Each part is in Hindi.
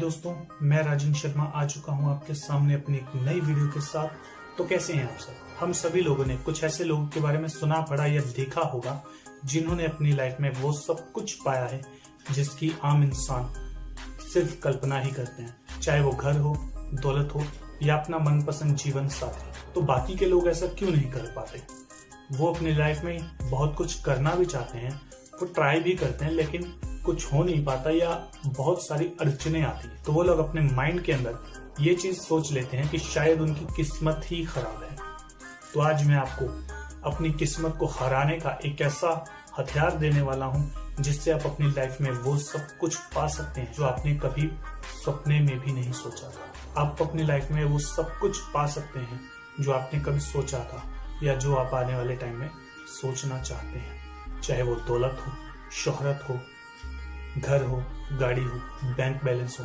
दोस्तों, मैं राजन शर्मा आ चुका हूं आपके सामने अपनी एक नई वीडियो के साथ। तो कैसे हैं आप सब? हम सभी लोगों ने कुछ ऐसे लोगों के बारे में सुना पढ़ा या देखा होगा जिन्होंने अपनी लाइफ में वो सब कुछ पाया है जिसकी आम इंसान सिर्फ कल्पना ही करते हैं। चाहे वो घर हो, दौलत हो या अपना मनपसंद जीवन साथी। तो बाकी के लोग ऐसा क्यों नहीं कर पाते? वो अपनी लाइफ में बहुत कुछ करना भी चाहते हैं, वो ट्राई भी करते हैं, लेकिन कुछ हो नहीं पाता या बहुत सारी अड़चने आती है। तो वो लोग अपने माइंड के अंदर ये चीज सोच लेते हैं कि शायद उनकी किस्मत ही खराब है। तो आज मैं आपको अपनी किस्मत को हराने का एक ऐसा हथियार देने वाला हूं जिससे आप अपनी लाइफ में वो सब कुछ पा सकते हैं जो आपने कभी सपने में भी नहीं सोचा था। आप अपनी लाइफ में वो सब कुछ पा सकते हैं जो आपने कभी सोचा था या जो आप आने वाले टाइम में सोचना चाहते हैं। चाहे वो दौलत हो, शोहरत हो, घर हो, गाड़ी हो, बैंक बैलेंस हो,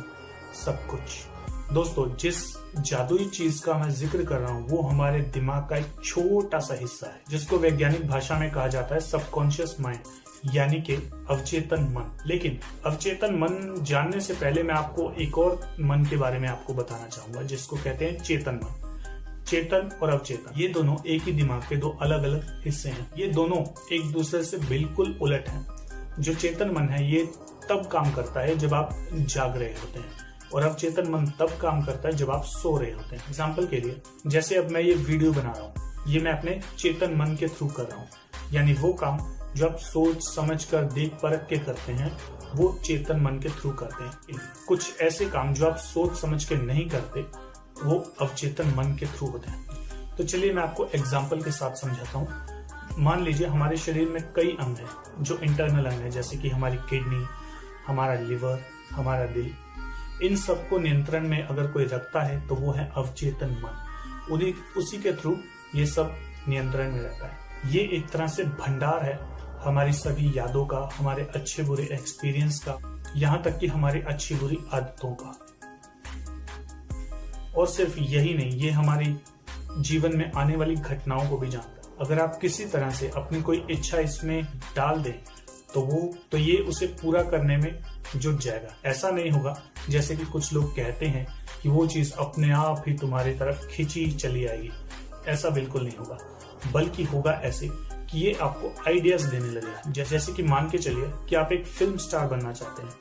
सब कुछ। दोस्तों, जिस जादुई चीज का मैं जिक्र कर रहा हूँ वो हमारे दिमाग का एक छोटा सा हिस्सा है जिसको वैज्ञानिक भाषा में कहा जाता है सबकॉन्शियस माइंड, यानी कि अवचेतन मन। लेकिन अवचेतन मन जानने से पहले मैं आपको एक और मन के बारे में आपको बताना चाहूंगा जिसको कहते हैं चेतन मन। चेतन और अवचेतन ये दोनों एक ही दिमाग के दो अलग अलग हिस्से हैं। ये दोनों एक दूसरे से बिल्कुल उलट हैं। जो चेतन मन है ये तब काम करता है जब आप जाग रहे होते हैं और अवचेतन मन तब काम करता है जब आप सो रहे होते हैं। एग्जाम्पल के लिए, जैसे अब मैं ये वीडियो बना रहा हूँ, ये मैं अपने चेतन मन के थ्रू कर रहा हूँ, यानी वो काम जो आप सोच समझ कर देख परख के करते हैं वो चेतन मन के थ्रू करते हैं। कुछ ऐसे काम जो आप सोच समझ के नहीं करते वो अवचेतन मन के थ्रू होते हैं। तो चलिए मैं आपको एग्जाम्पल के साथ समझाता हूँ। मान लीजिए हमारे शरीर में कई अंग हैं जो इंटरनल अंग है, जैसे कि हमारी किडनी, हमारा लिवर, हमारा दिल। इन सबको नियंत्रण में अगर कोई रखता है तो वो है अवचेतन मन। उन्हीं उसी के थ्रू ये सब नियंत्रण में रहता है। ये एक तरह से भंडार है हमारी सभी यादों का, हमारे अच्छे बुरे एक्सपीरियंस का, यहाँ तक कि हमारी अच्छी बुरी आदतों का। और सिर्फ यही नहीं, ये हमारी जीवन में आने वाली घटनाओं को भी जानता है। अगर आप किसी तरह से अपनी कोई इच्छा इसमें डाल दें तो ये उसे पूरा करने में जुट जाएगा। ऐसा नहीं होगा जैसे कि कुछ लोग कहते हैं कि वो चीज अपने आप ही तुम्हारी तरफ खींची चली आएगी। ऐसा बिल्कुल नहीं होगा, बल्कि होगा ऐसे कि ये आपको आइडियाज देने लगेगा। जैसे कि मान के चलिए कि आप एक फिल्म स्टार बनना चाहते हैं,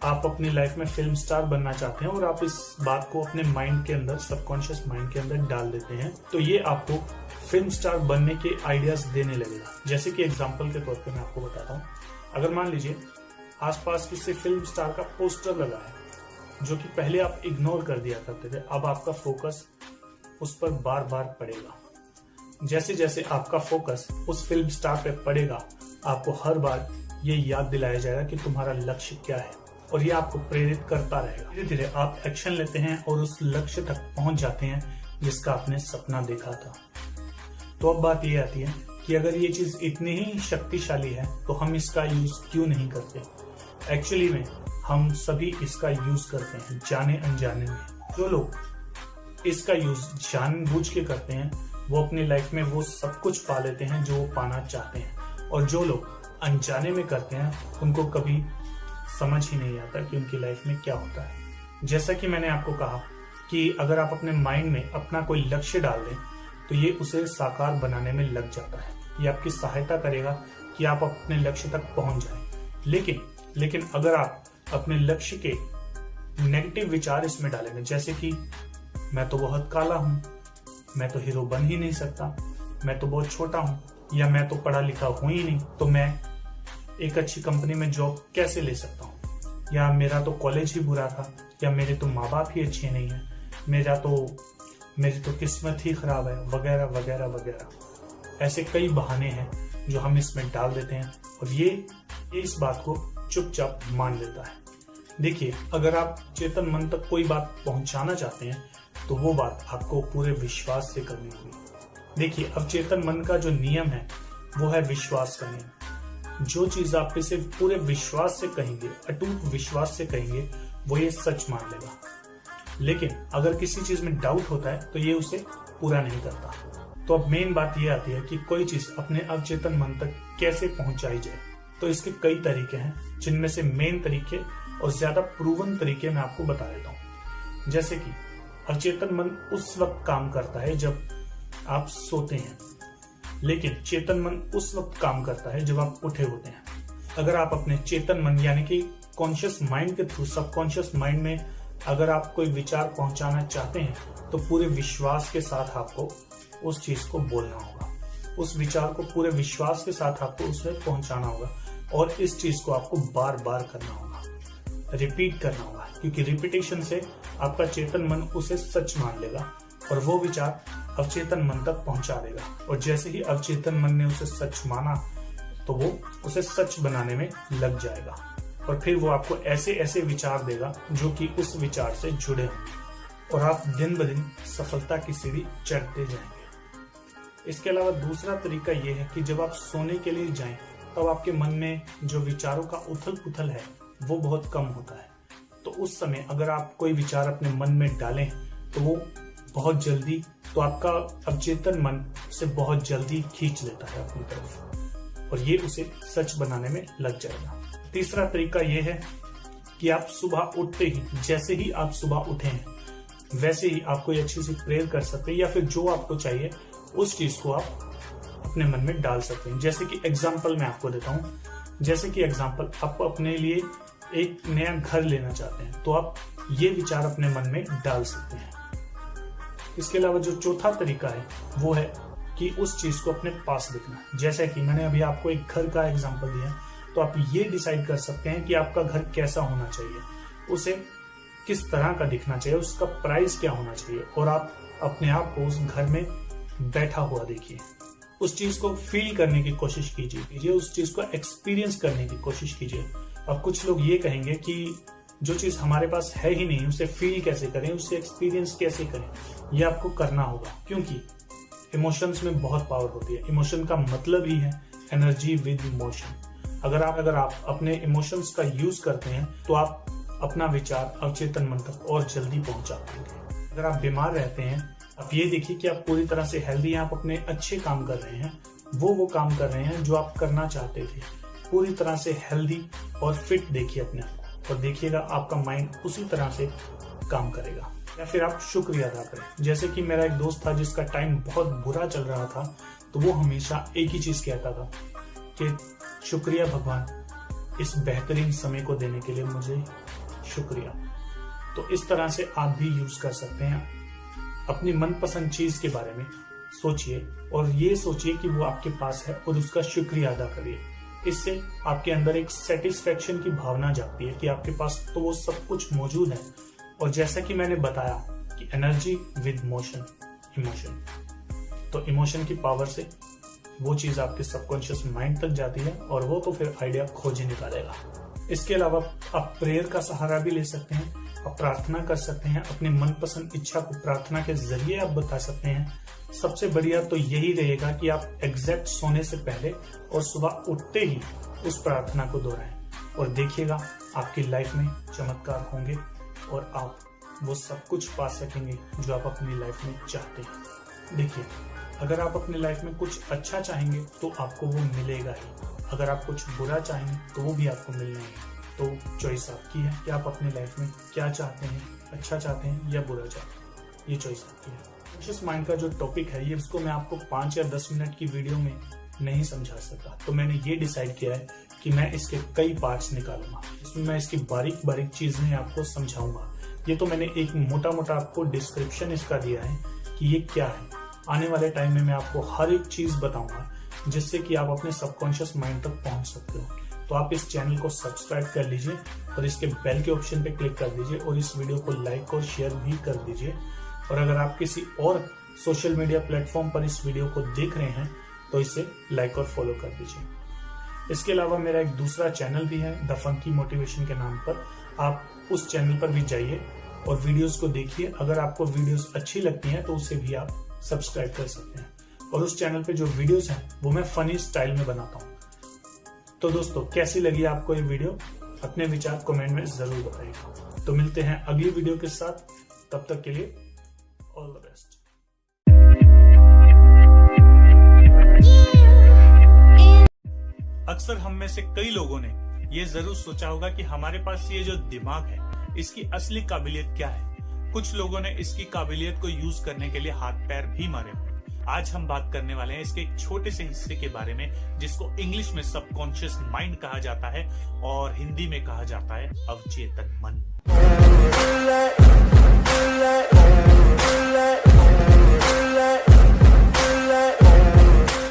आप अपनी लाइफ में फिल्म स्टार बनना चाहते हैं और आप इस बात को अपने माइंड के अंदर, सबकॉन्शियस माइंड के अंदर डाल देते हैं, तो ये आपको फिल्म स्टार बनने के आइडियाज देने लगेगा। जैसे कि एग्जांपल के तौर पे मैं आपको बताता हूँ, अगर मान लीजिए आसपास किसी फिल्म स्टार का पोस्टर लगा है जो कि पहले आप इग्नोर कर दिया करते थे, अब आपका फोकस उस पर बार बार पड़ेगा। जैसे जैसे आपका फोकस उस फिल्म स्टार पे पड़ेगा, आपको हर बार ये याद दिलाया जाएगा कि तुम्हारा लक्ष्य क्या है और ये आपको प्रेरित करता रहेगा। धीरे धीरे आप एक्शन लेते हैं और उस लक्ष्य तक पहुंच जाते हैं जिसका आपने सपना देखा था। तो अब बात ये आती है कि अगर ये चीज इतनी ही शक्तिशाली है तो हम इसका यूज क्यों नहीं करते? एक्चुअली में हम सभी इसका यूज करते हैं जाने अनजाने में। जो लोग इसका यूज जानबूझ के करते हैं वो अपनी लाइफ में वो सब कुछ पा लेते हैं जो वो पाना चाहते हैं, और जो लोग अनजाने में करते हैं उनको कभी समझ ही नहीं आता कि उनकी लाइफ में क्या होता है। जैसा कि मैंने आपको कहा कि अगर आप अपने माइंड में अपना कोई लक्ष्य डाल दें तो ये उसे साकार बनाने में लग जाता है। ये आपकी सहायता करेगा कि आप अपने लक्ष्य तक पहुंच जाएं। लेकिन अगर आप अपने लक्ष्य के नेगेटिव विचार इसमें डालेंगे, जैसे कि मैं तो बहुत काला हूं, मैं तो हीरो बन ही नहीं सकता, मैं तो बहुत छोटा हूं, या मैं तो पढ़ा लिखा हूं ही नहीं, तो मैं एक अच्छी कंपनी में जॉब कैसे ले सकता हूँ, या मेरा तो कॉलेज ही बुरा था, या मेरे तो माँ बाप ही अच्छे नहीं है, मेरी तो किस्मत ही खराब है, वगैरह वगैरह वगैरह। ऐसे कई बहाने हैं जो हम इसमें डाल देते हैं और ये इस बात को चुपचाप मान लेता है। देखिए, अगर आप चेतन मन तक कोई बात पहुंचाना चाहते हैं तो वो बात आपको पूरे विश्वास से करनी होगी। देखिए, अब चेतन मन का जो नियम है वो है विश्वास का नियम। जो चीज आप इसे पूरे विश्वास से कहेंगे, अटूट विश्वास से कहेंगे, वो ये सच मान लेगा। लेकिन अगर किसी चीज में डाउट होता है तो ये उसे पूरा नहीं करता। तो अब मेन बात ये आती है कि कोई चीज अपने अवचेतन मन तक कैसे पहुंचाई जाए। तो इसके कई तरीके हैं, जिनमें से मेन तरीके और ज्यादा प्रूवन तरीके मैं आपको बता देता हूँ। जैसे कि अचेतन मन उस वक्त काम करता है जब आप सोते हैं, लेकिन चेतन मन उस वक्त काम करता है जब आप उठे होते हैं। अगर आप अपने चेतन मन यानी कि कॉन्शियस माइंड के थ्रू सबकॉन्शियस माइंड में अगर आप कोई विचार पहुंचाना चाहते हैं तो पूरे विश्वास के साथ आपको उस चीज को बोलना होगा, उस विचार को पूरे विश्वास के साथ आपको उसमें पहुंचाना होगा और इस चीज को आपको बार बार करना होगा, रिपीट करना होगा, क्योंकि रिपीटेशन से आपका चेतन मन उसे सच मान लेगा और वो विचार अवचेतन मन तक पहुंचा देगा। और जैसे ही अवचेतन मन ने उसे सच माना तो वो उसे सच बनाने में लग जाएगा और फिर वो आपको ऐसे ऐसे विचार देगा जो कि उस विचार से जुड़े होंगे और आप दिन ब दिन सफलता की सीढ़ी चढ़ते जाएंगे। इसके अलावा दूसरा तरीका ये है कि जब आप सोने के लिए जाएं तब आपके मन में जो विचारों का उथल पुथल है वो बहुत कम होता है। तो उस समय अगर आप कोई विचार अपने मन में डालें तो वो बहुत जल्दी, तो आपका अवचेतन मन उसे बहुत जल्दी खींच लेता है अपनी तरफ और ये उसे सच बनाने में लग जाएगा। तीसरा तरीका यह है कि आप सुबह उठते ही, जैसे ही आप सुबह उठे हैं वैसे ही आप कोई अच्छी सी प्रेयर कर सकते हैं या फिर जो आपको चाहिए उस चीज को आप अपने मन में डाल सकते हैं। जैसे कि एग्जाम्पल मैं आपको देता हूँ, जैसे कि एग्जाम्पल आप अपने लिए एक नया घर लेना चाहते हैं तो आप ये विचार अपने मन में डाल सकते हैं। इसके अलावा जो चौथा तरीका है वो है कि उस चीज को अपने पास दिखना। जैसे कि मैंने अभी आपको एक घर का एग्जांपल दिया, तो आप ये डिसाइड कर सकते हैं कि आपका घर कैसा होना चाहिए, उसे किस तरह का दिखना चाहिए, उसका प्राइस क्या होना चाहिए और आप अपने आप को उस घर में बैठा हुआ देखिए, उस चीज को फील करने की कोशिश कीजिए, उस चीज को एक्सपीरियंस करने की कोशिश कीजिए। अब कुछ लोग ये कहेंगे कि जो चीज हमारे पास है ही नहीं उसे फील कैसे करें, उसे एक्सपीरियंस कैसे करें, ये आपको करना होगा, क्योंकि इमोशंस में बहुत पावर होती है। इमोशन का मतलब ही है एनर्जी विद इमोशन। अगर आप अपने इमोशंस का यूज करते हैं तो आप अपना विचार अवचेतन मन तक और जल्दी पहुंचा पाएंगे। अगर आप बीमार रहते हैं, आप ये देखिए कि आप पूरी तरह से हेल्दी हैं, आप अपने अच्छे काम कर रहे हैं, वो काम कर रहे हैं जो आप करना चाहते थे, पूरी तरह से हेल्दी और फिट देखिए अपने आप को और देखिएगा आपका माइंड उसी तरह से काम करेगा। या फिर आप शुक्रिया अदा करें। जैसे कि मेरा एक दोस्त था जिसका टाइम बहुत बुरा चल रहा था, तो वो हमेशा एक ही चीज कहता था कि शुक्रिया भगवान इस बेहतरीन समय को देने के लिए, मुझे शुक्रिया। तो इस तरह से आप भी यूज कर सकते हैं। अपनी मनपसंद चीज के बारे में सोचिए और ये सोचिए कि वो आपके पास है और उसका शुक्रिया अदा करिए। इससे आपके अंदर एक सेटिस्फेक्शन की भावना जागती है कि आपके पास तो वो सब कुछ मौजूद है। और जैसा कि मैंने बताया कि एनर्जी विद मोशन, इमोशन, तो इमोशन की पावर से वो चीज आपके सबकॉन्शियस माइंड तक जाती है और वो तो फिर आइडिया खोज ही निकालेगा। इसके अलावा आप प्रेयर का सहारा भी ले सकते हैं, आप प्रार्थना कर सकते हैं, अपनी मनपसंद इच्छा को प्रार्थना के जरिए आप बता सकते हैं। सबसे बढ़िया तो यही रहेगा कि आप एग्जैक्ट सोने से पहले और सुबह उठते ही उस प्रार्थना को दोहराएं और देखिएगा आपकी लाइफ में चमत्कार होंगे और आप वो सब कुछ पा सकेंगे जो आप अपनी लाइफ में चाहते हैं। देखिए, अगर आप अपनी लाइफ में कुछ अच्छा चाहेंगे तो आपको वो मिलेगा ही, अगर आप कुछ बुरा चाहेंगे तो वो भी आपको मिलना है। तो चॉइस आपकी है कि आप अपनी लाइफ में क्या चाहते हैं, अच्छा चाहते हैं या बुरा चाहते हैं, ये चॉइस आपकी है। कॉन्शियस माइंड का जो टॉपिक है ये, इसको मैं आपको 5 या 10 मिनट की वीडियो में नहीं समझा सका, तो मैंने ये डिसाइड किया है कि मैं इसके कई पार्ट्स निकालूंगा, इसमें मैं इसकी बारीक बारीक चीजें आपको समझाऊंगा। ये तो मैंने एक मोटा मोटा आपको डिस्क्रिप्शन इसका दिया है कि ये क्या है। आने वाले टाइम में मैं आपको हर एक चीज बताऊंगा जिससे कि आप अपने सबकॉन्शियस माइंड तक पहुंच सकते हो। तो आप इस चैनल को सब्सक्राइब कर लीजिए और इसके बेल के ऑप्शन पे क्लिक कर दीजिए और इस वीडियो को लाइक और शेयर भी कर दीजिए। और अगर आप किसी और सोशल मीडिया प्लेटफॉर्म पर इस वीडियो को देख रहे हैं तो इसे लाइक और फॉलो कर दीजिए। इसके अलावा मेरा एक दूसरा चैनल भी है द फंकी मोटिवेशन के नाम पर, आप उस चैनल पर भी जाइए और वीडियोस को देखिए। अगर आपको वीडियोस अच्छी लगती हैं तो उसे भी आप सब्सक्राइब कर सकते हैं। और उस चैनल पे जो वीडियोस हैं वो मैं फनी स्टाइल में बनाता हूँ। तो दोस्तों, कैसी लगी आपको ये वीडियो? अपने विचार कमेंट में जरूर बताइएगा। तो मिलते हैं अगली वीडियो के साथ, तब तक के लिए ऑल द बेस्ट। अक्सर हम में से कई लोगों ने ये जरूर सोचा होगा कि हमारे पास ये जो दिमाग है इसकी असली काबिलियत क्या है। कुछ लोगों ने इसकी काबिलियत को यूज करने के लिए हाथ पैर भी मारे हुए। आज हम बात करने वाले हैं इसके एक छोटे से हिस्से के बारे में जिसको इंग्लिश में सबकॉन्शियस माइंड कहा जाता है और हिंदी में कहा जाता है अवचेतन मन।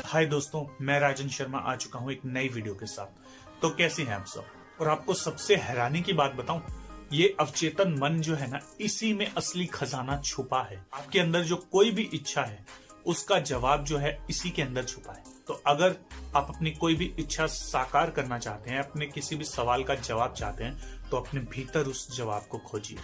हाय दोस्तों, मैं राजन शर्मा आ चुका हूं एक नई वीडियो के साथ। तो कैसे हैं आप सब? और आपको सबसे हैरानी की बात बताऊं, ये अवचेतन मन जो है ना, इसी में असली खजाना छुपा है। आपके अंदर जो कोई भी इच्छा है उसका जवाब जो है इसी के अंदर छुपा है। तो अगर आप अपनी कोई भी इच्छा साकार करना चाहते हैं, अपने किसी भी सवाल का जवाब चाहते हैं, तो अपने भीतर उस जवाब को खोजिए।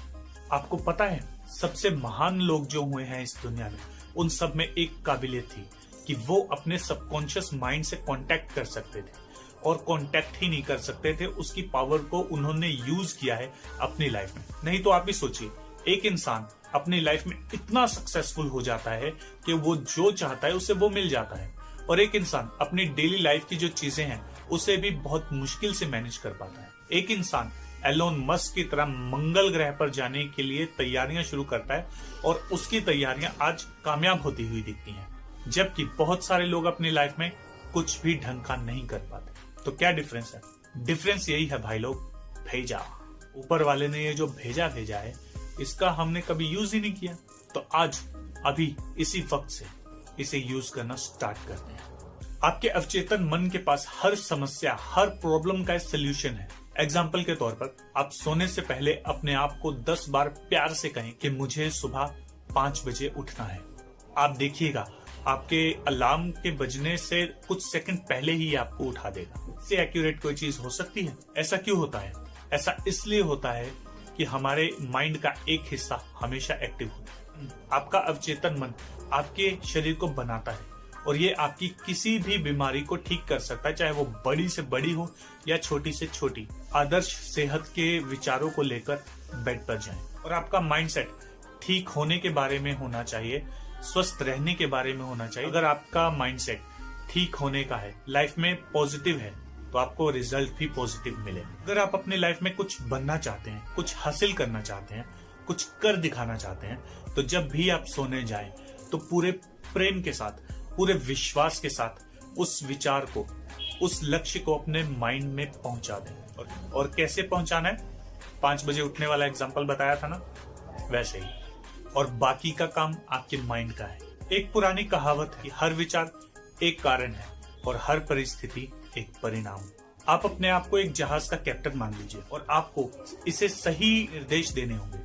आपको पता है, सबसे महान लोग जो हुए हैं इस दुनिया में, उन सब में एक काबिलियत थी कि वो अपने सबकॉन्शियस माइंड से कांटेक्ट कर सकते थे। और कांटेक्ट ही नहीं कर सकते थे, उसकी पावर को उन्होंने यूज किया है अपनी लाइफ में। नहीं तो आप भी सोचिए, एक इंसान अपनी लाइफ में इतना सक्सेसफुल हो जाता है कि वो जो चाहता है उसे वो मिल जाता है, और एक इंसान अपनी डेली लाइफ की जो चीजें हैं उसे भी बहुत मुश्किल से मैनेज कर पाता है। एक इंसान एलोन मस्क की तरह मंगल ग्रह पर जाने के लिए तैयारियां शुरू करता है और उसकी तैयारियां आज कामयाब होती हुई दिखती हैं, जबकि बहुत सारे लोग अपनी लाइफ में कुछ भी ढंग का नहीं कर पाते। तो क्या डिफरेंस है? डिफरेंस यही है भाई लोग, भेजा। ऊपर वाले ने ये जो भेजा है इसका हमने कभी यूज ही नहीं किया। तो आज अभी इसी वक्त से इसे यूज करना स्टार्ट करते हैं। आपके अवचेतन मन के पास हर समस्या, हर प्रॉब्लम का सोल्यूशन है। एग्जाम्पल के तौर पर, आप सोने से पहले अपने आप को 10 बार प्यार से कहें कि मुझे सुबह 5 बजे उठना है। आप देखिएगा, आपके अलार्म के बजने से कुछ सेकंड पहले ही आपको उठा देगा। इससे एक्यूरेट कोई चीज हो सकती है? ऐसा क्यों होता है? ऐसा इसलिए होता है कि हमारे माइंड का एक हिस्सा हमेशा एक्टिव होता है। आपका अवचेतन मन आपके शरीर को बनाता है और ये आपकी किसी भी बीमारी को ठीक कर सकता है, चाहे वो बड़ी से बड़ी हो या छोटी से छोटी। आदर्श सेहत के विचारों को लेकर बेड पर जाएं और आपका माइंडसेट ठीक होने के बारे में होना चाहिए, स्वस्थ रहने के बारे में होना चाहिए। अगर आपका माइंडसेट ठीक होने का है, लाइफ में पॉजिटिव है, तो आपको रिजल्ट भी पॉजिटिव मिले। अगर आप अपने लाइफ में कुछ बनना चाहते हैं, कुछ हासिल करना चाहते हैं, कुछ कर दिखाना चाहते हैं, तो जब भी आप सोने जाएं तो पूरे प्रेम के साथ, पूरे विश्वास के साथ उस विचार को, उस लक्ष्य को अपने माइंड में पहुंचा दें। और कैसे पहुंचाना है? 5 बजे उठने वाला एग्जाम्पल बताया था ना, वैसे ही। और बाकी का काम आपके माइंड का है। एक पुरानी कहावत है, हर विचार एक कारण है और हर परिस्थिति एक परिणाम। आप अपने आप को एक जहाज का कैप्टन मान लीजिए और आपको इसे सही निर्देश देने होंगे।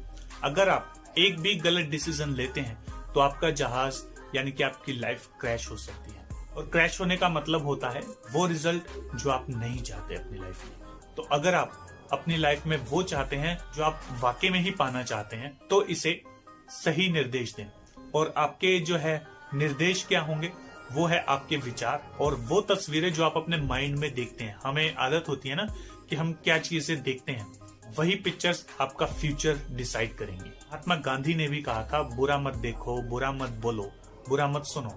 अगर आप एक भी गलत डिसीजन लेते हैं तो आपका जहाज यानी कि आपकी लाइफ क्रैश हो सकती है। और क्रैश होने का मतलब होता है वो रिजल्ट जो आप नहीं चाहते अपनी लाइफ में। तो अगर आप अपनी लाइफ में वो चाहते हैं जो आप वाकई में ही पाना चाहते हैं, तो इसे सही निर्देश दें। और आपके जो है निर्देश क्या होंगे? वो है आपके विचार और वो तस्वीरें जो आप अपने माइंड में देखते हैं। हमें आदत होती है ना कि हम क्या चीजें देखते हैं, वही पिक्चर्स आपका फ्यूचर डिसाइड करेंगे। महात्मा गांधी ने भी कहा था, बुरा मत देखो, बुरा मत बोलो, बुरा मत सुनो।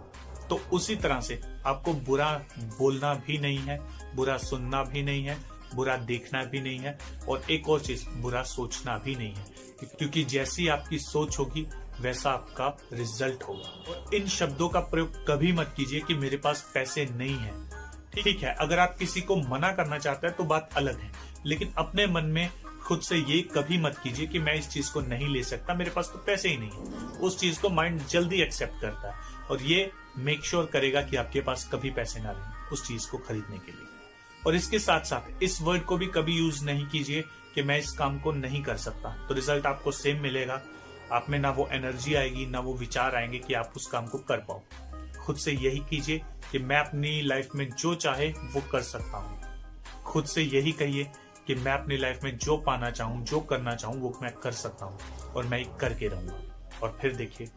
तो उसी तरह से आपको बुरा बोलना भी नहीं है, बुरा सुनना भी नहीं है, बुरा देखना भी नहीं है, और एक और चीज, बुरा सोचना भी नहीं है। क्योंकि जैसी आपकी सोच होगी वैसा आपका रिजल्ट होगा। और इन शब्दों का प्रयोग कभी मत कीजिए कि मेरे पास पैसे नहीं है। ठीक है, अगर आप किसी को मना करना चाहते हैं तो बात अलग है, लेकिन अपने मन में खुद से ये कभी मत कीजिए कि मैं इस चीज को नहीं ले सकता, मेरे पास तो पैसे ही नहीं है। उस चीज को माइंड जल्दी एक्सेप्ट करता है और ये मेक श्योर करेगा कि आपके पास कभी पैसे ना रहें उस चीज को खरीदने के लिए। और इसके साथ साथ इस वर्ड को भी कभी यूज नहीं कीजिए कि मैं इस काम को नहीं कर सकता, तो रिजल्ट आपको सेम मिलेगा। आप में ना वो एनर्जी आएगी, ना वो विचार आएंगे कि आप उस काम को कर पाओ। खुद से यही कीजिए कि मैं अपनी लाइफ में जो चाहे वो कर सकता हूँ। खुद से यही कहिए कि मैं अपनी लाइफ में जो पाना चाहूँ, जो करना चाहूँ, वो मैं कर सकता हूँ और मैं करके रहूंगा। और फिर देखिए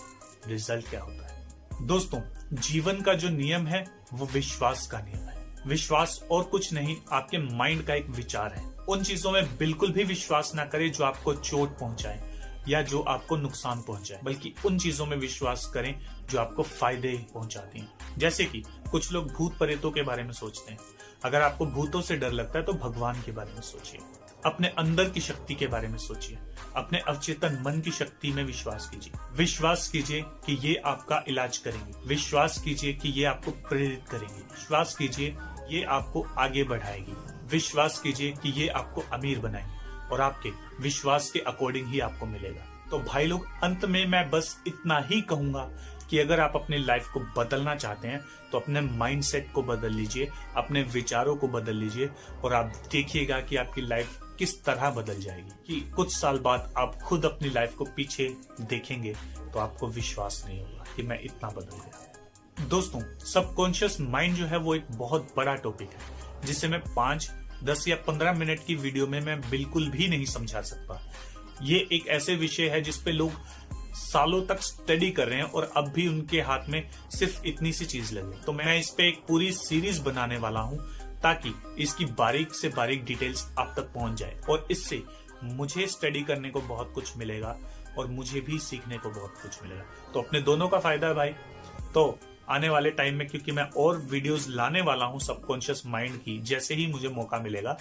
रिजल्ट क्या होता है। दोस्तों, जीवन का जो नियम है वो विश्वास का नियम है। विश्वास और कुछ नहीं, आपके माइंड का एक विचार है। उन चीजों में बिल्कुल भी विश्वास ना करें जो आपको चोट पहुंचाए या जो आपको नुकसान पहुंचाए, बल्कि उन चीजों में विश्वास करें जो आपको फायदे पहुंचाती हैं। जैसे कि कुछ लोग भूत प्रेतों के बारे में सोचते हैं। अगर आपको भूतों से डर लगता है तो भगवान के बारे में सोचिए, अपने अंदर की शक्ति के बारे में सोचिए, अपने अवचेतन मन की शक्ति में विश्वास कीजिए। विश्वास कीजिए कि ये आपका इलाज करेंगे, विश्वास कीजिए कि ये आपको प्रेरित करेंगे, विश्वास कीजिए ये आपको आगे बढ़ाएगी, विश्वास कीजिए कि ये आपको अमीर बनाएंगे और आपके विश्वास के अकॉर्डिंग ही आपको मिलेगा। तो भाई लोग, अंत में मैं बस इतना ही कहूंगा कि अगर आप अपनी लाइफ को बदलना चाहते हैं तो अपने माइंडसेट को बदल लीजिए, अपने विचारों को बदल लीजिए और आप देखिएगा कि आपकी लाइफ किस तरह बदल जाएगी कि कुछ साल बाद आप खुद अपनी लाइफ को पीछे देखेंगे तो आपको विश्वास नहीं होगा कि मैं इतना बदल गया। दोस्तों, सबकॉन्शियस माइंड जो है वो एक बहुत बड़ा टॉपिक है जिसे मैं 5, 10 या 15 मिनट की वीडियो में मैं बिल्कुल भी नहीं समझा सकता। ये एक ऐसे विषय है जिसपे लोग सालों तक स्टडी कर रहे हैं और अब भी उनके हाथ में सिर्फ इतनी सी चीज लगे। तो मैं इस पे एक पूरी सीरीज बनाने वाला हूं ताकि इसकी बारीक से बारीक डिटेल्स आप तक पहुंच जाए और इससे मुझे स्टडी करने को बहुत कुछ मिलेगा और मुझे भी सीखने को बहुत कुछ मिलेगा। तो अपने दोनों का फायदा है भाई। तो आने वाले टाइम में, क्योंकि मैं और वीडियोस लाने वाला हूं सबकॉन्शियस माइंड की, जैसे ही मुझे मौका मिलेगा,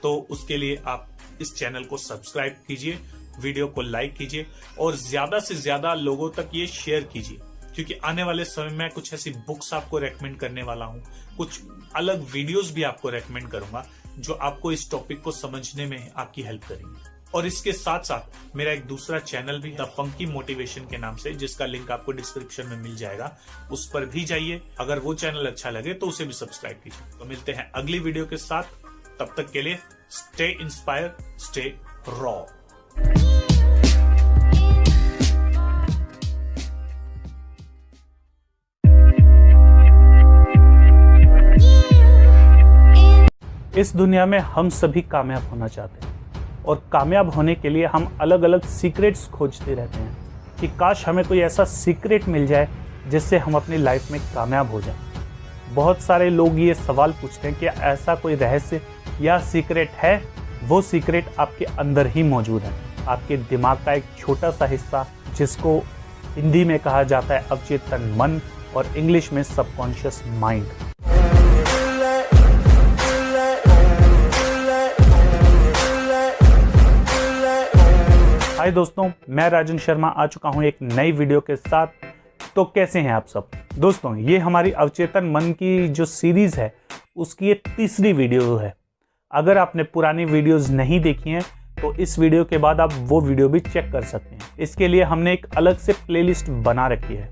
तो उसके लिए आप इस चैनल को सब्सक्राइब कीजिए, वीडियो को लाइक कीजिए और ज्यादा से ज्यादा लोगों तक ये शेयर कीजिए, क्योंकि आने वाले समय में कुछ ऐसी बुक्स आपको रेकमेंड करने वाला हूं, कुछ अलग वीडियोस भी आपको रेकमेंड करूंगा जो आपको इस टॉपिक को समझने में आपकी हेल्प करेंगे। और इसके साथ साथ मेरा एक दूसरा चैनल भी द फंकी मोटिवेशन के नाम से, जिसका लिंक आपको डिस्क्रिप्शन में मिल जाएगा, उस पर भी जाइए। अगर वो चैनल अच्छा लगे तो उसे भी सब्सक्राइब कीजिए। तो मिलते हैं अगली वीडियो के साथ, तब तक के लिए स्टे इंस्पायर, स्टे रॉ। इस दुनिया में हम सभी कामयाब होना चाहते हैं और कामयाब होने के लिए हम अलग अलग सीक्रेट्स खोजते रहते हैं कि काश हमें कोई ऐसा सीक्रेट मिल जाए जिससे हम अपनी लाइफ में कामयाब हो जाएं। बहुत सारे लोग ये सवाल पूछते हैं कि ऐसा कोई रहस्य या सीक्रेट है। वो सीक्रेट आपके अंदर ही मौजूद है, आपके दिमाग का एक छोटा सा हिस्सा, जिसको हिंदी में कहा जाता है अवचेतन मन और इंग्लिश में सबकॉन्शियस माइंड। हाय दोस्तों, मैं राजन शर्मा आ चुका हूं एक नई वीडियो के साथ। तो कैसे हैं आप सब दोस्तों? ये हमारी अवचेतन मन की जो सीरीज है उसकी ये तीसरी वीडियो है। अगर आपने पुरानी वीडियोस नहीं देखी हैं तो इस वीडियो के बाद आप वो वीडियो भी चेक कर सकते हैं। इसके लिए हमने एक अलग से प्लेलिस्ट बना रखी है।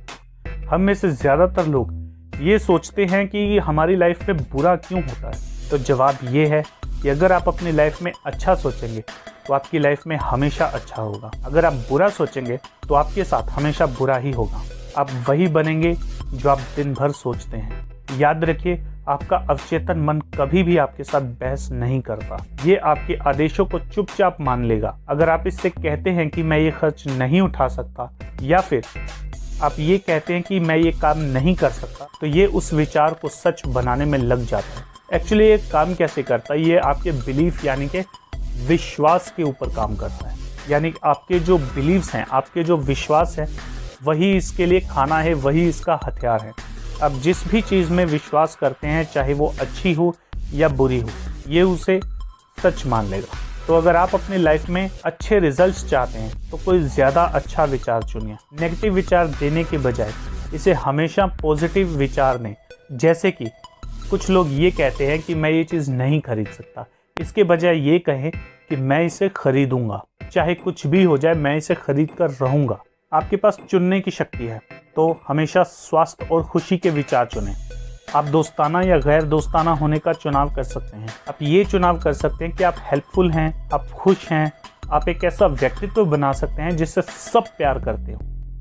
हम में से ज़्यादातर लोग ये सोचते हैं कि हमारी लाइफ में बुरा क्यों होता है। तो जवाब ये है कि अगर आप अपनी लाइफ में अच्छा सोचेंगे तो आपकी लाइफ में हमेशा अच्छा होगा। अगर आप बुरा सोचेंगे तो आपके साथ हमेशा बुरा ही होगा। आप वही बनेंगे जो आप दिन भर सोचते हैं। याद रखिए, आपका अवचेतन मन कभी भी आपके साथ बहस नहीं करता। ये आपके आदेशों को चुपचाप मान लेगा। अगर आप इससे कहते हैं कि मैं ये खर्च नहीं उठा सकता, या फिर आप ये कहते हैं कि मैं ये काम नहीं कर सकता, तो ये उस विचार को सच बनाने में लग जाता है। एक्चुअली ये काम कैसे करता है? ये आपके बिलीफ यानी कि विश्वास के ऊपर काम करता है। यानी आपके जो बिलीव्स हैं, आपके जो विश्वास है, वही इसके लिए खाना है, वही इसका हथियार है। अब जिस भी चीज़ में विश्वास करते हैं, चाहे वो अच्छी हो या बुरी हो, ये उसे सच मान लेगा। तो अगर आप अपनी लाइफ में अच्छे रिजल्ट्स चाहते हैं तो कोई ज़्यादा अच्छा विचार चुनिए। नेगेटिव विचार देने के बजाय इसे हमेशा पॉजिटिव विचार दें। जैसे कि कुछ लोग ये कहते हैं कि मैं ये चीज़ नहीं खरीद सकता, इसके बजाय ये कहें कि मैं इसे खरीदूंगा, चाहे कुछ भी हो जाए मैं इसे खरीद कर रहूंगा। आपके पास चुनने की शक्ति है, तो हमेशा स्वास्थ्य और खुशी के विचार चुनें। आप दोस्ताना या गैर दोस्ताना होने का चुनाव कर सकते हैं। आप ये चुनाव कर सकते हैं कि आप हेल्पफुल हैं, आप खुश हैं। आप एक ऐसा व्यक्तित्व बना सकते हैं जिससे सब प्यार करते हो।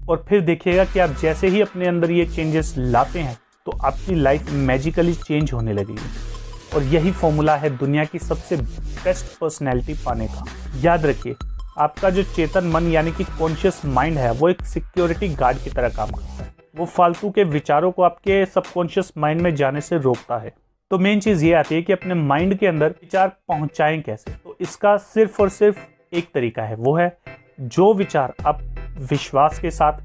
और फिर देखिएगा कि आप जैसे ही अपने अंदर ये चेंजेस लाते हैं तो आपकी लाइफ मैजिकली चेंज होने लगेगी। और यही फॉर्मूला है दुनिया की सबसे बेस्ट पर्सनैलिटी पाने का। याद रखिए, आपका जो चेतन मन यानी कि कॉन्शियस माइंड है, वो एक सिक्योरिटी गार्ड की तरह काम करता है। वो फालतू के विचारों को आपके सबकॉन्शियस माइंड में जाने से रोकता है। तो मेन चीज़ ये आती है कि अपने माइंड के अंदर विचार पहुंचाएं कैसे। तो इसका सिर्फ और सिर्फ एक तरीका है, वो है जो विचार आप विश्वास के साथ,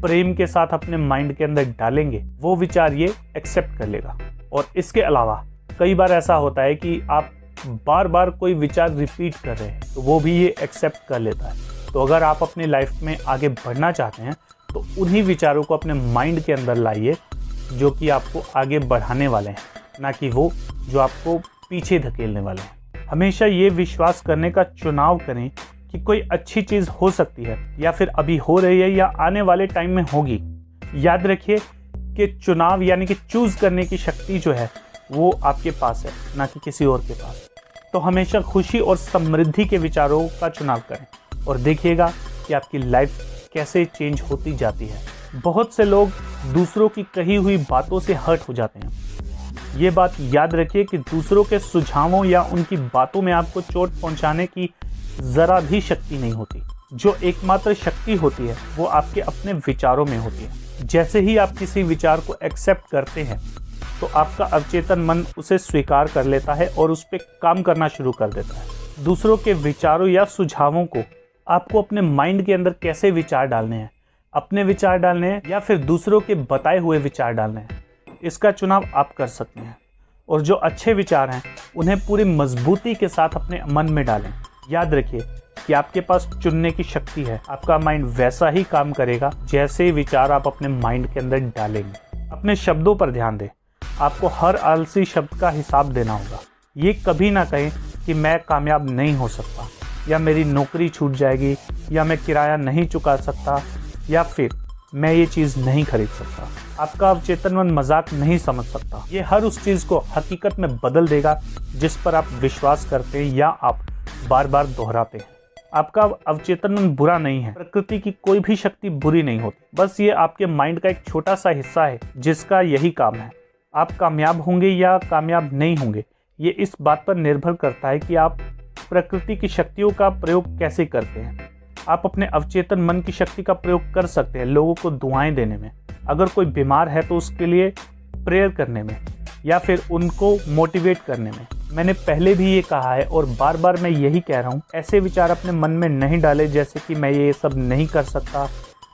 प्रेम के साथ अपने माइंड के अंदर डालेंगे, वो विचार ये एक्सेप्ट कर लेगा। और इसके अलावा कई बार ऐसा होता है कि आप बार बार कोई विचार रिपीट कर रहे हैं, तो वो भी ये एक्सेप्ट कर लेता है। तो अगर आप अपनी लाइफ में आगे बढ़ना चाहते हैं तो उन्हीं विचारों को अपने माइंड के अंदर लाइए जो कि आपको आगे बढ़ाने वाले हैं, ना कि वो जो आपको पीछे धकेलने वाले हैं। हमेशा ये विश्वास करने का चुनाव करें कि कोई अच्छी चीज़ हो सकती है, या फिर अभी हो रही है या आने वाले टाइम में होगी। याद रखिए कि चुनाव यानी कि चूज करने की शक्ति जो है वो आपके पास है, ना कि किसी और के पास। तो हमेशा खुशी और समृद्धि के विचारों का चुनाव करें और देखिएगा कि आपकी लाइफ कैसे चेंज होती जाती है। बहुत से लोग दूसरों की कही हुई बातों से हर्ट हो जाते हैं। ये बात याद रखिए कि दूसरों के सुझावों या उनकी बातों में आपको चोट पहुंचाने की जरा भी शक्ति नहीं होती। जो एकमात्र शक्ति होती है वो आपके अपने विचारों में होती है। जैसे ही आप किसी विचार को एक्सेप्ट करते हैं तो आपका अवचेतन मन उसे स्वीकार कर लेता है और उस पर काम करना शुरू कर देता है। दूसरों के विचारों या सुझावों को आपको अपने माइंड के अंदर कैसे विचार डालने हैं, अपने विचार डालने हैं या फिर दूसरों के बताए हुए विचार डालने हैं, इसका चुनाव आप कर सकते हैं। और जो अच्छे विचार हैं उन्हें पूरी मजबूती के साथ अपने मन में डालें। याद रखिए कि आपके पास चुनने की शक्ति है। आपका माइंड वैसा ही काम करेगा जैसे विचार आप अपने माइंड के अंदर डालेंगे। अपने शब्दों पर ध्यान दें। आपको हर आलसी शब्द का हिसाब देना होगा। ये कभी ना कहें कि मैं कामयाब नहीं हो सकता, या मेरी नौकरी छूट जाएगी, या मैं किराया नहीं चुका सकता, या फिर मैं ये चीज़ नहीं खरीद सकता। आपका अवचेतन मन मजाक नहीं समझ सकता। ये हर उस चीज़ को हकीकत में बदल देगा जिस पर आप विश्वास करते हैं या आप बार बार दोहराते हैं। आपका अवचेतन मन बुरा नहीं है। प्रकृति की कोई भी शक्ति बुरी नहीं होती। बस ये आपके माइंड का एक छोटा सा हिस्सा है जिसका यही काम है। आप कामयाब होंगे या कामयाब नहीं होंगे, ये इस बात पर निर्भर करता है कि आप प्रकृति की शक्तियों का प्रयोग कैसे करते हैं। आप अपने अवचेतन मन की शक्ति का प्रयोग कर सकते हैं लोगों को दुआएं देने में, अगर कोई बीमार है तो उसके लिए प्रेयर करने में, या फिर उनको मोटिवेट करने में। मैंने पहले भी ये कहा है और बार बार मैं यही कह रहा हूँ, ऐसे विचार अपने मन में नहीं डालें जैसे कि मैं ये सब नहीं कर सकता।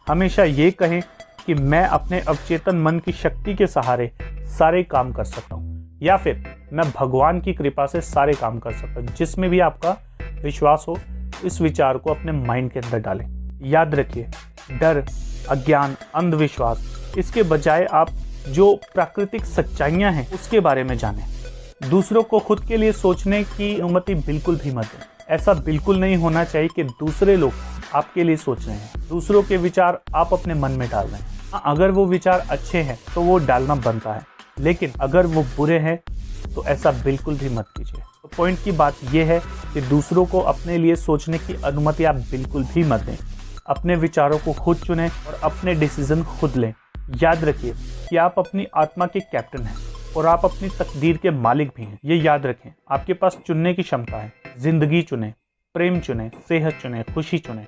हमेशा ये कहें कि मैं अपने अवचेतन मन की शक्ति के सहारे सारे काम कर सकता हूँ, या फिर मैं भगवान की कृपा से सारे काम कर सकता हूँ। जिसमें भी आपका विश्वास हो, इस विचार को अपने माइंड के अंदर डालें। याद रखिए, डर, अज्ञान, अंधविश्वास, इसके बजाय आप जो प्राकृतिक सच्चाइयाँ हैं उसके बारे में जानें। दूसरों को खुद के लिए सोचने की अनुमति बिल्कुल भी मत दें। ऐसा बिल्कुल नहीं होना चाहिए कि दूसरे लोग आपके लिए सोच रहे हैं। दूसरों के विचार आप अपने मन में डाल रहे हैं। अगर वो विचार अच्छे हैं तो वो डालना बनता है, लेकिन अगर वो बुरे हैं तो ऐसा बिल्कुल भी मत कीजिए। तो पॉइंट की बात यह है कि दूसरों को अपने लिए सोचने की अनुमति आप बिल्कुल भी मत दें। अपने विचारों को खुद चुनें और अपने डिसीजन खुद लें। याद रखिए कि आप अपनी आत्मा के कैप्टन हैं और आप अपनी तकदीर के मालिक भी हैं। ये याद रखें, आपके पास चुनने की क्षमता है। जिंदगी चुनें, प्रेम चुनें, सेहत चुनें, खुशी चुनें।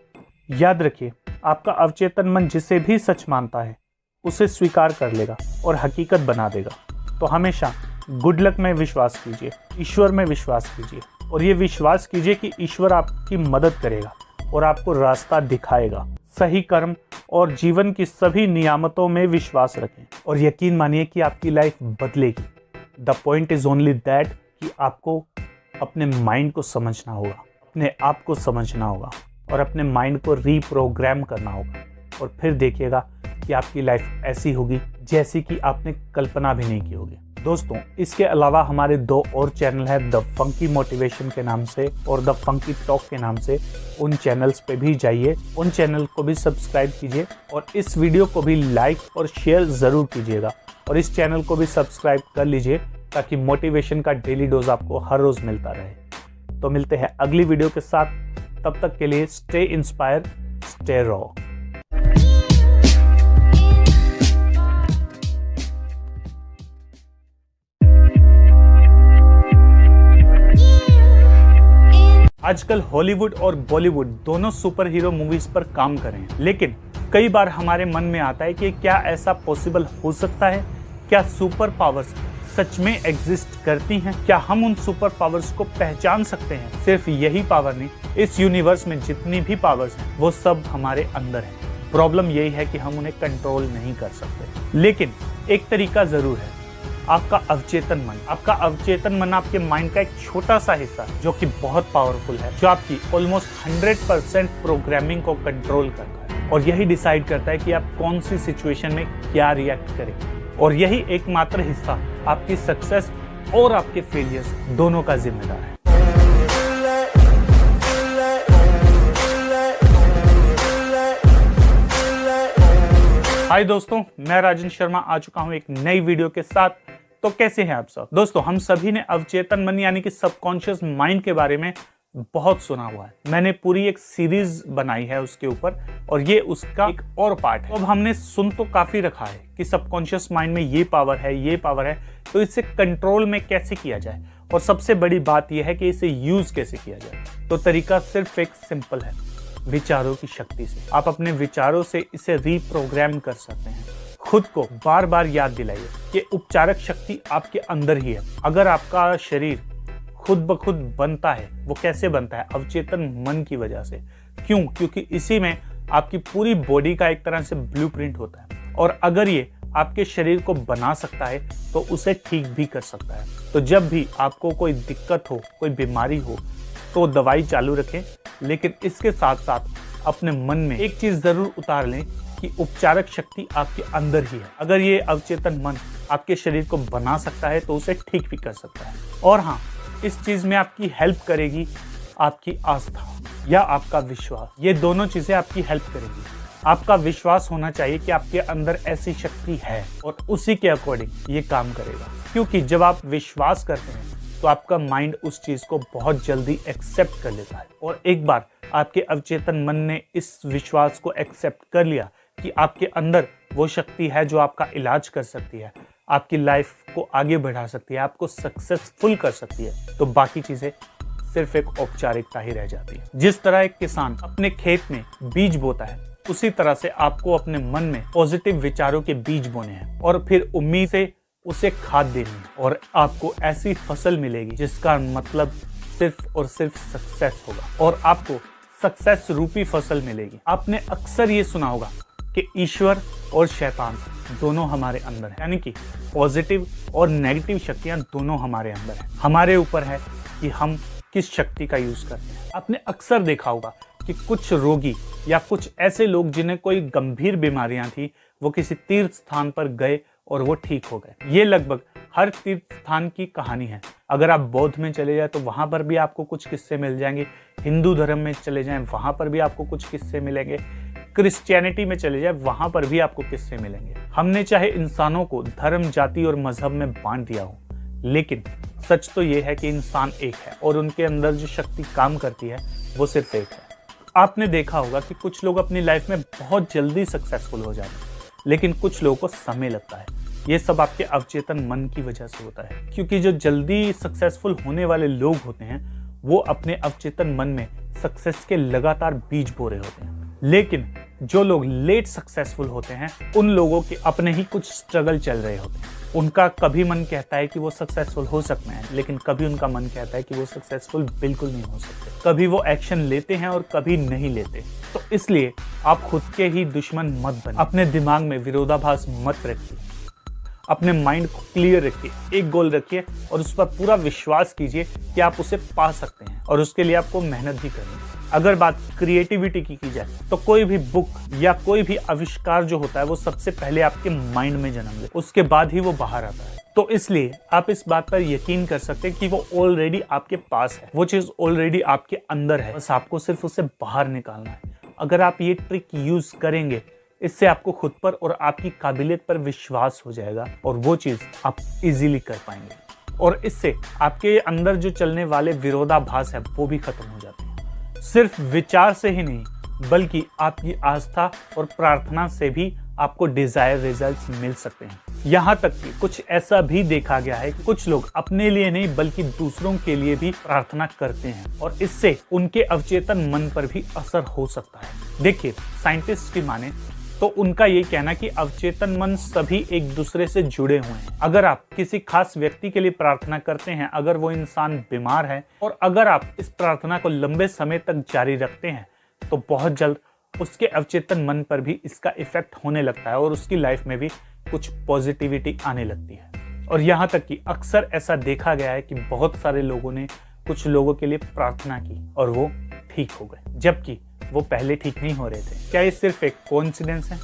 याद रखिए, आपका अवचेतन मन जिसे भी सच मानता है उसे स्वीकार कर लेगा और हकीकत बना देगा। तो हमेशा गुड लक में विश्वास कीजिए, ईश्वर में विश्वास कीजिए, और ये विश्वास कीजिए कि ईश्वर आपकी मदद करेगा और आपको रास्ता दिखाएगा। सही कर्म और जीवन की सभी नियामतों में विश्वास रखें और यकीन मानिए कि आपकी लाइफ बदलेगी। The point is only that कि आपको अपने माइंड को समझना होगा, अपने आप को समझना होगा और अपने माइंड को रीप्रोग्राम करना होगा, और फिर देखिएगा कि आपकी लाइफ ऐसी होगी जैसी कि आपने कल्पना भी नहीं की होगी। दोस्तों, इसके अलावा हमारे 2 और चैनल हैं, द फंकी मोटिवेशन के नाम से और द फंकी टॉक के नाम से। उन चैनल्स पे भी जाइए, उन चैनल को भी सब्सक्राइब कीजिए और इस वीडियो को भी लाइक और शेयर ज़रूर कीजिएगा, और इस चैनल को भी सब्सक्राइब कर लीजिए ताकि मोटिवेशन का डेली डोज आपको हर रोज़ मिलता रहे। तो मिलते हैं अगली वीडियो के साथ, तब तक के लिए स्टे इंस्पायर, स्टे रॉ। आजकल हॉलीवुड और बॉलीवुड दोनों सुपर हीरो मूवीज पर काम कर रहे हैं, लेकिन कई बार हमारे मन में आता है कि क्या ऐसा पॉसिबल हो सकता है? क्या सुपर पावर्स सच में एग्जिस्ट करती हैं? क्या हम उन सुपर पावर्स को पहचान सकते हैं? सिर्फ यही पावर नहीं, इस यूनिवर्स में जितनी भी पावर्स हैं वो सब हमारे अंदर हैं। प्रॉब्लम यही है कि हम उन्हें कंट्रोल नहीं कर सकते, लेकिन एक तरीका जरूर है। आपका अवचेतन मन। आपका अवचेतन मन आपके माइंड का एक छोटा सा हिस्सा जो कि बहुत पावरफुल है, जो आपकी ऑलमोस्ट 100% प्रोग्रामिंग को कंट्रोल करता है और यही डिसाइड करता है कि आप कौन सी सिचुएशन में क्या रिएक्ट करें। और यही एकमात्र हिस्सा आपकी सक्सेस और आपके फेलियर्स दोनों का जिम्मेदार है। हाय दोस्तों, मैं राजन शर्मा आ चुका हूं एक नई वीडियो के साथ। तो कैसे हैं आप सब दोस्तों? हम सभी ने अवचेतन मन यानी कि सबकॉन्शियस माइंड के बारे में बहुत सुना हुआ है। मैंने पूरी एक सीरीज बनाई है उसके ऊपर और ये उसका एक और पार्ट है। अब हमने सुन तो काफी रखा है कि सबकॉन्शियस माइंड में ये पावर है, ये पावर है, तो इसे कंट्रोल में कैसे किया जाए और सबसे बड़ी बात यह है कि इसे यूज कैसे किया जाए। तो तरीका सिर्फ एक सिंपल है, विचारों की शक्ति से। आप अपने विचारों से इसे रीप्रोग्राम कर सकते हैं। खुद को बार बार याद दिलाइए कि उपचारक शक्ति आपके अंदर ही है। अगर आपका शरीर खुद ब खुद बनता है, वो कैसे बनता है? अवचेतन मन की वजह से। क्यों? क्योंकि इसी में आपकी पूरी बॉडी का एक तरह से ब्लूप्रिंट होता है और अगर ये आपके शरीर को बना सकता है तो उसे ठीक भी कर सकता है। तो जब भी आपको कोई दिक्कत हो, कोई बीमारी हो, तो दवाई चालू रखें, लेकिन इसके साथ साथ अपने मन में एक चीज जरूर उतार लें कि उपचारक शक्ति आपके अंदर ही है। अगर ये अवचेतन मन आपके शरीर को बना सकता है तो उसे ठीक भी कर सकता है। और हाँ, इस चीज में आपकी हेल्प करेगी आपकी आस्था या आपका विश्वास। ये दोनों चीजें आपकी हेल्प करेगी। आपका विश्वास होना चाहिए कि आपके अंदर ऐसी शक्ति है और उसी के अकॉर्डिंग ये काम करेगा। क्योंकि जब आप विश्वास करते हैं तो आपका माइंड उस चीज को बहुत जल्दी एक्सेप्ट कर लेता है। और एक बार आपके अवचेतन मन ने इस विश्वास को एक्सेप्ट कर लिया कि आपके अंदर वो शक्ति है जो आपका इलाज कर सकती है, आपकी लाइफ को आगे बढ़ा सकती है, आपको सक्सेसफुल कर सकती है, तो बाकी चीजें सिर्फ एक औपचारिकता ही रह जाती है। जिस तरह एक किसान अपने खेत में बीज बोता है, उसी तरह से आपको अपने मन में पॉजिटिव विचारों के बीज बोने हैं और फिर उम्मीद से उसे खाद देनी है और आपको ऐसी फसल मिलेगी जिसका मतलब सिर्फ और सिर्फ सक्सेस होगा और आपको सक्सेस रूपी फसल मिलेगी। आपने अक्सर ये सुना होगा कि ईश्वर और शैतान दोनों हमारे अंदर है, यानी कि पॉजिटिव और नेगेटिव शक्तियां दोनों हमारे अंदर है। हमारे ऊपर है कि हम किस शक्ति का यूज करते हैं। आपने अक्सर देखा होगा कि कुछ रोगी या कुछ ऐसे लोग जिन्हें कोई गंभीर बीमारियां थी, वो किसी तीर्थ स्थान पर गए और वो ठीक हो गए। ये लगभग हर तीर्थ स्थान की कहानी है। अगर आप बौद्ध में चले जाए तो वहां पर भी आपको कुछ किस्से मिल जाएंगे, हिंदू धर्म में चले जाएं वहां पर भी आपको कुछ किस्से मिलेंगे, क्रिश्चियनिटी में चले जाए वहां पर भी आपको किस्से मिलेंगे। हमने चाहे इंसानों को धर्म, जाति और मजहब में बांट दिया हो, लेकिन सच तो ये है कि इंसान एक है और उनके अंदर जो शक्ति काम करती है वो सिर्फ एक है। आपने देखा होगा कि कुछ लोग अपनी लाइफ में बहुत जल्दी सक्सेसफुल हो जाते हैं, लेकिन कुछ लोगों को समय लगता है। ये सब आपके अवचेतन मन की वजह से होता है, क्योंकि जो जल्दी सक्सेसफुल होने वाले लोग होते हैं वो अपने अवचेतन मन में सक्सेस के लगातार बीज बो रहे होते हैं। लेकिन जो लोग लेट सक्सेसफुल होते हैं उन लोगों के अपने ही कुछ स्ट्रगल चल रहे होते हैं। उनका कभी मन कहता है कि वो सक्सेसफुल हो सकते हैं, लेकिन कभी उनका मन कहता है कि वो सक्सेसफुल बिल्कुल नहीं हो सकते। कभी वो एक्शन लेते हैं और कभी नहीं लेते। तो इसलिए आप खुद के ही दुश्मन मत बनिए। अपने दिमाग में विरोधाभास मत रखिए, अपने माइंड को क्लियर रखिए, एक गोल रखिए और उस पर पूरा विश्वास कीजिए कि आप उसे पा सकते हैं और उसके लिए आपको मेहनत भी करनी है। अगर बात क्रिएटिविटी की जाए तो कोई भी बुक या कोई भी आविष्कार जो होता है वो सबसे पहले आपके माइंड में जन्म ले, उसके बाद ही वो बाहर आता है। तो इसलिए आप इस बात पर यकीन कर सकते हैं कि वो ऑलरेडी आपके पास है, वो चीज ऑलरेडी आपके अंदर है, बस आपको सिर्फ उसे बाहर निकालना है। अगर आप ये ट्रिक यूज करेंगे, इससे आपको खुद पर और आपकी काबिलियत पर विश्वास हो जाएगा और वो चीज आप इजीली कर पाएंगे और इससे आपके अंदर जो चलने वाले विरोधाभास है वो भी खत्म हो जाते हैं। सिर्फ विचार से ही नहीं बल्कि आपकी आस्था और प्रार्थना से भी आपको डिजायर रिजल्ट्स मिल सकते हैं। यहाँ तक कि कुछ ऐसा भी देखा गया है कि कुछ लोग अपने लिए नहीं बल्कि दूसरों के लिए भी प्रार्थना करते हैं और इससे उनके अवचेतन मन पर भी असर हो सकता है। देखिए, साइंटिस्ट की माने तो उनका ये कहना कि अवचेतन मन सभी एक दूसरे से जुड़े हुए हैं। अगर आप किसी खास व्यक्ति के लिए प्रार्थना करते हैं, अगर वो इंसान बीमार है और अगर आप इस प्रार्थना को लंबे समय तक जारी रखते हैं तो बहुत जल्द उसके अवचेतन मन पर भी इसका इफेक्ट होने लगता है और उसकी लाइफ में भी कुछ पॉजिटिविटी आने लगती है। और यहाँ तक कि अक्सर ऐसा देखा गया है कि बहुत सारे लोगों ने कुछ लोगों के लिए प्रार्थना की और वो ठीक हो गए, जबकि वो पहले ठीक नहीं हो रहे थे। क्या ये सिर्फ एक कोइंसिडेंस है?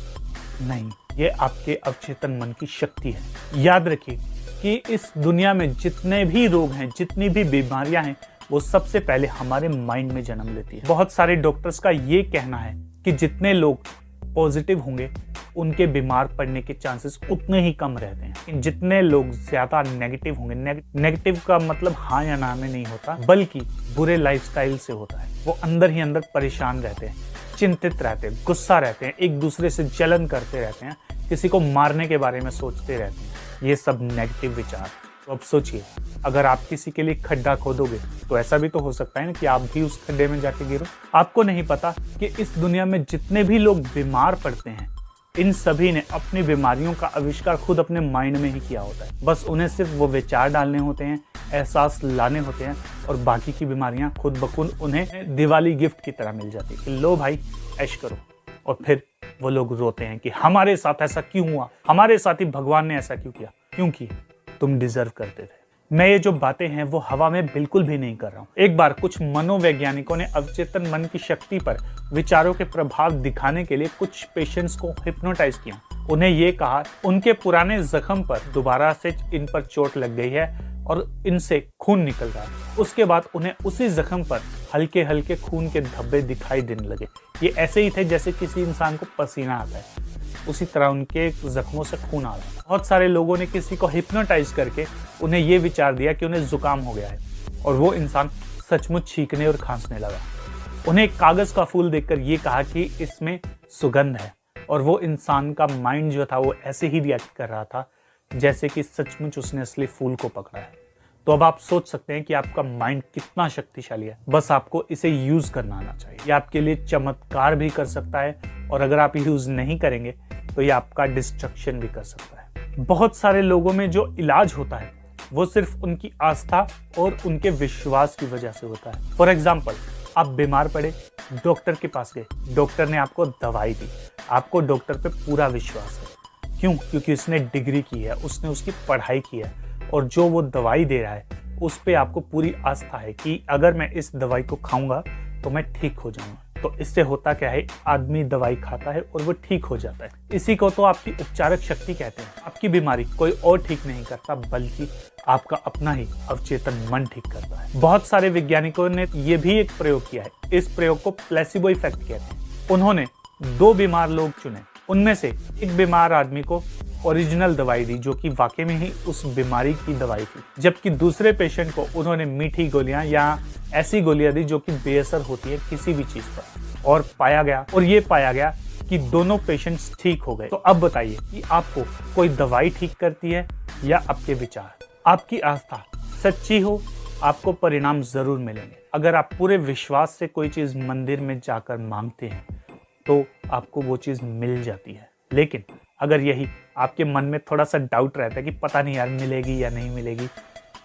नहीं, ये आपके अवचेतन मन की शक्ति है। याद रखिए कि इस दुनिया में जितने भी रोग हैं, जितनी भी बीमारियां हैं, वो सबसे पहले हमारे माइंड में जन्म लेती है। बहुत सारे डॉक्टर्स का ये कहना है कि जितने लोग पॉजिटिव होंगे उनके बीमार पड़ने के चांसेस उतने ही कम रहते हैं। जितने लोग ज्यादा नेगेटिव होंगे, नेगेटिव का मतलब हाँ या ना में नहीं होता, बल्कि बुरे लाइफस्टाइल से होता है। वो अंदर ही अंदर परेशान रहते हैं, चिंतित रहते हैं, गुस्सा रहते हैं, एक दूसरे से जलन करते रहते हैं, किसी को मारने के बारे में सोचते रहते हैं। ये सब नेगेटिव विचार। तो अब सोचिए, अगर आप किसी के लिए खड्डा खोदोगे तो ऐसा भी तो हो सकता है ना कि आप भी उस खड्डे में जाके गिरो। आपको नहीं पता कि इस दुनिया में जितने भी लोग बीमार पड़ते हैं, इन सभी ने अपनी बीमारियों का आविष्कार खुद अपने माइंड में ही किया होता है। बस उन्हें सिर्फ वो विचार डालने होते हैं, एहसास लाने होते हैं, और बाकी की बीमारियां खुद ब खुद उन्हें दिवाली गिफ्ट की तरह मिल जाती है कि लो भाई ऐश करो। और फिर वो लोग रोते हैं कि हमारे साथ ऐसा क्यों हुआ, हमारे साथ ही भगवान ने ऐसा क्यों किया, क्योंकि तुम डिजर्व करते थे। मैं ये जो बातें हैं वो हवा में बिल्कुल भी नहीं कर रहा हूँ। एक बार कुछ मनोवैज्ञानिकों ने अवचेतन मन की शक्ति पर विचारों के प्रभाव दिखाने के लिए कुछ पेशेंट्स को हिप्नोटाइज किया। उन्हें ये कहा उनके पुराने जख्म पर दोबारा से इन पर चोट लग गई है और इनसे खून निकल रहा है। उसके बाद उन्हें उसी जख्म पर हल्के हल्के खून के धब्बे दिखाई देने लगे। ये ऐसे ही थे जैसे किसी इंसान को पसीना आता है, उसी तरह उनके जख्मों से खून आ रहा है। बहुत सारे लोगों ने किसी को हिप्नोटाइज करके उन्हें ये विचार दिया कि उन्हें जुकाम हो गया है, और वो इंसान सचमुच छींकने और खांसने लगा। उन्हें एक कागज का फूल देखकर ये कहा कि इसमें सुगंध है, और वो इंसान का माइंड जो था वो ऐसे ही रिएक्ट कर रहा था जैसे कि सचमुच उसने असली फूल को पकड़ा है। तो अब आप सोच सकते हैं कि आपका माइंड कितना शक्तिशाली है, बस आपको इसे यूज करना आना चाहिए। ये आपके लिए चमत्कार भी कर सकता है, और अगर आप यूज नहीं करेंगे तो ये आपका डिस्ट्रक्शन भी कर सकता है। बहुत सारे लोगों में जो इलाज होता है वो सिर्फ उनकी आस्था और उनके विश्वास की वजह से होता है। फॉर एग्जाम्पल, आप बीमार पड़े, डॉक्टर के पास गए, डॉक्टर ने आपको दवाई दी, आपको डॉक्टर पे पूरा विश्वास है। क्यों? क्योंकि उसने डिग्री की है, उसने उसकी पढ़ाई की है, और जो वो दवाई दे रहा है उस पे आपको पूरी आस्था है कि अगर मैं इस दवाई को खाऊंगा तो मैं ठीक हो जाऊंगा। तो इससे होता क्या है, आदमी दवाई खाता है और वो ठीक हो जाता है। इसी को तो आपकी उपचारक शक्ति कहते हैं। आपकी बीमारी कोई और ठीक नहीं करता, बल्कि आपका अपना ही अवचेतन मन ठीक करता है। बहुत सारे वैज्ञानिकों ने ये भी एक प्रयोग किया है। इस प्रयोग को प्लेसिबो इफेक्ट कहते हैं। उन्होंने 2 बीमार लोग चुने, उनमें से एक बीमार आदमी को ओरिजिनल दवाई दी जो कि वाकई में ही उस बीमारी की दवाई थी, जबकि दूसरे पेशेंट को उन्होंने मीठी गोलियां या ऐसी गोलियां दी जो कि बेअसर होती है किसी भी चीज पर। और ये पाया गया कि दोनों पेशेंट्स ठीक हो गए। तो अब बताइए कि आपको कोई दवाई ठीक करती है या आपके विचार? आपकी आस्था सच्ची हो, आपको परिणाम जरूर मिलेंगे। अगर आप पूरे विश्वास से कोई चीज मंदिर में जाकर मांगते हैं तो आपको वो चीज मिल जाती है। लेकिन अगर यही आपके मन में थोड़ा सा डाउट रहता है कि पता नहीं यार मिलेगी या नहीं मिलेगी,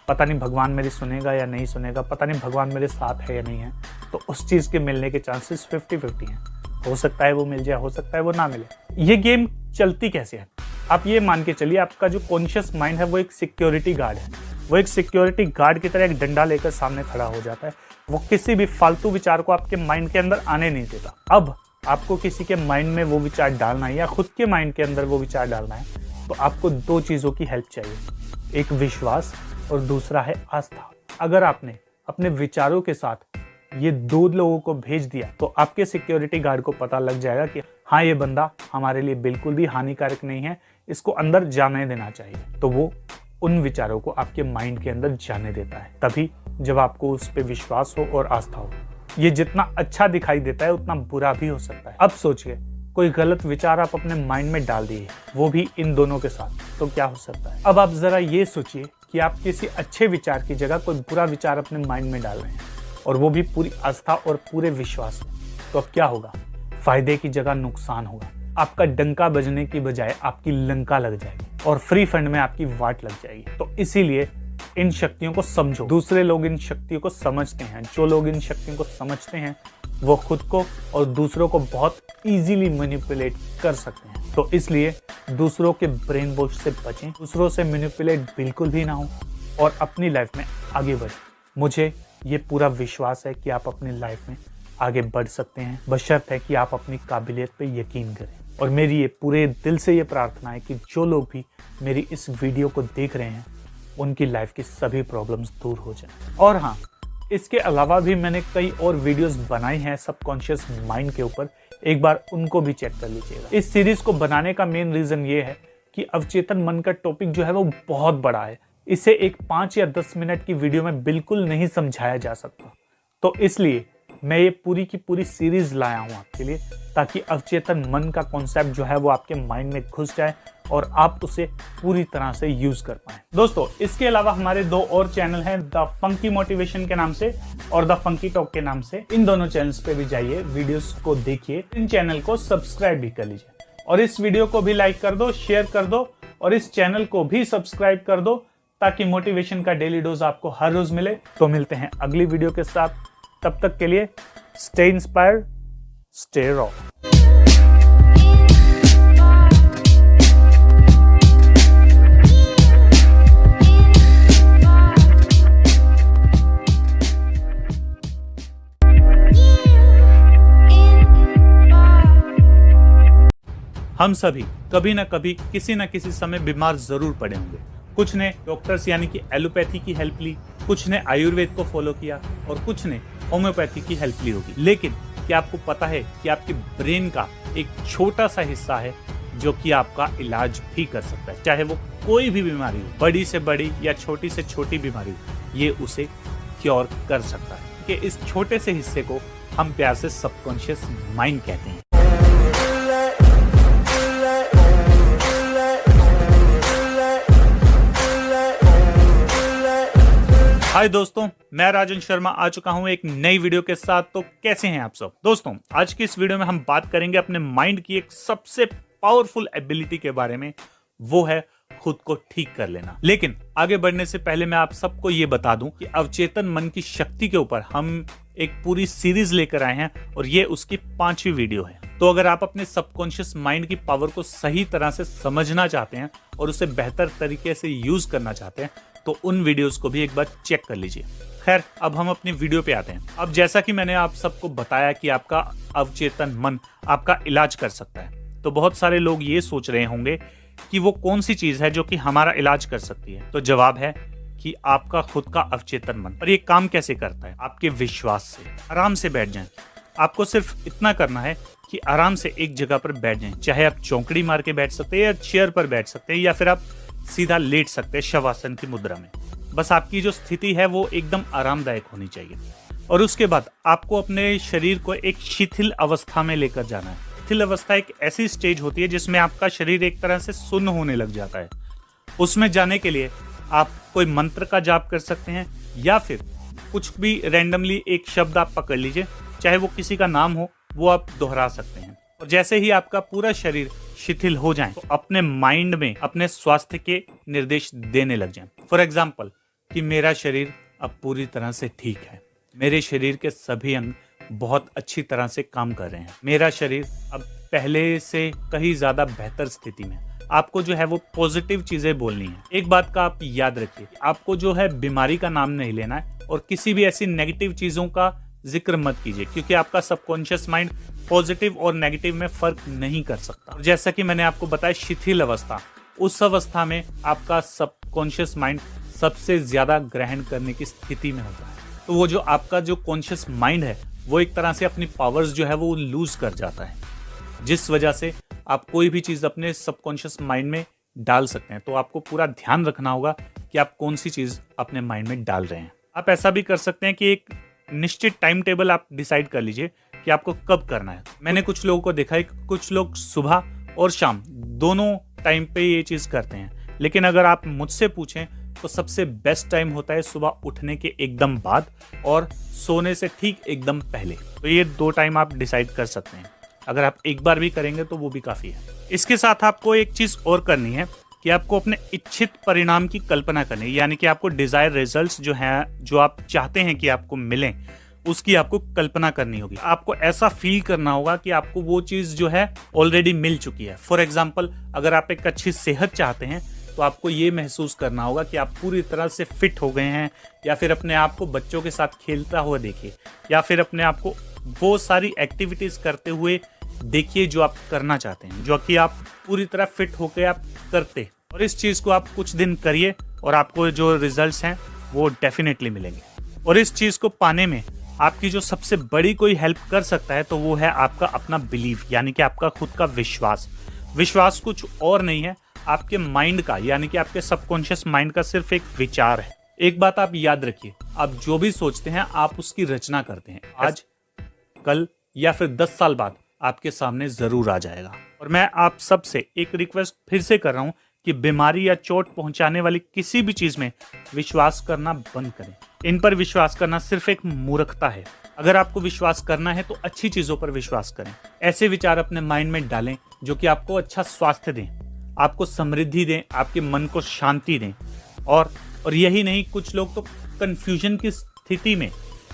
पता नहीं भगवान मेरी सुनेगा या नहीं सुनेगा, पता नहीं भगवान मेरे साथ है या नहीं है, तो उस चीज के मिलने के चांसेस 50-50 हैं। हो सकता है वो मिल जाए, हो सकता है वो ना मिले। ये गेम चलती कैसे है? आप ये मान के चलिए, आपका जो कॉन्शियस माइंड है वो एक सिक्योरिटी गार्ड है। वो एक सिक्योरिटी गार्ड की तरह एक डंडा लेकर सामने खड़ा हो जाता है। वो किसी भी फालतू विचार को आपके माइंड के अंदर आने नहीं देता। अब आपको किसी के माइंड में वो विचार डालना है या खुद के माइंड के अंदर वो विचार डालना है, तो आपको 2 चीजों की हेल्प चाहिए, एक विश्वास और दूसरा है आस्था। अगर आपने अपने विचारों के साथ ये 2 लोगों को भेज दिया तो आपके सिक्योरिटी गार्ड को पता लग जाएगा कि हाँ, ये बंदा हमारे लिए बिल्कुल भी हानिकारक नहीं है, इसको अंदर जाने देना चाहिए। तो वो उन विचारों को आपके माइंड के अंदर जाने देता है, तभी जब आपको उस पर विश्वास हो और आस्था हो। ये जितना अच्छा दिखाई देता है उतना बुरा भी हो सकता है। अब सोचिए, कोई गलत विचार आप अपने माइंड में डाल दिए, वो भी इन दोनों के साथ, तो क्या हो सकता है? अब आप जरा ये सोचिए कि आप किसी अच्छे विचार की जगह कोई बुरा विचार अपने माइंड में डाल रहे हैं, और वो भी पूरी आस्था और पूरे विश्वास में। तो अब क्या होगा? फायदे की जगह नुकसान होगा। आपका डंका बजने की बजाय आपकी लंका लग जाएगी, और फ्री फंड में आपकी वाट लग जाएगी। तो इसीलिए इन शक्तियों को समझो। दूसरे लोग इन शक्तियों को समझते हैं। जो लोग इन शक्तियों को समझते हैं वो खुद को और दूसरों को बहुत इजीली मैनिपुलेट कर सकते हैं। तो इसलिए दूसरों के ब्रेन वॉश से बचें, दूसरों से मैनिपुलेट बिल्कुल भी ना हो और अपनी लाइफ में आगे बढ़ें। मुझे ये पूरा विश्वास है कि आप अपनी लाइफ में आगे बढ़ सकते हैं, बशर्ते है कि आप अपनी काबिलियत पे यकीन करें। और मेरी ये पूरे दिल से ये प्रार्थना है कि जो लोग भी मेरी इस वीडियो को देख रहे हैं उनकी लाइफ की सभी प्रॉब्लम्स दूर हो जाएं। और हाँ, इसके अलावा भी मैंने कई और वीडियोस बनाई हैं सबकॉन्शियस माइंड के ऊपर, एक बार उनको भी चेक कर लीजिएगा। इस सीरीज को बनाने का मेन रीजन ये है कि अवचेतन मन का टॉपिक जो है वो बहुत बड़ा है, इसे एक 5 या 10 मिनट की वीडियो में बिल्कुल नहीं समझाया जा सकता। तो इसलिए मैं ये पूरी की पूरी सीरीज लाया हूँ आपके लिए, ताकि अवचेतन मन का कॉन्सेप्ट जो है वो आपके माइंड में घुस जाए और आप उसे पूरी तरह से यूज कर पाएं। दोस्तों, इसके अलावा हमारे 2 और चैनल हैं, द फंकी मोटिवेशन के नाम से और द फंकी टॉक के नाम से। इन दोनों चैनल्स पे भी जाइए, वीडियोस को देखिए, इन चैनल को सब्सक्राइब भी कर लीजिए और इस वीडियो को भी लाइक कर दो, शेयर कर दो और इस चैनल को भी सब्सक्राइब कर दो, ताकि मोटिवेशन का डेली डोज आपको हर रोज मिले। तो मिलते हैं अगली वीडियो के साथ, तब तक के लिए स्टे इंस्पायर्ड, स्टे रॉ। हम सभी कभी ना कभी किसी न किसी समय बीमार जरूर पड़े होंगे। कुछ ने डॉक्टर्स यानी कि एलोपैथी की हेल्प ली, कुछ ने आयुर्वेद को फॉलो किया और कुछ ने होम्योपैथी की हेल्प ली होगी। लेकिन क्या आपको पता है कि आपके ब्रेन का एक छोटा सा हिस्सा है जो कि आपका इलाज भी कर सकता है, चाहे वो कोई भी बीमारी हो, बड़ी से बड़ी या छोटी से छोटी बीमारी हो, ये उसे क्योर कर सकता है। कि इस छोटे से हिस्से को हम प्यार से सबकॉन्शियस माइंड कहते हैं। हाय दोस्तों, मैं राजन शर्मा आ चुका हूं एक नई वीडियो के साथ। तो कैसे हैं आप सब दोस्तों? आज की इस वीडियो में हम बात करेंगे अपने माइंड की एक सबसे पावरफुल एबिलिटी के बारे में, वो है खुद को ठीक कर लेना। लेकिन आगे बढ़ने से पहले मैं आप सबको ये बता दूं कि अवचेतन मन की शक्ति के ऊपर हम एक पूरी सीरीज लेकर आए हैं और ये उसकी 5वीं वीडियो है। तो अगर आप अपने सबकॉन्शियस माइंड की पावर को सही तरह से समझना चाहते हैं और उसे बेहतर तरीके से यूज करना चाहते हैं तो उन वीडियोस को भी एक बार चेक कर लीजिए। खैर, अब हम अपनी वीडियो पे आते हैं। अब जैसा कि मैंने आप सबको बताया कि आपका अवचेतन मन आपका इलाज कर सकता है, तो बहुत सारे लोग ये सोच रहे होंगे कि वो कौन सी चीज है जो कि हमारा इलाज कर सकती है। तो जवाब है कि आपका खुद का अवचेतन मन। और ये काम कैसे करता है? आपके विश्वास से। आराम से बैठ जाएं। आपको सिर्फ इतना करना है कि आराम से एक जगह पर बैठ जाएं। चाहे आप चौकड़ी मार के बैठ सकते हैं या चेयर पर बैठ सकते हैं या फिर आप सीधा लेट सकते हैं शवासन की मुद्रा में। बस आपकी जो स्थिति है वो एकदम आरामदायक होनी चाहिए। और उसके बाद आपको अपने शरीर को एक शिथिल अवस्था में लेकर जाना है। शिथिल अवस्था एक ऐसी स्टेज होती है जिसमें आपका शरीर एक तरह से सुन्न होने लग जाता है। उसमें जाने के लिए आप कोई मंत्र का जाप कर सकते हैं या फिर कुछ भी रैंडमली एक शब्द आप पकड़ लीजिए, चाहे वो किसी का नाम हो, वो आप दोहरा सकते हैं। और जैसे ही आपका पूरा शरीर शिथिल हो जाए तो अपने माइंड में अपने स्वास्थ्य के निर्देश देने लग जाएं। फॉर एग्जाम्पल कि मेरा शरीर अब पूरी तरह से ठीक है, मेरे शरीर के सभी अंग बहुत अच्छी तरह से काम कर रहे हैं, मेरा शरीर अब पहले से कहीं ज्यादा बेहतर स्थिति में। आपको जो है वो पॉजिटिव चीजें बोलनी है। एक बात का आप याद रखिए, आपको जो है बीमारी का नाम नहीं लेना है और किसी भी ऐसी नेगेटिव चीजों का जिक्र मत कीजिए, क्योंकि आपका सबकॉन्शियस माइंड पॉजिटिव और नेगेटिव में फर्क नहीं कर सकता। और जैसा कि मैंने आपको बताया, शिथिल अवस्था, उस अवस्था में आपका सबकॉन्शियस माइंड सबसे ज्यादा ग्रहण करने की स्थिति में होता है। तो वो जो आपका जो कॉन्शियस माइंड है वो एक तरह से अपनी पावर्स जो है वो लूज कर जाता है, जिस वजह से आप कोई भी चीज अपने सबकॉन्शियस माइंड में डाल सकते हैं। तो आपको पूरा ध्यान रखना होगा कि आप कौन सी चीज अपने माइंड में डाल रहे हैं। आप ऐसा भी कर सकते हैं कि एक निश्चित टाइम टेबल आप डिसाइड कर लीजिए कि आपको कब करना है। मैंने कुछ लोगों को देखा है, कुछ लोग सुबह और शाम दोनों टाइम पे ये चीज करते हैं, लेकिन अगर आप मुझसे पूछें तो सबसे बेस्ट टाइम होता है सुबह उठने के एकदम बाद और सोने से ठीक एकदम पहले। तो ये 2 टाइम आप डिसाइड कर सकते हैं। अगर आप एक बार भी करेंगे तो वो भी काफी है। इसके साथ आपको एक चीज और करनी है कि आपको अपने इच्छित परिणाम की कल्पना करनी है, यानी कि आपको डिजायर रिजल्ट्स जो हैं, जो आप चाहते हैं कि आपको मिलें, उसकी आपको कल्पना करनी होगी। आपको ऐसा फील करना होगा कि आपको वो चीज जो है ऑलरेडी मिल चुकी है। फॉर एग्जाम्पल, अगर आप एक अच्छी सेहत चाहते हैं तो आपको ये महसूस करना होगा कि आप पूरी तरह से फिट हो गए हैं, या फिर अपने आप को बच्चों के साथ खेलता हुआ देखिए, या फिर अपने आप को वो सारी एक्टिविटीज करते हुए देखिए जो आप करना चाहते हैं, जो कि आप पूरी तरह फिट होकर आप करते। और इस चीज को आप कुछ दिन करिए और आपको जो रिजल्ट्स हैं वो डेफिनेटली मिलेंगे। और इस चीज को पाने में आपकी जो सबसे बड़ी कोई हेल्प कर सकता है तो वो है आपका अपना बिलीफ, यानी कि आपका खुद का विश्वास। विश्वास कुछ और नहीं है, आपके माइंड का, यानी कि आपके सबकॉन्शियस माइंड का सिर्फ एक विचार है। एक बात आप याद रखिए, आप जो भी सोचते हैं आप उसकी रचना करते हैं। आज, कल या फिर 10 साल बाद आपके सामने जरूर आ जाएगा। और मैं आप सबसे एक रिक्वेस्ट फिर से कर रहा हूं कि बीमारी या चोट पहुंचाने वाली किसी भी चीज में विश्वास करना बंद करें। इन पर विश्वास करना सिर्फ एक मूर्खता है। अगर आपको विश्वास करना है तो अच्छी चीजों पर विश्वास करें। ऐसे विचार अपने माइंड में डालें जो कि आपको अच्छा स्वास्थ्य दें, आपको समृद्धि दें, आपके मन को शांति दें। और यही नहीं, कुछ लोग तो कंफ्यूजन की स्थिति में,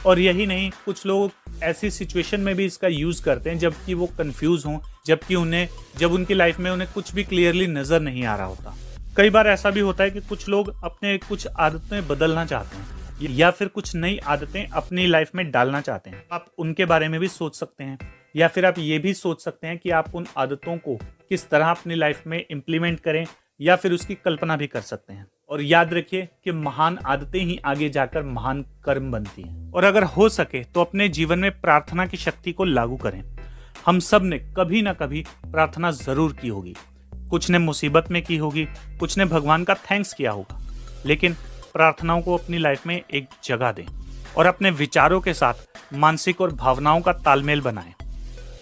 और यही नहीं, कुछ लोग ऐसी सिचुएशन में भी इसका यूज करते हैं जबकि वो कंफ्यूज हों, जब उनकी लाइफ में उन्हें कुछ भी क्लियरली नजर नहीं आ रहा होता। कई बार ऐसा भी होता है कि कुछ लोग अपने कुछ आदतें बदलना चाहते हैं या फिर कुछ नई आदतें अपनी लाइफ में डालना चाहते हैं। आप उनके बारे में भी सोच सकते हैं, या फिर आप ये भी सोच सकते हैं कि आप उन आदतों को किस तरह अपनी लाइफ में इम्प्लीमेंट करें, या फिर उसकी कल्पना भी कर सकते हैं। और याद रखिए कि महान आदतें ही आगे जाकर महान कर्म बनती हैं। और अगर हो सके तो अपने जीवन में प्रार्थना की शक्ति को लागू करें। हम सब ने कभी ना कभी प्रार्थना जरूर की होगी। कुछ ने मुसीबत में की होगी, कुछ ने भगवान का थैंक्स किया होगा, लेकिन प्रार्थनाओं को अपनी लाइफ में एक जगह दें और अपने विचारों के साथ मानसिक और भावनाओं का तालमेल बनाएं।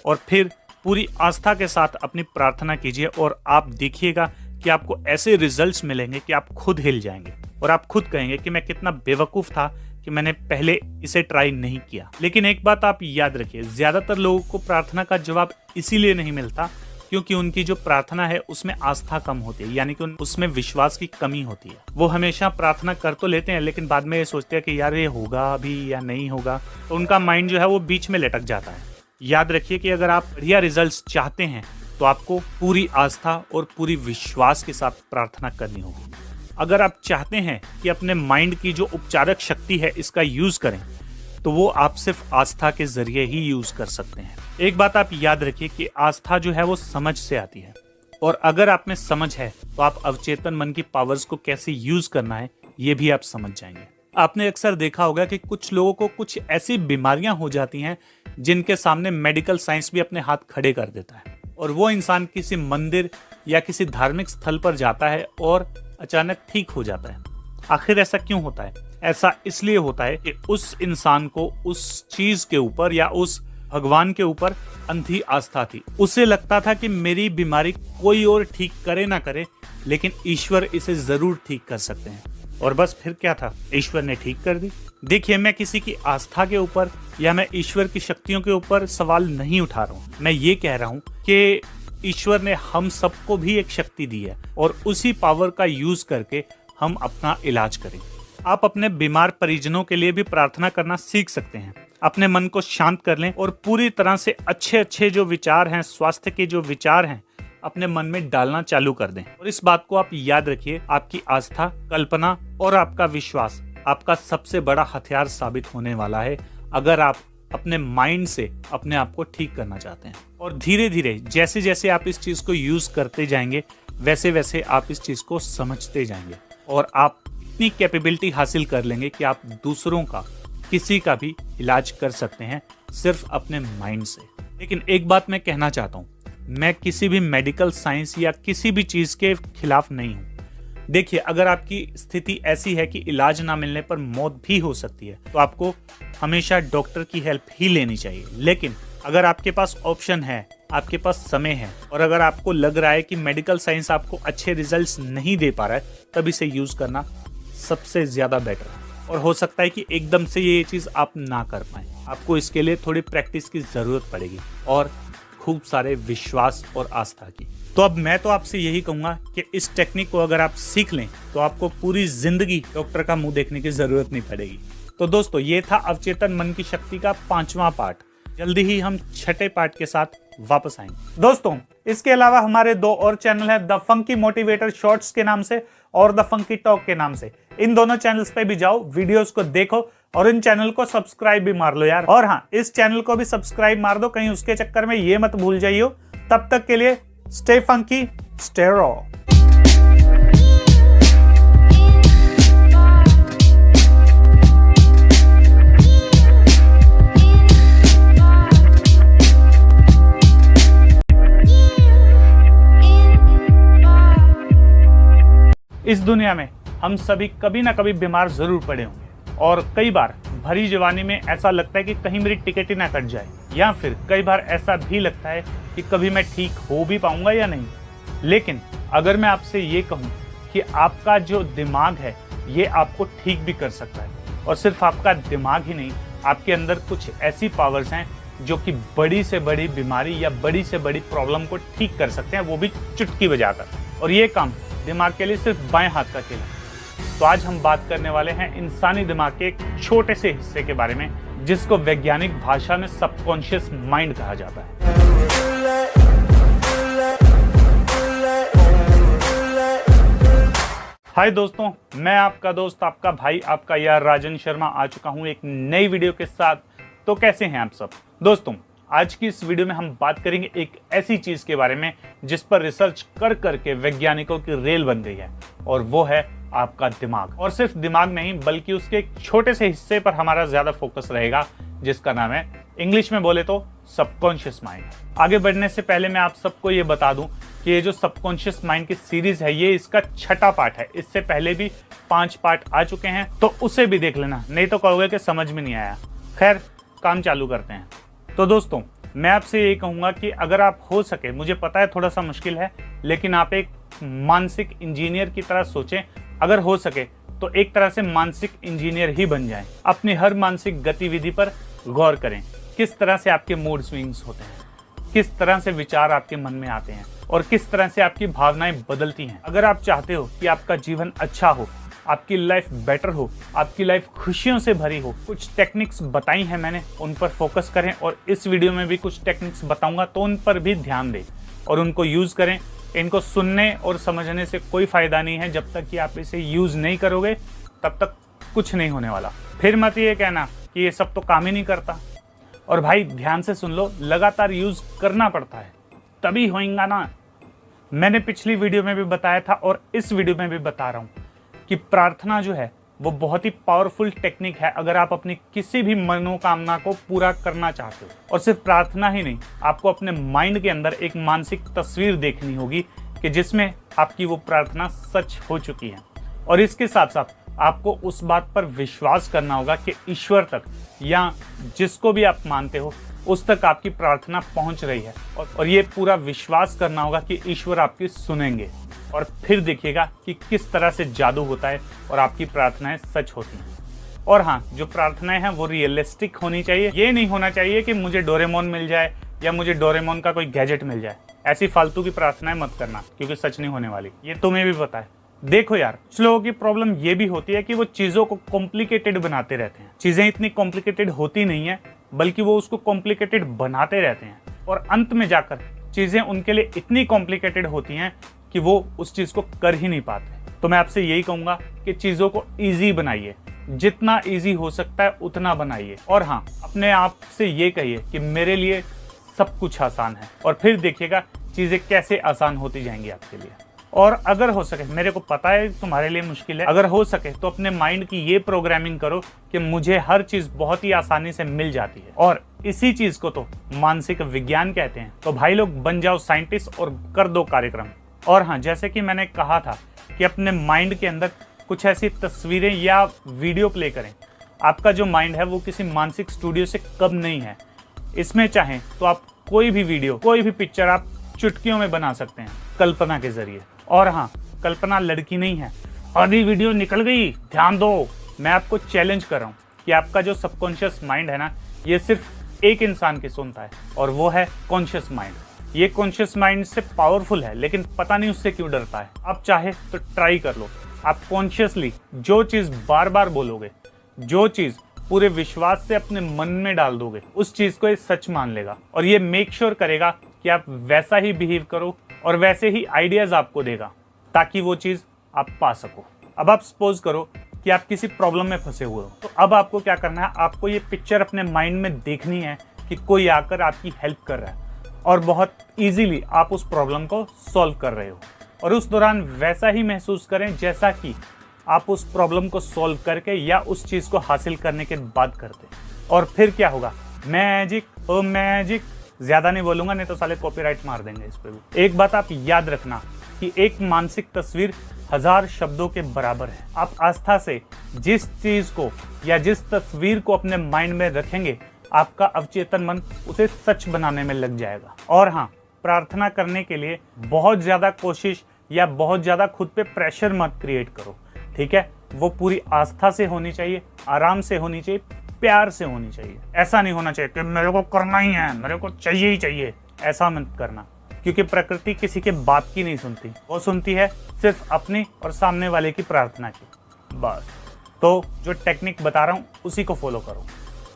और फिर पूरी आस्था के साथ अपनी प्रार्थना कीजिए और आप देखिएगा कि आपको ऐसे रिजल्ट्स मिलेंगे कि आप खुद हिल जाएंगे और आप खुद कहेंगे कि मैं कितना बेवकूफ था कि मैंने पहले इसे ट्राई नहीं किया। लेकिन एक बात आप याद रखिए, ज्यादातर लोगों को प्रार्थना का जवाब इसीलिए नहीं मिलता क्योंकि उनकी जो प्रार्थना है उसमें आस्था कम होती है, यानी कि उसमें विश्वास की कमी होती है। वो हमेशा प्रार्थना कर तो लेते हैं लेकिन बाद में ये सोचते हैं कि यार ये होगा भी या नहीं होगा, तो उनका माइंड जो है वो बीच में लटक जाता है। याद रखिए कि अगर आप बढ़िया रिजल्ट्स चाहते हैं तो आपको पूरी आस्था और पूरी विश्वास के साथ प्रार्थना करनी होगी। अगर आप चाहते हैं कि अपने माइंड की जो उपचारक शक्ति है इसका यूज करें, तो वो आप सिर्फ आस्था के जरिए ही यूज कर सकते हैं। एक बात आप याद रखिए कि आस्था जो है वो समझ से आती है, और अगर आप में समझ है तो आप अवचेतन मन की पावर्स को कैसे यूज करना है ये भी आप समझ जाएंगे। आपने अक्सर देखा होगा कि कुछ लोगों को कुछ ऐसी बीमारियां हो जाती हैं जिनके सामने मेडिकल साइंस भी अपने हाथ खड़े कर देता है, और वो इंसान किसी मंदिर या किसी धार्मिक स्थल पर जाता है और अचानक ठीक हो जाता है। आखिर ऐसा क्यों होता है? ऐसा इसलिए होता है कि उस इंसान को उस चीज के ऊपर या उस भगवान के ऊपर अंधी आस्था थी। उसे लगता था कि मेरी बीमारी कोई और ठीक करे ना करे, लेकिन ईश्वर इसे जरूर ठीक कर सकते हैं। और बस फिर क्या था, ईश्वर ने ठीक कर दी। देखिए, मैं किसी की आस्था के ऊपर या मैं ईश्वर की शक्तियों के ऊपर सवाल नहीं उठा रहा हूँ। मैं ये कह रहा हूँ कि ईश्वर ने हम सबको भी एक शक्ति दी है और उसी पावर का यूज करके हम अपना इलाज करें। आप अपने बीमार परिजनों के लिए भी प्रार्थना करना सीख सकते हैं। अपने मन को शांत कर लें और पूरी तरह से अच्छे अच्छे जो विचार हैं, स्वास्थ्य के जो विचार हैं, अपने मन में डालना चालू कर दें। और इस बात को आप याद रखिए, आपकी आस्था, कल्पना और आपका विश्वास आपका सबसे बड़ा हथियार साबित होने वाला है अगर आप अपने माइंड से अपने आप को ठीक करना चाहते हैं। और धीरे धीरे जैसे जैसे आप इस चीज को यूज करते जाएंगे वैसे वैसे आप इस चीज को समझते जाएंगे और आप इतनी कैपेबिलिटी हासिल कर लेंगे कि आप दूसरों का, किसी का भी इलाज कर सकते हैं सिर्फ अपने माइंड से। लेकिन एक बात मैं कहना चाहता हूँ, मैं किसी भी मेडिकल साइंस या किसी भी चीज के खिलाफ नहीं हूँ। देखिए, अगर आपकी स्थिति ऐसी है कि इलाज ना मिलने पर मौत भी हो सकती है तो आपको हमेशा डॉक्टर की हेल्प ही लेनी चाहिए। लेकिन अगर आपके पास ऑप्शन है, आपके पास समय है, और अगर आपको लग रहा है कि मेडिकल साइंस आपको अच्छे रिजल्ट्स नहीं दे पा रहा है, तब इसे यूज करना सबसे ज्यादा बेटर है। और हो सकता है कि एकदम से ये चीज आप ना कर पाए, आपको इसके लिए थोड़ी प्रैक्टिस की जरूरत पड़ेगी और खूब सारे विश्वास और आस्था की। तो अब मैं तो आपसे यही कहूंगा कि इस टेक्निक को अगर आप सीख लें तो आपको पूरी जिंदगी डॉक्टर का मुंह देखने की जरूरत नहीं पड़ेगी। तो दोस्तों ये था अवचेतन मन की शक्ति का 5वां पार्ट। जल्दी ही हम 6ठे पार्ट के साथ वापस आएंगे। दोस्तों इसके अलावा हमारे 2 और चैनल है, द फंकी मोटिवेटर शॉर्ट्स के नाम से और द फंकी टॉक के नाम से। इन दोनों चैनल्स पे भी जाओ, वीडियोस को देखो और इन चैनल को सब्सक्राइब भी मार लो यार। और हाँ, इस चैनल को भी सब्सक्राइब मार दो, कहीं उसके चक्कर में ये मत भूल जाइयो। तब तक के लिए स्टे फंकी, स्टे रॉ। इस दुनिया में हम सभी कभी ना कभी बीमार जरूर पड़े होंगे और कई बार भरी जवानी में ऐसा लगता है कि कहीं मेरी टिकट ही ना कट जाए, या फिर कई बार ऐसा भी लगता है कि कभी मैं ठीक हो भी पाऊंगा या नहीं। लेकिन अगर मैं आपसे ये कहूं कि आपका जो दिमाग है ये आपको ठीक भी कर सकता है, और सिर्फ आपका दिमाग ही नहीं, आपके अंदर कुछ ऐसी पावर्स हैं जो कि बड़ी से बड़ी बीमारी या बड़ी से बड़ी प्रॉब्लम को ठीक कर सकते हैं, वो भी चुटकी बजाकर। और ये काम दिमाग के लिए सिर्फ बाएं हाथ का खेल है। तो आज हम बात करने वाले हैं इंसानी दिमाग के एक छोटे से हिस्से के बारे में, जिसको वैज्ञानिक भाषा में सबकॉन्शियस माइंड कहा जाता है। हाय दोस्तों, मैं आपका दोस्त, आपका भाई, आपका यार राजन शर्मा आ चुका हूं एक नई वीडियो के साथ। तो कैसे हैं आप सब दोस्तों? आज की इस वीडियो में हम बात करेंगे एक ऐसी चीज के बारे में जिस पर रिसर्च कर करके वैज्ञानिकों की रेल बन गई है, और वो है आपका दिमाग। और सिर्फ दिमाग नहीं, बल्कि उसके एक छोटे से हिस्से पर हमारा ज्यादा फोकस रहेगा, जिसका नाम है, इंग्लिश में बोले तो, सबकॉन्शियस माइंड। आगे बढ़ने से पहले मैं आप सबको ये बता दूं कि ये जो सबकॉन्शियस माइंड की सीरीज है, ये इसका 6ठा पार्ट है। इससे पहले भी 5 पार्ट आ चुके हैं, तो उसे भी देख लेना, नहीं तो कहोगे कि समझ में नहीं आया। खैर, काम चालू करते हैं। तो दोस्तों मैं आपसे ये कहूंगा कि अगर आप हो सके, मुझे पता है थोड़ा सा मुश्किल है, लेकिन आप एक मानसिक इंजीनियर की तरह सोचें। अगर हो सके तो एक तरह से मानसिक इंजीनियर ही बन जाएं। अपनी हर मानसिक गतिविधि पर गौर करें, किस तरह से आपके मूड स्विंग्स होते हैं, किस तरह से विचार आपके मन में आते हैं और किस तरह से आपकी भावनाएं बदलती हैं। अगर आप चाहते हो कि आपका जीवन अच्छा हो, आपकी लाइफ बेटर हो, आपकी लाइफ खुशियों से भरी हो, कुछ टेक्निक्स बताई हैं मैंने, उन पर फोकस करें। और इस वीडियो में भी कुछ टेक्निक्स बताऊंगा, तो उन पर भी ध्यान दें और उनको यूज करें। इनको सुनने और समझने से कोई फायदा नहीं है, जब तक कि आप इसे यूज नहीं करोगे तब तक कुछ नहीं होने वाला। फिर मत ये कहना कि ये सब तो काम ही नहीं करता। और भाई ध्यान से सुन लो, लगातार यूज करना पड़ता है, तभी होएगा ना। मैंने पिछली वीडियो में भी बताया था और इस वीडियो में भी बता रहा हूं कि प्रार्थना जो है वो बहुत ही पावरफुल टेक्निक है, अगर आप अपनी किसी भी मनोकामना को पूरा करना चाहते हो। और सिर्फ प्रार्थना ही नहीं, आपको अपने माइंड के अंदर एक मानसिक तस्वीर देखनी होगी कि जिसमें आपकी वो प्रार्थना सच हो चुकी है। और इसके साथ साथ आपको उस बात पर विश्वास करना होगा कि ईश्वर तक, या जिसको भी आप मानते हो, उस तक आपकी प्रार्थना पहुंच रही है। और ये पूरा विश्वास करना होगा कि ईश्वर आपकी सुनेंगे। और फिर देखिएगा कि किस तरह से जादू होता है और आपकी प्रार्थनाएं सच होती हैं। और हाँ, जो प्रार्थनाएं हैं वो रियलिस्टिक होनी चाहिए। ये नहीं होना चाहिए कि मुझे डोरेमोन मिल जाए या मुझे डोरेमोन का कोई गैजेट मिल जाए। ऐसी फालतू की प्रार्थनाएं मत करना, क्योंकि सच नहीं होने वाली, ये तुम्हें भी पता है। देखो यार, कुछ लोगों की प्रॉब्लम ये भी होती है कि वो चीजों को कॉम्प्लिकेटेड बनाते रहते हैं। चीजें इतनी कॉम्प्लिकेटेड होती नहीं है, बल्कि वो उसको कॉम्प्लिकेटेड बनाते रहते हैं, और अंत में जाकर चीजें उनके लिए इतनी कॉम्प्लिकेटेड होती हैं कि वो उस चीज को कर ही नहीं पाते। तो मैं आपसे यही कहूंगा कि चीजों को इजी बनाइए, जितना इजी हो सकता है उतना बनाइए। और हाँ, अपने आप से ये कहिए कि मेरे लिए सब कुछ आसान है, और फिर देखिएगा चीजें कैसे आसान होती जाएंगी आपके लिए। और अगर हो सके, मेरे को पता है तुम्हारे लिए मुश्किल है, अगर हो सके तो अपने माइंड की ये प्रोग्रामिंग करो कि मुझे हर चीज बहुत ही आसानी से मिल जाती है, और इसी चीज को तो मानसिक विज्ञान कहते हैं। तो भाई लोग, बन जाओ साइंटिस्ट और कर दो कार्यक्रम। और हाँ, जैसे कि मैंने कहा था कि अपने माइंड के अंदर कुछ ऐसी तस्वीरें या वीडियो प्ले करें। आपका जो माइंड है वो किसी मानसिक स्टूडियो से कम नहीं है। इसमें चाहें तो आप कोई भी वीडियो, कोई भी पिक्चर आप चुटकियों में बना सकते हैं, कल्पना के जरिए। और हाँ, कल्पना लड़की नहीं है। आधी वीडियो निकल गई, ध्यान दो। मैं आपको चैलेंज कर रहा हूँ कि आपका जो सबकॉन्शियस माइंड है ना, ये सिर्फ एक इंसान की सुनता है, और वो है कॉन्शियस माइंड। ये कॉन्शियस माइंड से पावरफुल है, लेकिन पता नहीं उससे क्यों डरता है। आप चाहे तो ट्राई कर लो। आप कॉन्शियसली जो चीज बार बार बोलोगे, जो चीज पूरे विश्वास से अपने मन में डाल दोगे उस चीज को ये सच मान लेगा और ये मेक श्योर करेगा कि आप वैसा ही बिहेव करो और वैसे ही आइडियाज आपको देगा ताकि वो चीज आप पा सको। अब आप सपोज करो कि आप किसी प्रॉब्लम में फंसे हुए हो, तो अब आपको क्या करना है, आपको ये पिक्चर अपने माइंड में देखनी है कि कोई आकर आपकी हेल्प कर रहा है और बहुत इजीली आप उस प्रॉब्लम को सॉल्व कर रहे हो और उस दौरान वैसा ही महसूस करें जैसा कि आप उस प्रॉब्लम को सॉल्व करके या उस चीज को हासिल करने के बाद करते। और फिर क्या होगा, मैजिक ओ मैजिक। ज्यादा नहीं बोलूंगा नहीं तो साले कॉपीराइट मार देंगे इस पे भी। एक बात आप याद रखना कि एक मानसिक तस्वीर 1000 शब्दों के बराबर है। आप आस्था से जिस चीज को या जिस तस्वीर को अपने माइंड में रखेंगे आपका अवचेतन मन उसे सच बनाने में लग जाएगा। और हाँ, प्रार्थना करने के लिए बहुत ज्यादा कोशिश या बहुत ज्यादा खुद पे प्रेशर मत क्रिएट करो, ठीक है। वो पूरी आस्था से होनी चाहिए, आराम से होनी चाहिए, प्यार से होनी चाहिए। ऐसा नहीं होना चाहिए कि मेरे को करना ही है, मेरे को चाहिए ही चाहिए, ऐसा मत करना, क्योंकि प्रकृति किसी के बात की नहीं सुनती, वो सुनती है सिर्फ अपनी और सामने वाले की प्रार्थना की, बस। तो जो टेक्निक बता रहा हूँ उसी को फॉलो करो,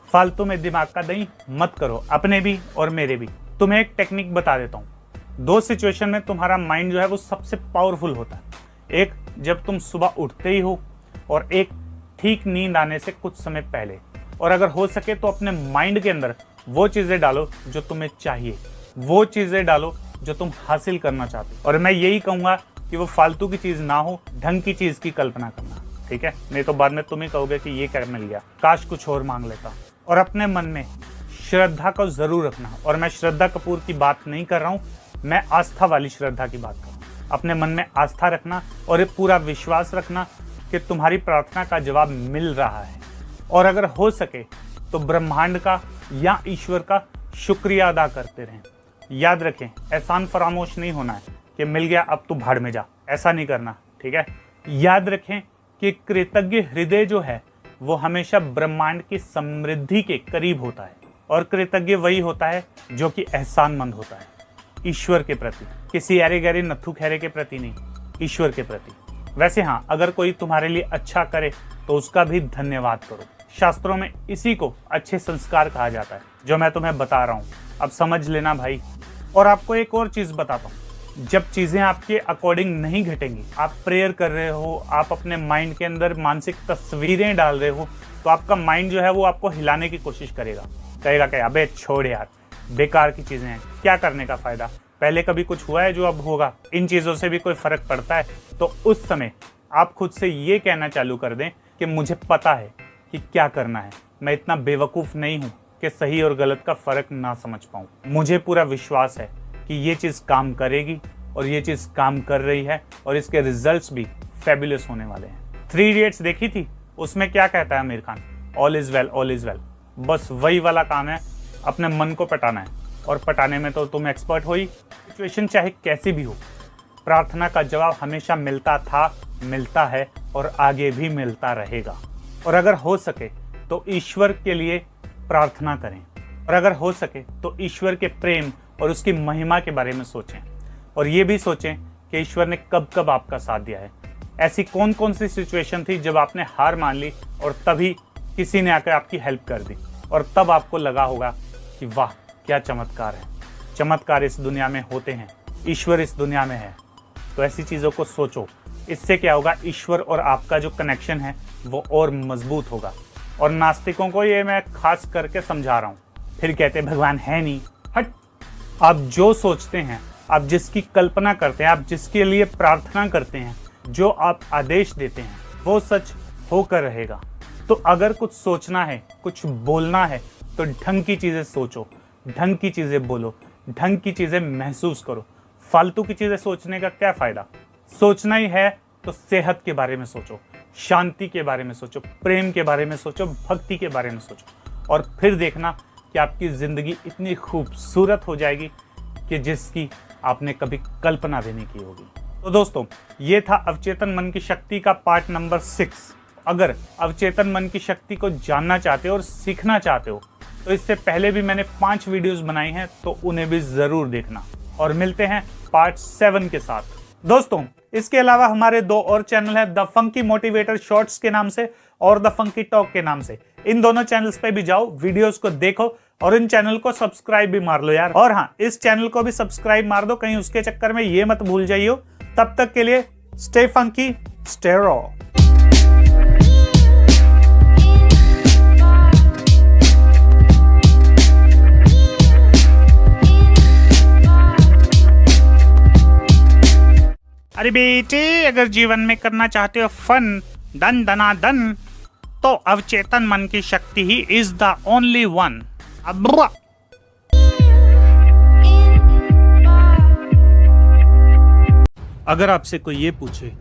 फालतू में दिमाग का दही मत करो, अपने भी और मेरे भी। तुम्हें एक टेक्निक बता देता हूँ। 2 सिचुएशन में तुम्हारा माइंड जो है वो सबसे पावरफुल होता है। एक जब तुम सुबह उठते ही हो और एक ठीक नींद आने से कुछ समय पहले। और अगर हो सके तो अपने माइंड के अंदर वो चीजें डालो जो तुम्हें चाहिए, वो चीजें डालो जो तुम हासिल करना चाहते हो। और मैं यही कहूंगा कि वो फालतू की चीज ना हो, ढंग की चीज की कल्पना करना, ठीक है। नहीं तो बाद में तुम ही कहोगे कि ये क्या मिल गया, काश कुछ और मांग लेता। और अपने मन में श्रद्धा को जरूर रखना। और मैं श्रद्धा कपूर की बात नहीं कर रहा हूँ, मैं आस्था वाली श्रद्धा की बात कर रहा हूँ। अपने मन में आस्था रखना और ये पूरा विश्वास रखना कि तुम्हारी प्रार्थना का जवाब मिल रहा है। और अगर हो सके तो ब्रह्मांड का या ईश्वर का शुक्रिया अदा करते रहें। याद रखें, एहसान फरामोश नहीं होना है कि मिल गया अब तू भाड़ में जा, ऐसा नहीं करना, ठीक है। याद रखें कि कृतज्ञ हृदय जो है वो हमेशा ब्रह्मांड की समृद्धि के करीब होता है और कृतज्ञ वही होता है जो कि एहसानमंद होता है ईश्वर के प्रति, किसी अरे गहरे नत्थु खैरे के प्रति नहीं, ईश्वर के प्रति। वैसे हाँ, अगर कोई तुम्हारे लिए अच्छा करे तो उसका भी धन्यवाद करो। शास्त्रों में इसी को अच्छे संस्कार कहा जाता है जो मैं तुम्हें बता रहा हूँ, अब समझ लेना भाई। और आपको एक और चीज बताता हूँ, जब चीजें आपके अकॉर्डिंग नहीं घटेंगी, आप प्रेयर कर रहे हो, आप अपने माइंड के अंदर मानसिक तस्वीरें डाल रहे हो, तो आपका माइंड जो है वो आपको हिलाने की कोशिश करेगा, कहेगा कि अबे छोड़ यार, बेकार की चीजें हैं, क्या करने का फायदा, पहले कभी कुछ हुआ है जो अब होगा, इन चीजों से भी कोई फर्क पड़ता है। तो उस समय आप खुद से ये कहना चालू कर दें कि मुझे पता है कि क्या करना है, मैं इतना बेवकूफ नहीं हूं कि सही और गलत का फर्क ना समझ पाऊं। मुझे पूरा विश्वास है कि ये चीज काम करेगी और ये चीज काम कर रही है और इसके रिजल्ट्स भी फैबुलस होने वाले हैं। 3 इडियट्स देखी थी, उसमें क्या कहता है Aamir Khan, all is well, all is well. बस वही वाला काम है, अपने मन को पटाना है और पटाने में तो तुम एक्सपर्ट हो ही। सिचुएशन चाहे कैसी भी हो, प्रार्थना का जवाब हमेशा मिलता था, मिलता है और आगे भी मिलता रहेगा। और अगर हो सके तो ईश्वर के लिए प्रार्थना करें और अगर हो सके तो ईश्वर के प्रेम और उसकी महिमा के बारे में सोचें और ये भी सोचें कि ईश्वर ने कब कब आपका साथ दिया है। ऐसी कौन कौन सी सिचुएशन थी जब आपने हार मान ली और तभी किसी ने आकर आपकी हेल्प कर दी और तब आपको लगा होगा कि वाह क्या चमत्कार है। चमत्कार इस दुनिया में होते हैं, ईश्वर इस दुनिया में है। तो ऐसी चीज़ों को सोचो, इससे क्या होगा, ईश्वर और आपका जो कनेक्शन है वो और मजबूत होगा। और नास्तिकों को ये मैं खास करके समझा रहा हूँ, फिर कहते भगवान है नहीं, हट। आप जो सोचते हैं, आप जिसकी कल्पना करते हैं, आप जिसके लिए प्रार्थना करते हैं, जो आप आदेश देते हैं वो सच होकर रहेगा। तो अगर कुछ सोचना है, कुछ बोलना है तो ढंग की चीजें सोचो, ढंग की चीजें बोलो, ढंग की चीजें महसूस करो। फालतू की चीजें सोचने का क्या फायदा। सोचना ही है तो सेहत के बारे में सोचो, शांति के बारे में सोचो, प्रेम के बारे में सोचो, भक्ति के बारे में सोचो और फिर देखना कि आपकी जिंदगी इतनी खूबसूरत हो जाएगी कि जिसकी आपने कभी कल्पना भी नहीं की होगी। तो दोस्तों, ये था अवचेतन मन की शक्ति का पार्ट नंबर 6। अगर अवचेतन मन की शक्ति को जानना चाहते हो और सीखना चाहते हो तो इससे पहले भी मैंने 5 वीडियोस बनाई हैं, तो उन्हें भी जरूर देखना। और मिलते हैं पार्ट 7 के साथ। दोस्तों, इसके अलावा हमारे 2 और चैनल है, द फंकी मोटिवेटर शॉर्ट्स के नाम से और द फंकी टॉक के नाम से। इन दोनों चैनल्स पे भी जाओ, वीडियोस को देखो और इन चैनल को सब्सक्राइब भी मार लो यार। और हाँ, इस चैनल को भी सब्सक्राइब मार दो, कहीं उसके चक्कर में ये मत भूल जाइयो। तब तक के लिए स्टे फंकी, स्टे रॉ। अरे बेटे, अगर जीवन में करना चाहते हो फन, दन दना दन, तो अवचेतन मन की शक्ति he is the only one. अगर आपसे कोई ये पूछे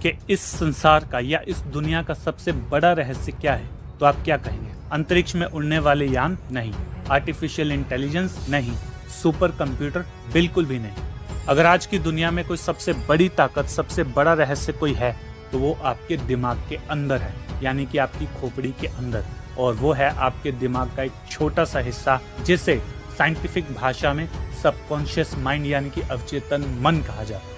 कि इस संसार का या इस दुनिया का सबसे बड़ा रहस्य क्या है, तो आप क्या कहेंगे? अंतरिक्ष में उड़ने वाले यान? नहीं। Artificial intelligence? नहीं। Super computer? बिल्कुल भी नहीं। अगर आज की दुनिया में कोई सबसे बड़ी ताकत, सबसे बड़ा रहस्य कोई है, तो वो आपके दिमाग के अंदर है, यानी कि आपकी खोपड़ी के अंदर। और वो है आपके दिमाग का एक छोटा सा हिस्सा, जिसे साइंटिफिक भाषा में सबकॉन्शियस माइंड यानी कि अवचेतन मन कहा जाता है।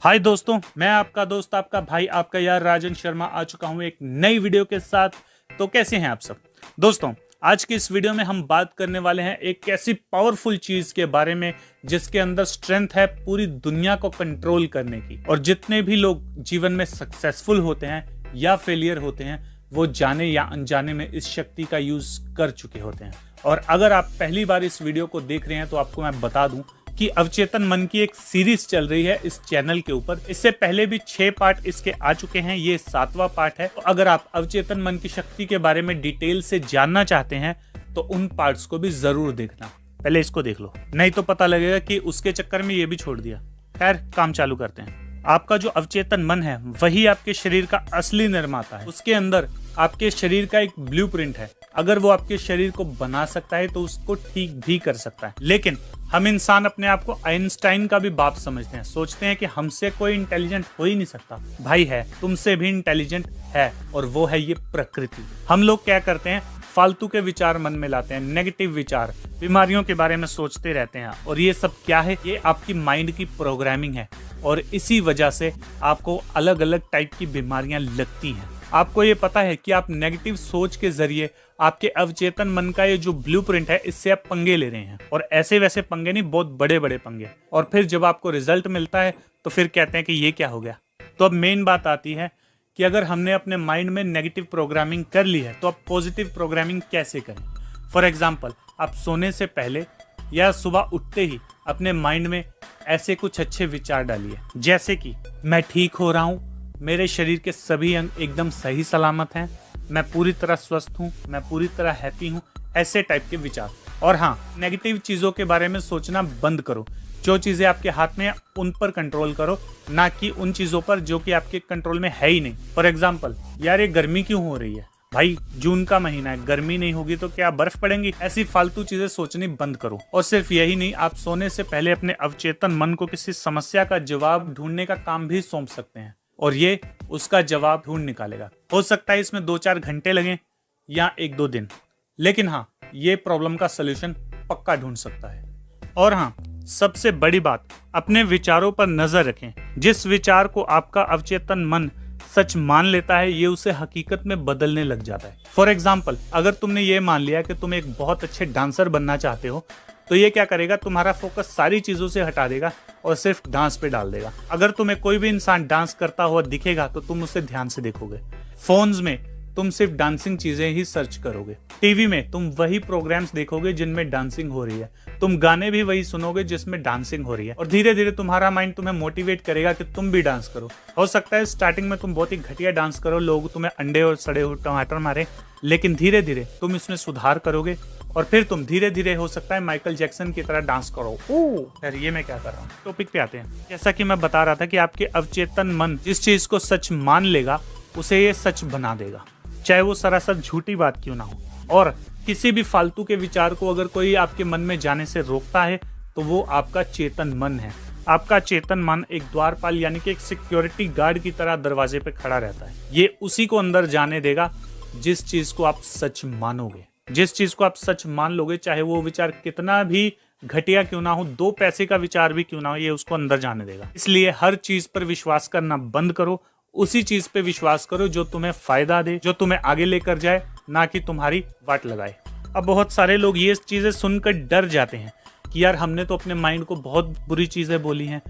हाय दोस्तों, मैं आपका दोस्त, आपका भाई, आपका यार राजन शर्मा आ चुका हूं एक नई वीडियो के साथ। तो कैसे हैं आप सब दोस्तों? आज की इस वीडियो में हम बात करने वाले हैं एक ऐसी पावरफुल चीज के बारे में जिसके अंदर स्ट्रेंथ है पूरी दुनिया को कंट्रोल करने की। और जितने भी लोग जीवन में सक्सेसफुल होते हैं या फेलियर होते हैं, वो जाने या अनजाने में इस शक्ति का यूज कर चुके होते हैं। और अगर आप पहली बार इस वीडियो को देख रहे हैं तो आपको मैं बता दूं कि अवचेतन मन की एक सीरीज चल रही है इस चैनल के ऊपर। इससे पहले भी 6 पार्ट इसके आ चुके हैं, ये 7वां पार्ट है। तो अगर आप अवचेतन मन की शक्ति के बारे में डिटेल से जानना चाहते हैं तो उन पार्ट्स को भी जरूर देखना। पहले इसको देख लो, नहीं तो पता लगेगा कि उसके चक्कर में ये भी छोड़ दिया। खैर, काम चालू करते हैं। आपका जो अवचेतन मन है वही आपके शरीर का असली निर्माता है। उसके अंदर आपके शरीर का एक ब्लूप्रिंट है। अगर वो आपके शरीर को बना सकता है तो उसको ठीक भी कर सकता है। लेकिन हम इंसान अपने आप को आइंस्टाइन का भी बाप समझते हैं, सोचते हैं कि हमसे कोई इंटेलिजेंट हो ही नहीं सकता। भाई है, तुमसे भी इंटेलिजेंट है, और वो है ये प्रकृति। हम लोग क्या करते हैं, फालतू के विचार मन में लाते हैं, नेगेटिव विचार, बीमारियों के बारे में सोचते रहते हैं। और ये सब क्या है? ये आपकी माइंड की प्रोग्रामिंग है, और इसी वजह से आपको अलग अलग टाइप की बीमारियां लगती हैं। आपको ये पता है कि आप नेगेटिव सोच के जरिए आपके अवचेतन मन का ये जो ब्लूप्रिंट है, इससे आप पंगे ले रहे हैं। और ऐसे वैसे पंगे नहीं, बहुत बड़े बड़े पंगे। और फिर जब आपको रिजल्ट मिलता है तो फिर कहते हैं कि ये क्या हो गया। तो अब मेन बात आती है कि अगर हमने अपने माइंड में नेगेटिव प्रोग्रामिंग कर ली है तो अब पॉजिटिव प्रोग्रामिंग कैसे करें। फॉर एग्जाम्पल, आप सोने से पहले या सुबह उठते ही अपने माइंड में ऐसे कुछ अच्छे विचार डालिए, जैसे कि मैं ठीक हो रहा हूँ, मेरे शरीर के सभी अंग एकदम सही सलामत हैं, मैं पूरी तरह स्वस्थ हूँ, मैं पूरी तरह हैप्पी हूँ, ऐसे टाइप के विचार। और हाँ, नेगेटिव चीज़ों के बारे में सोचना बंद करो। जो चीज़ें आपके हाथ में है उन पर कंट्रोल करो, ना कि उन चीज़ों पर जो कि आपके कंट्रोल में है ही नहीं। फॉर एग्जाम्पल, यार ये गर्मी क्यों हो रही है? भाई, जून का महीना है, गर्मी नहीं होगी तो क्या बर्फ पड़ेंगी? ऐसी फालतू चीजें सोचनी बंद करो। और सिर्फ यही नहीं, आप सोने से पहले अपने अवचेतन मन को किसी समस्या का जवाब ढूंढने का काम भी सौंप सकते हैं, और ये उसका जवाब ढूंढ निकालेगा। हो सकता है इसमें 2-4 घंटे लगें या 1-2 दिन, लेकिन हाँ, ये प्रॉब्लम का सलूशन पक्का ढूंढ सकता है। और हाँ, सबसे बड़ी बात, अपने विचारों पर नजर रखें। जिस विचार को आपका अवचेतन मन सच मान लेता है, ये उसे हकीकत में बदलने लग जाता है। फॉर एग्जाम्पल, अगर तुमने ये मान लिया कि तुम एक बहुत अच्छे डांसर बनना चाहते हो, तो ये क्या करेगा, तुम्हारा फोकस सारी चीजों से हटा देगा और सिर्फ डांस पे डाल देगा। अगर तुम्हें कोई भी इंसान डांस करता हुआ दिखेगा तो तुम उसे ध्यान से देखोगे। फोन्स में तुम सिर्फ डांसिंग चीजें ही सर्च करोगे। टीवी में तुम वही प्रोग्राम्स देखोगे जिनमें डांसिंग हो रही है। तुम गाने भी वही सुनोगे जिसमें डांसिंग हो रही है। और धीरे धीरे तुम्हारा माइंड तुम्हें मोटिवेट करेगा कि तुम भी डांस करो। हो सकता है स्टार्टिंग में तुम बहुत ही घटिया डांस करो, लोग तुम्हें अंडे और सड़े हुए टमाटर मारे, लेकिन धीरे धीरे तुम इसमें सुधार करोगे और फिर तुम धीरे धीरे हो सकता है माइकल जैक्सन की तरह डांस करो। यार ये मैं क्या कर रहा हूँ। टॉपिक पे आते हैं। जैसा कि मैं बता रहा था कि आपके अवचेतन मन जिस चीज को सच मान लेगा उसे ये सच बना देगा, चाहे वो सरासर झूठी बात क्यों ना हो। और किसी भी फालतू के विचार को अगर कोई आपके मन में जाने से रोकता है तो वो आपका चेतन मन है। आपका चेतन मन एक द्वारपाल यानी कि एक सिक्योरिटी गार्ड की तरह दरवाजे पे खड़ा रहता है। ये उसी को अंदर जाने देगा जिस चीज को आप सच मानोगे। जिस चीज को आप सच मान लोगे, चाहे वो विचार कितना भी घटिया क्यों ना हो, 2 पैसे का विचार भी क्यों ना हो, ये उसको अंदर जाने देगा। इसलिए हर चीज पर विश्वास करना बंद करो, उसी चीज पे विश्वास करो जो तुम्हें फायदा दे, जो तुम्हें आगे लेकर जाए, ना कि तुम्हारी वाट लगाए। अब बहुत सारे लोग ये चीजें सुनकर डर जाते हैं कि यार हमने तो अपने माइंड को बहुत बुरी चीजें बोली हैं,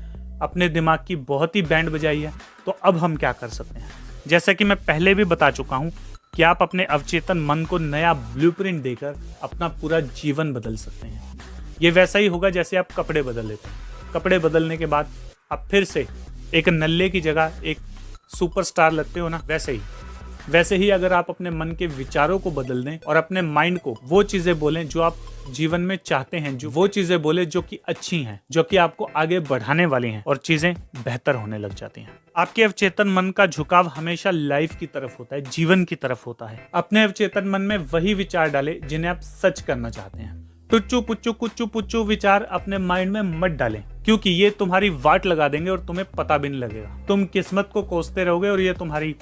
अपने दिमाग की बहुत ही बैंड बजाई है, तो अब हम क्या कर सकते हैं। जैसा कि मैं पहले भी बता चुका हूं कि आप अपने अवचेतन मन को नया ब्लूप्रिंट देकर अपना पूरा जीवन बदल सकते हैं। ये वैसा ही होगा जैसे आप कपड़े बदल लेते हैं। कपड़े बदलने के बाद आप फिर से एक नल्ले की जगह एक सुपरस्टार लगते हो ना, वैसे ही अगर आप अपने मन के विचारों को बदल दें और अपने माइंड को वो चीजें बोलें जो आप जीवन में चाहते हैं, जो वो चीजें बोले जो कि अच्छी हैं, जो कि आपको आगे बढ़ाने वाली हैं, और चीजें बेहतर होने लग जाती हैं। आपके अवचेतन मन का झुकाव हमेशा लाइफ की तरफ होता है, जीवन की तरफ होता है। अपने अवचेतन मन में वही विचार डालें जिन्हें आप सच करना चाहते हैं। टुच्चू पुच्चू कुच्चू पुच्चू विचार अपने माइंड में मत डालें, क्योंकि ये तुम्हारी वाट लगा देंगे और तुम्हें पता भी नहीं लगेगा। तुम किस्मत को कोसते रहोगे और ये तुम्हारी,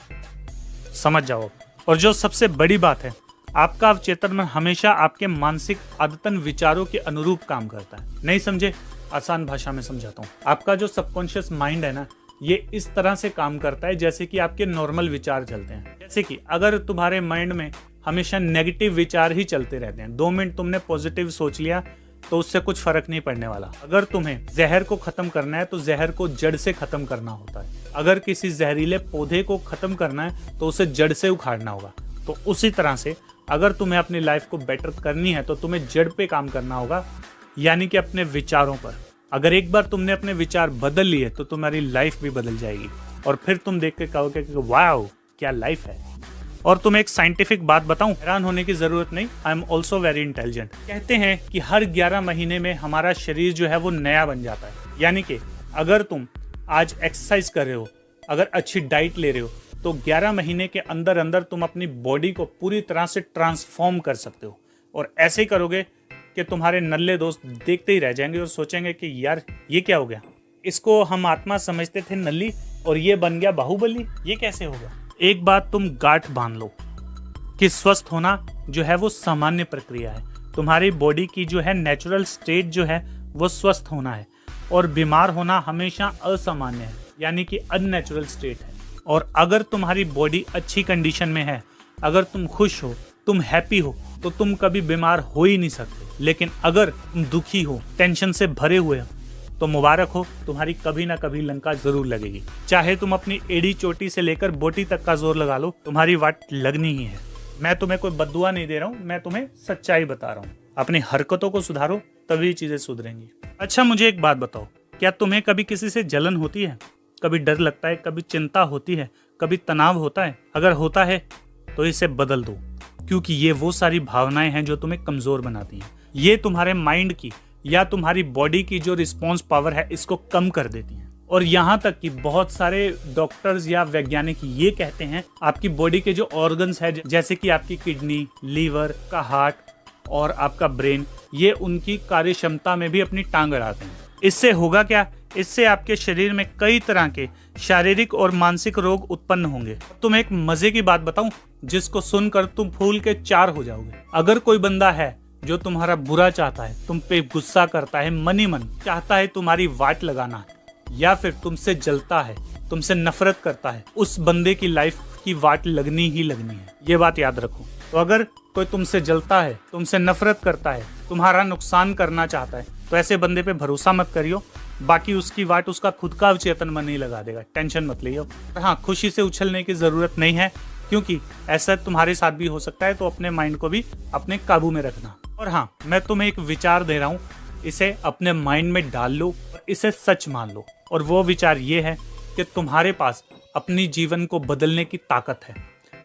समझ जाओ। और जो सबसे बड़ी बात है, आपका अवचेतन मन हमेशा आपके मानसिक आदतन विचारों के अनुरूप काम करता है। नहीं समझे? आसान भाषा में समझाता हूँ। आपका जो सबकॉन्शियस माइंड है ना, ये इस तरह से काम करता है जैसे कि आपके नॉर्मल विचार चलते हैं। जैसे कि अगर तुम्हारे माइंड में हमेशा नेगेटिव विचार ही चलते रहते हैं, 2 मिनट तुमने पॉजिटिव सोच लिया तो उससे कुछ फर्क नहीं पड़ने वाला। अगर तुम्हें जहर को खत्म करना है तो जहर को जड़ से खत्म करना होता है। अगर किसी जहरीले पौधे को खत्म करना है तो उसे जड़ से उखाड़ना होगा। तो उसी तरह से अगर तुम्हें अपनी लाइफ को बेटर करनी है तो तुम्हें जड़ पे काम करना होगा, यानी कि अपने विचारों पर। अगर एक बार तुमने अपने विचार बदल लिए तो तुम्हारी लाइफ भी बदल जाएगी और फिर तुम देख के कहोगे कि वाओ क्या लाइफ है। और तुम्हें एक साइंटिफिक बात बताऊं, हैरान होने की जरूरत नहीं, I am also very intelligent. कहते हैं कि हर 11 महीने में हमारा शरीर जो है वो नया बन जाता है। यानी कि अगर तुम आज एक्सरसाइज कर रहे हो, अगर अच्छी डाइट ले रहे हो, तो 11 महीने के अंदर अंदर तुम अपनी बॉडी को पूरी तरह से ट्रांसफॉर्म कर सकते हो। और ऐसे करोगे कि तुम्हारे नल्ले दोस्त देखते ही रह जाएंगे और सोचेंगे कि यार ये क्या हो गया, इसको हम आत्मा समझते थे नल्ली और ये बन गया बाहुबली, ये कैसे होगा। एक बात तुम गांठ बांध लो कि स्वस्थ होना जो है वो सामान्य प्रक्रिया है। तुम्हारी बॉडी की जो है नेचुरल स्टेट जो है वो स्वस्थ होना है, और बीमार होना हमेशा असामान्य है, यानी कि अननेचुरल स्टेट है। और अगर तुम्हारी बॉडी अच्छी कंडीशन में है, अगर तुम खुश हो, तुम हैप्पी हो, तो तुम कभी बीमार हो ही नहीं सकते। लेकिन अगर तुम दुखी हो, टेंशन से भरे हुए हो, तो मुबारक हो, तुम्हारी कभी ना कभी लंका जरूर लगेगी। चाहे तुम अपनी एड़ी चोटी से लेकर बोटी तक का जोर लगा लो, तुम्हारी वाट लगनी ही है। मैं तुम्हें कोई बद्दुआ नहीं दे रहा हूँ, मैं तुम्हें सच्चाई बता रहा हूँ। अपनी हरकतों को सुधारो, तभी चीजें सुधरेंगी। अच्छा मुझे एक बात बताओ, क्या तुम्हें कभी किसी से जलन होती है? कभी डर लगता है, कभी चिंता होती है, कभी तनाव होता है? अगर होता है तो इसे बदल दो, क्योंकि ये वो सारी भावनाएं हैं जो तुम्हें कमजोर बनाती हैं। ये तुम्हारे माइंड की या तुम्हारी बॉडी की जो रिस्पॉन्स पावर है इसको कम कर देती हैं। और यहाँ तक कि बहुत सारे डॉक्टर्स या वैज्ञानिक ये कहते हैं आपकी बॉडी के जो ऑर्गन्स है, जैसे कि आपकी किडनी, लीवर का हार्ट और आपका ब्रेन, ये उनकी कार्य क्षमता में भी अपनी टांग अड़ाते हैं। इससे होगा क्या? इससे आपके शरीर में कई तरह के शारीरिक और मानसिक रोग उत्पन्न होंगे। तुम एक मजे की बात बताऊं जिसको सुनकर तुम फूल के 4 हो जाओगे। अगर कोई बंदा है जो तुम्हारा बुरा चाहता है, तुम पे गुस्सा करता है, मन ही मन चाहता है तुम्हारी वाट लगाना, या फिर तुमसे जलता है, तुमसे नफरत करता है, उस बंदे की लाइफ की वाट लगनी ही लगनी है। ये बात याद रखो। तो अगर कोई तुमसे जलता है, तुमसे नफरत करता है, तुम्हारा नुकसान करना चाहता है, तो ऐसे बंदे पे भरोसा मत करियो। बाकी उसकी वाट उसका खुद का अवचेतन मन ही लगा देगा, टेंशन मत लियो। हाँ, खुशी से उछलने की जरूरत नहीं है, क्योंकि ऐसा तुम्हारे साथ भी हो सकता है। तो अपने माइंड को भी अपने काबू में रखना। और हाँ, मैं तुम्हें एक विचार दे रहा हूँ, इसे अपने माइंड में डाल लो और इसे सच मान लो। और वो विचार ये है कि तुम्हारे पास अपनी जीवन को बदलने की ताकत है।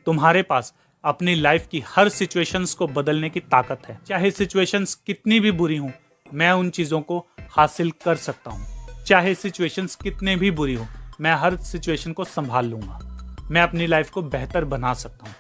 तुम्हारे पास अपनी लाइफ की हर सिचुएशंस को बदलने की ताकत है। चाहे सिचुएशंस कितनी भी बुरी हों, मैं उन चीजों को हासिल कर सकता हूँ। चाहे सिचुएशंस कितने भी बुरी हो, मैं हर सिचुएशन को संभाल लूंगा। मैं अपनी लाइफ को बेहतर बना सकता हूँ।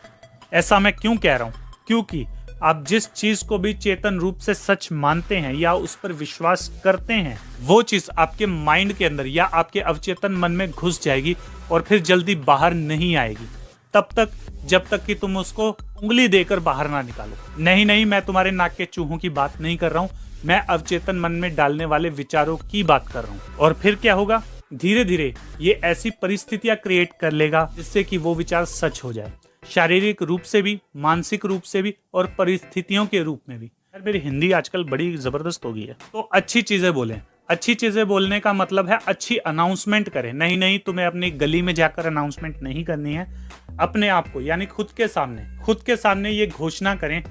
ऐसा मैं क्यों कह रहा हूँ? क्योंकि आप जिस चीज को भी चेतन रूप से सच मानते हैं या उस पर विश्वास करते हैं, वो चीज आपके माइंड के अंदर या आपके अवचेतन मन में घुस जाएगी और फिर जल्दी बाहर नहीं आएगी, तब तक जब तक कि तुम उसको उंगली देकर बाहर ना निकालो। नहीं, मैं तुम्हारे नाक के चूहों की बात नहीं कर रहा हूँ, मैं अवचेतन मन में डालने वाले विचारों की बात कर रहा हूँ। और फिर क्या होगा, धीरे धीरे ये ऐसी परिस्थितियां क्रिएट कर लेगा जिससे कि वो विचार सच हो जाए, शारीरिक रूप से भी, मानसिक रूप से भी और परिस्थितियों के रूप में भी। यार मेरी हिंदी आजकल बड़ी जबरदस्त हो गई है। तो अच्छी चीजें बोलें। अच्छी चीजें बोलने का मतलब है अच्छी अनाउंसमेंट करें। नहीं, तुम्हें अपनी गली में जाकर अनाउंसमेंट नहीं करनी है। अपने आप को यानी खुद के सामने ये घोषणा करें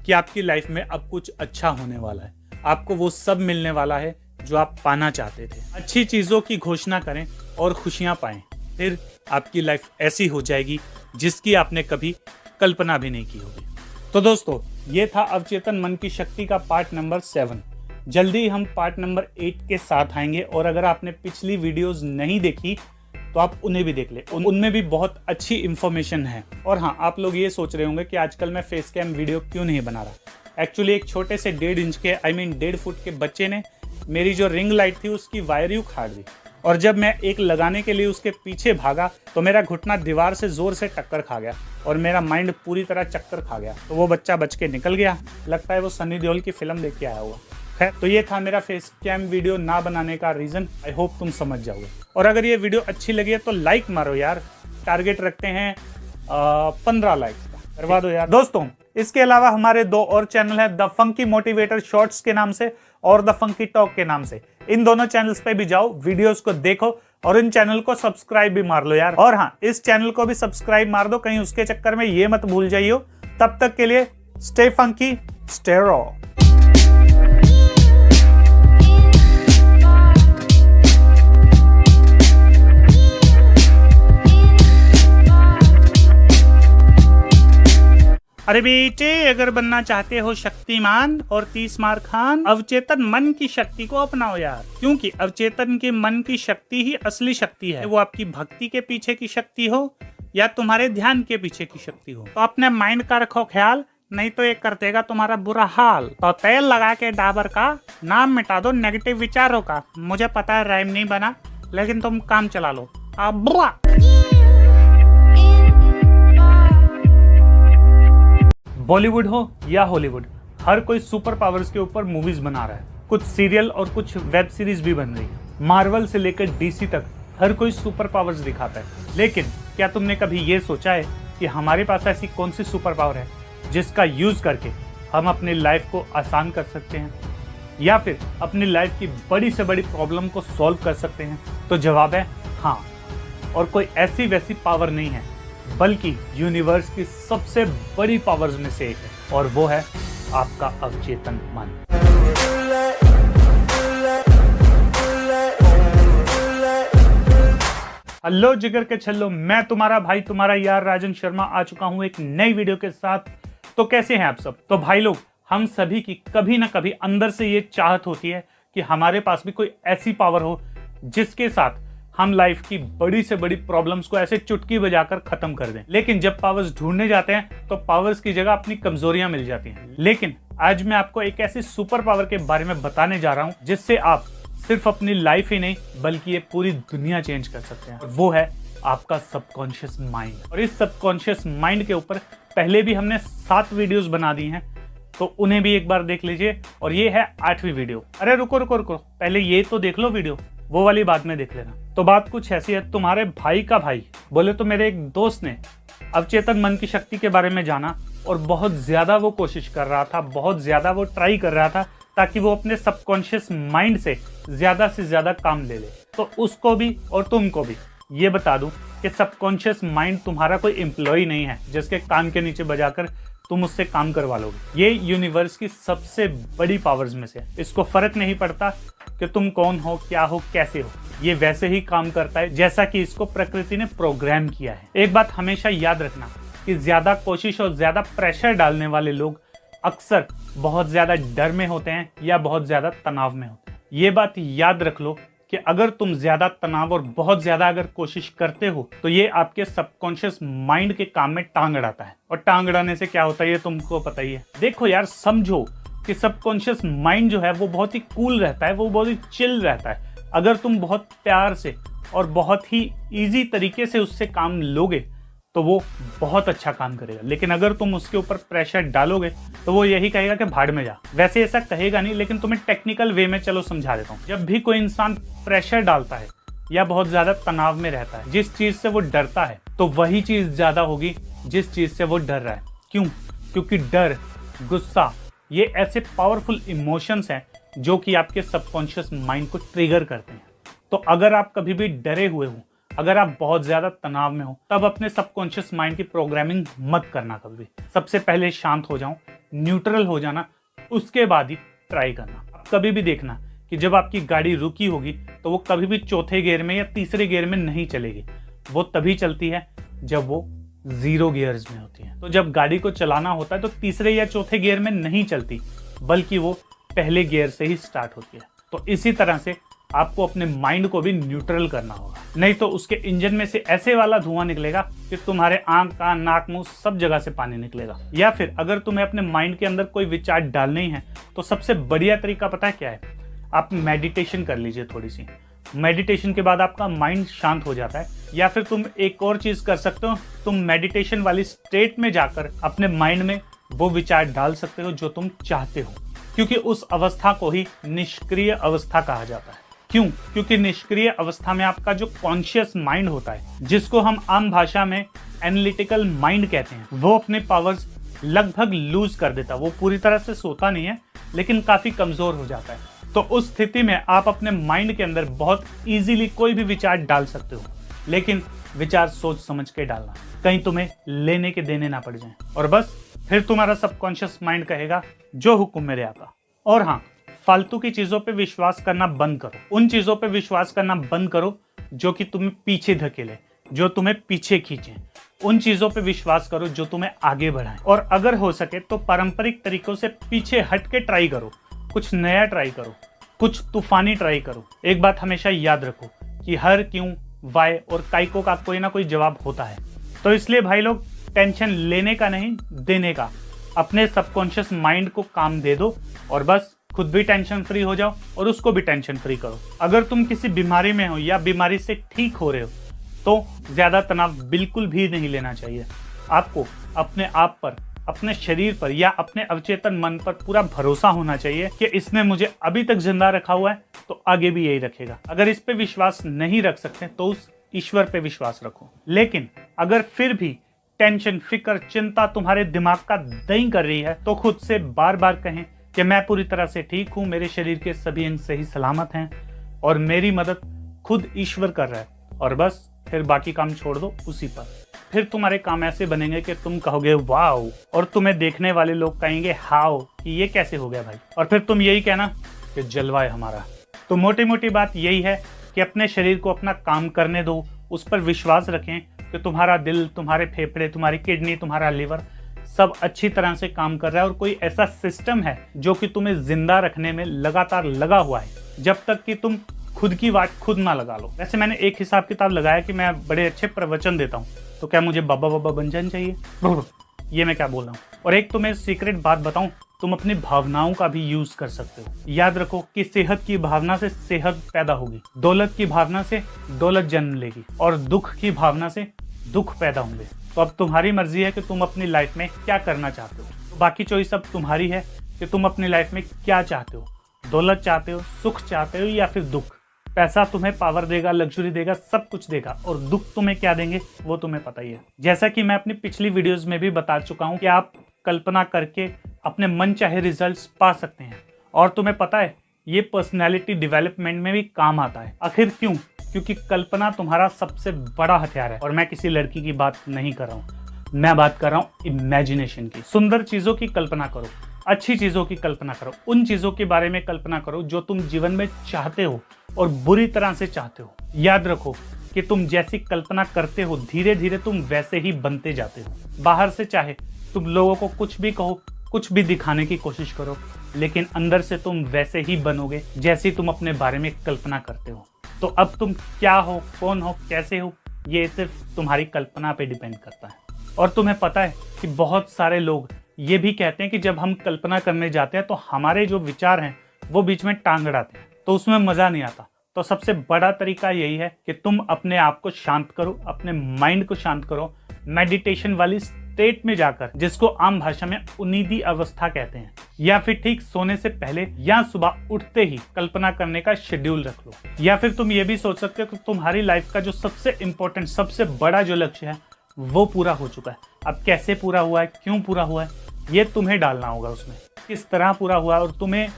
कि आपकी लाइफ में अब कुछ अच्छा होने वाला है, आपको वो सब मिलने वाला है जो आप पाना चाहते थे। अच्छी चीजों की घोषणा करें और खुशियां पाएं, फिर आपकी लाइफ ऐसी हो जाएगी जिसकी आपने कभी कल्पना भी नहीं की होगी। तो दोस्तों, ये था अवचेतन मन की शक्ति का पार्ट नंबर 7। जल्दी हम पार्ट नंबर 8 के साथ आएंगे। और अगर आपने पिछली वीडियोस नहीं देखी तो आप उन्हें भी देख ले, उनमें भी बहुत अच्छी इंफॉर्मेशन है। और हाँ, आप लोग ये सोच रहे होंगे कि आजकल मैं फेस कैम वीडियो क्यों नहीं बना रहा। एक्चुअली एक छोटे से 1.5 इंच के 1.5 फुट के बच्चे ने मेरी जो रिंग लाइट थी उसकी वायर यूं काट दी, और जब मैं एक लगाने के लिए उसके पीछे भागा तो मेरा घुटना दीवार से जोर से टक्कर खा गया और मेरा माइंड पूरी तरह चक्कर खा गया। तो वो बच्चा बच के निकल गया। लगता है वो सनी देओल की फिल्म देख के आया हुआ। खैर, तो ये था मेरा फेस कैम वीडियो ना बनाने का रीजन। आई होप तुम समझ जाओगे। और अगर ये वीडियो अच्छी लगी है तो लाइक मारो यार। टारगेट रखते हैं 15 लाइक्स का, करवा दो यार। दोस्तों, इसके अलावा हमारे 2 और चैनल है, द फंकी मोटिवेटर शॉर्ट्स के नाम से और द फंकी टॉक के नाम से। इन दोनों चैनल्स पे भी जाओ, वीडियोस को देखो और इन चैनल को सब्सक्राइब भी मार लो यार। और हाँ, इस चैनल को भी सब्सक्राइब मार दो, कहीं उसके चक्कर में ये मत भूल जाइयो। तब तक के लिए स्टे फंकी, स्टे रॉ। अरे बेटे, अगर बनना चाहते हो शक्तिमान और 30 मार खान, अवचेतन मन की शक्ति को अपनाओ यार। क्योंकि अवचेतन के मन की शक्ति ही असली शक्ति है। वो आपकी भक्ति के पीछे की शक्ति हो या तुम्हारे ध्यान के पीछे की शक्ति हो। तो अपने माइंड का रखो ख्याल, नहीं तो ये कर देगा तुम्हारा बुरा हाल। तो तेल लगा के डाबर का नाम मिटा दो नेगेटिव विचारों का। मुझे पता है राइम नहीं बना, लेकिन तुम काम चला लो। अब बॉलीवुड हो या हॉलीवुड, हर कोई सुपर पावर्स के ऊपर मूवीज बना रहा है। कुछ सीरियल और कुछ वेब सीरीज भी बन रही है। मार्वल से लेकर डीसी तक हर कोई सुपर पावर्स दिखाता है। लेकिन क्या तुमने कभी ये सोचा है कि हमारे पास ऐसी कौन सी सुपर पावर है जिसका यूज करके हम अपनी लाइफ को आसान कर सकते हैं या फिर अपनी लाइफ की बड़ी से बड़ी प्रॉब्लम को सॉल्व कर सकते हैं? तो जवाब है हाँ। और कोई ऐसी वैसी पावर नहीं है, बल्कि यूनिवर्स की सबसे बड़ी पावर्स में से एक है, और वो है आपका अवचेतन मन। हेलो जिगर के छल्लो, मैं तुम्हारा भाई, तुम्हारा यार राजन शर्मा आ चुका हूं एक नई वीडियो के साथ। तो कैसे हैं आप सब? तो भाई लोग, हम सभी की कभी ना कभी अंदर से ये चाहत होती है कि हमारे पास भी कोई ऐसी पावर हो जिसके साथ हम लाइफ की बड़ी से बड़ी प्रॉब्लम्स को ऐसे चुटकी बजाकर खत्म कर दें। लेकिन जब पावर्स ढूंढने जाते हैं तो पावर्स की जगह अपनी कमजोरियां मिल जाती हैं। लेकिन आज मैं आपको एक ऐसी सुपर पावर के बारे में बताने जा रहा हूं जिससे आप सिर्फ अपनी लाइफ ही नहीं बल्कि ये पूरी दुनिया चेंज कर सकते हैं। और वो है आपका सबकॉन्शियस माइंड। और इस सबकॉन्शियस माइंड के ऊपर पहले भी हमने 7 वीडियोस बना दी हैं, तो उन्हें भी एक बार देख लीजिए। और ये है 8वीं वीडियो। अरे रुको, पहले ये तो देख लो वीडियो, वो वाली बाद में देख लेना। तो बात कुछ ऐसी है, तुम्हारे भाई का भाई बोले तो मेरे एक दोस्त ने अवचेतन मन की शक्ति के बारे में जाना और बहुत ज्यादा वो कोशिश कर रहा था, बहुत ज्यादा वो ट्राई कर रहा था ताकि वो अपने सबकॉन्शियस माइंड से ज्यादा काम ले ले। तो उसको भी और तुमको भी ये बता दूं कि सबकॉन्शियस माइंड तुम्हारा कोई एम्प्लॉय नहीं है जिसके कान के नीचे बजाकर तुम उससे काम करवा लोगे। ये यूनिवर्स की सबसे बड़ी पावर्स में से। इसको फर्क नहीं पड़ता कि तुम कौन हो, क्या हो, कैसे हो, ये वैसे ही काम करता है जैसा कि इसको प्रकृति ने प्रोग्राम किया है। एक बात हमेशा याद रखना कि ज्यादा कोशिश और ज्यादा प्रेशर डालने वाले लोग अक्सर बहुत ज्यादा डर में होते हैं या बहुत ज्यादा तनाव में होते हैं। ये बात याद रख लो कि अगर तुम ज्यादा तनाव और बहुत ज्यादा अगर कोशिश करते हो तो ये आपके सबकॉन्शियस माइंड के काम में टांग अड़ाता है। और टांग अड़ाने से क्या होता है ये तुमको पता ही है। देखो यार, समझो कि सबकॉन्शियस माइंड जो है वो बहुत ही कूल रहता है, वो बहुत ही चिल रहता है। अगर तुम बहुत प्यार से और बहुत ही इजी तरीके से उससे काम लोगे तो वो बहुत अच्छा काम करेगा। लेकिन अगर तुम उसके ऊपर प्रेशर डालोगे तो वो यही कहेगा कि भाड़ में जा। वैसे ऐसा कहेगा नहीं, लेकिन तुम्हें टेक्निकल वे में चलो समझा देता हूँ। जब भी कोई इंसान प्रेशर डालता है या बहुत ज्यादा तनाव में रहता है, जिस चीज से वो डरता है, तो वही चीज ज्यादा होगी जिस चीज से वो डर रहा है। क्यों? क्योंकि डर, गुस्सा, ये ऐसे पावरफुल इमोशंस हैं जो कि आपके सबकॉन्शियस माइंड को ट्रिगर करते हैं। तो अगर आप कभी भी डरे हुए हो, अगर आप बहुत ज्यादा तनाव में हो, तब अपने सबकॉन्शियस माइंड की प्रोग्रामिंग मत करना कभी। सबसे पहले शांत हो जाओ, न्यूट्रल हो जाना, उसके बाद ही ट्राई करना। आप कभी भी देखना कि जब आपकी गाड़ी रुकी होगी तो वो कभी भी चौथे गियर में या तीसरे गियर में नहीं चलेगी। वो तभी चलती है जब वो 0 गियर्स में होती है। तो जब गाड़ी को चलाना होता है तो तीसरे या चौथे गियर में नहीं चलती, बल्कि वो पहले गियर से ही स्टार्ट होती है। तो इसी तरह से आपको अपने माइंड को भी न्यूट्रल करना होगा, नहीं तो उसके इंजन में से ऐसे वाला धुआं निकलेगा कि तुम्हारे आंख, कान, नाक, मुंह सब जगह से पानी निकलेगा। या फिर अगर तुम्हें अपने माइंड के अंदर कोई विचार डालने ही है तो सबसे बढ़िया तरीका पता है क्या है? आप मेडिटेशन कर लीजिए थोड़ी सी। मेडिटेशन के बाद आपका माइंड शांत हो जाता है। या फिर तुम एक और चीज कर सकते हो, तुम मेडिटेशन वाली स्टेट में जाकर अपने माइंड में वो विचार डाल सकते हो जो तुम चाहते हो, क्योंकि उस अवस्था को ही निष्क्रिय अवस्था कहा जाता है। क्यों? क्योंकि निष्क्रिय अवस्था में आपका जो कॉन्शियस माइंड होता है, जिसको हम आम भाषा में एनालिटिकल माइंड कहते हैं, वो अपने पावर्स लगभग लूज कर देता है। वो पूरी तरह से सोता नहीं है, लेकिन काफी कमजोर हो जाता है। तो उस स्थिति में आप अपने माइंड के अंदर बहुत इजीली कोई भी विचार डाल सकते हो, लेकिन विचार सोच समझ के डालना, कहीं तुम्हें लेने के देने ना पड़ जाए। और बस फिर तुम्हारा सबकॉन्शियस माइंड कहेगा जो हुक्म मेरे आका। और हाँ, फालतू की चीजों पे विश्वास करना बंद करो। उन चीजों पे विश्वास करना बंद करो जो कि तुम्हें पीछे धकेले, जो तुम्हें पीछे खींचे। उन चीजों पे विश्वास करो जो तुम्हें आगे बढ़ाएं। और अगर हो सके तो पारंपरिक तरीकों से पीछे हट के ट्राई करो, कुछ नया ट्राई करो, कुछ तूफानी ट्राई करो। एक बात हमेशा याद रखो कि हर, क्यों, वाई और काइको का कोई ना कोई जवाब होता है। तो इसलिए भाई लोग, टेंशन लेने का नहीं, देने का। अपने सबकॉन्शियस माइंड को काम दे दो और बस खुद भी टेंशन फ्री हो जाओ और उसको भी टेंशन फ्री करो। अगर तुम किसी बीमारी में हो या बीमारी से ठीक हो रहे हो तो ज्यादा तनाव बिल्कुल भी नहीं लेना चाहिए। आपको अपने आप पर, अपने शरीर पर या अपने अवचेतन मन पर पूरा भरोसा होना चाहिए कि इसने मुझे अभी तक जिंदा रखा हुआ है तो आगे भी यही रखेगा। अगर इस पे विश्वास नहीं रख सकते तो उस ईश्वर पे विश्वास रखो। लेकिन अगर फिर भी टेंशन, फिक्र, चिंता तुम्हारे दिमाग का दही कर रही है तो खुद से बार बार कहें कि मैं पूरी तरह से ठीक हूं, मेरे शरीर के सभी अंग सही सलामत हैं और मेरी मदद खुद ईश्वर कर रहा है। और बस फिर बाकी काम छोड़ दो उसी पर। फिर तुम्हारे काम ऐसे बनेंगे कि तुम कहोगे वाओ, और तुम्हें देखने वाले लोग कहेंगे हाओ, कि ये कैसे हो गया भाई। और फिर तुम यही कहना कि जलवा है हमारा। तो मोटी मोटी बात यही है कि अपने शरीर को अपना काम करने दो, उस पर विश्वास रखें कि तुम्हारा दिल, तुम्हारे फेफड़े, तुम्हारी किडनी, तुम्हारा लिवर सब अच्छी तरह से काम कर रहा है और कोई ऐसा सिस्टम है जो कि तुम्हें जिंदा रखने में लगातार लगा हुआ है, जब तक कि तुम खुद की वाट खुद ना लगा लो। वैसे मैंने एक हिसाब किताब लगाया कि मैं बड़े अच्छे प्रवचन देता हूँ, तो क्या मुझे बाबा बाबा बन जाना चाहिए? ये मैं क्या बोल रहा हूँ। और एक तो मैं सीक्रेट बात बताऊं, तुम अपनी भावनाओं का भी यूज कर सकते हो। याद रखो कि सेहत की भावना से सेहत पैदा होगी, दौलत की भावना से दौलत जन्म लेगी और दुख की भावना से दुख पैदा होंगे। तो अब तुम्हारी मर्जी है कि तुम अपनी लाइफ में क्या करना चाहते हो। तो बाकी चॉइस अब तुम्हारी है कि तुम अपनी लाइफ में क्या चाहते हो। दौलत चाहते हो, सुख चाहते हो या फिर दुख। पैसा तुम्हें पावर देगा, लग्जरी देगा, सब कुछ देगा, और दुख तुम्हें क्या देंगे वो तुम्हें पता ही है। जैसा कि मैं अपनी पिछली वीडियोस में भी बता चुका हूं कि आप कल्पना करके अपने मन चाहे रिजल्ट्स पा सकते हैं। और तुम्हें पता है ये पर्सनैलिटी डेवलपमेंट में भी काम आता है। आखिर क्यों? क्योंकि कल्पना तुम्हारा सबसे बड़ा हथियार है। और मैं किसी लड़की की बात नहीं कर रहा हूँ, मैं बात कर रहा हूँ इमेजिनेशन की। सुंदर चीजों की कल्पना करो, अच्छी चीजों की कल्पना करो, उन चीजों के बारे में कल्पना करो जो तुम जीवन में चाहते हो और बुरी तरह से चाहते हो। याद रखो कि तुम जैसी कल्पना करते हो धीरे धीरे तुम वैसे ही बनते जाते हो। बाहर से चाहे तुम लोगों को कुछ भी कहो, कुछ भी दिखाने की कोशिश करो, लेकिन अंदर से तुम वैसे ही बनोगे जैसे तुम अपने बारे में कल्पना करते हो। तो अब तुम क्या हो, कौन हो, कैसे हो, ये सिर्फ तुम्हारी कल्पना पे डिपेंड करता है। और तुम्हें पता है कि बहुत सारे लोग ये भी कहते हैं कि जब हम कल्पना करने जाते हैं तो हमारे जो विचार हैं वो बीच में टांग अड़ाते हैं, तो उसमें मजा नहीं आता। तो सबसे बड़ा तरीका यही है कि तुम अपने आप को शांत करो, अपने माइंड को शांत करो, मेडिटेशन वाली स्टेट में जाकर, जिसको आम भाषा में उन्नीदी अवस्था कहते हैं, या फिर ठीक सोने से पहले या सुबह उठते ही कल्पना करने का शेड्यूल रख लो। या फिर तुम ये भी सोच सकते हो कि तुम्हारी लाइफ का जो सबसे इंपॉर्टेंट, सबसे बड़ा जो लक्ष्य है वो पूरा हो चुका है। अब कैसे पूरा हुआ है, क्यों पूरा हुआ है, ये तुम्हें डालना होगा उसमें, किस तरह पूरा हुआ और तुम्हें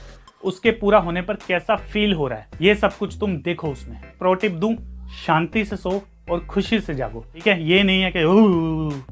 उसके पूरा होने पर कैसा फील हो रहा है, ये सब कुछ तुम देखो उसमें। प्रो टिप दूं, शांति से सो और खुशी से जागो, ठीक है। ये नहीं है कि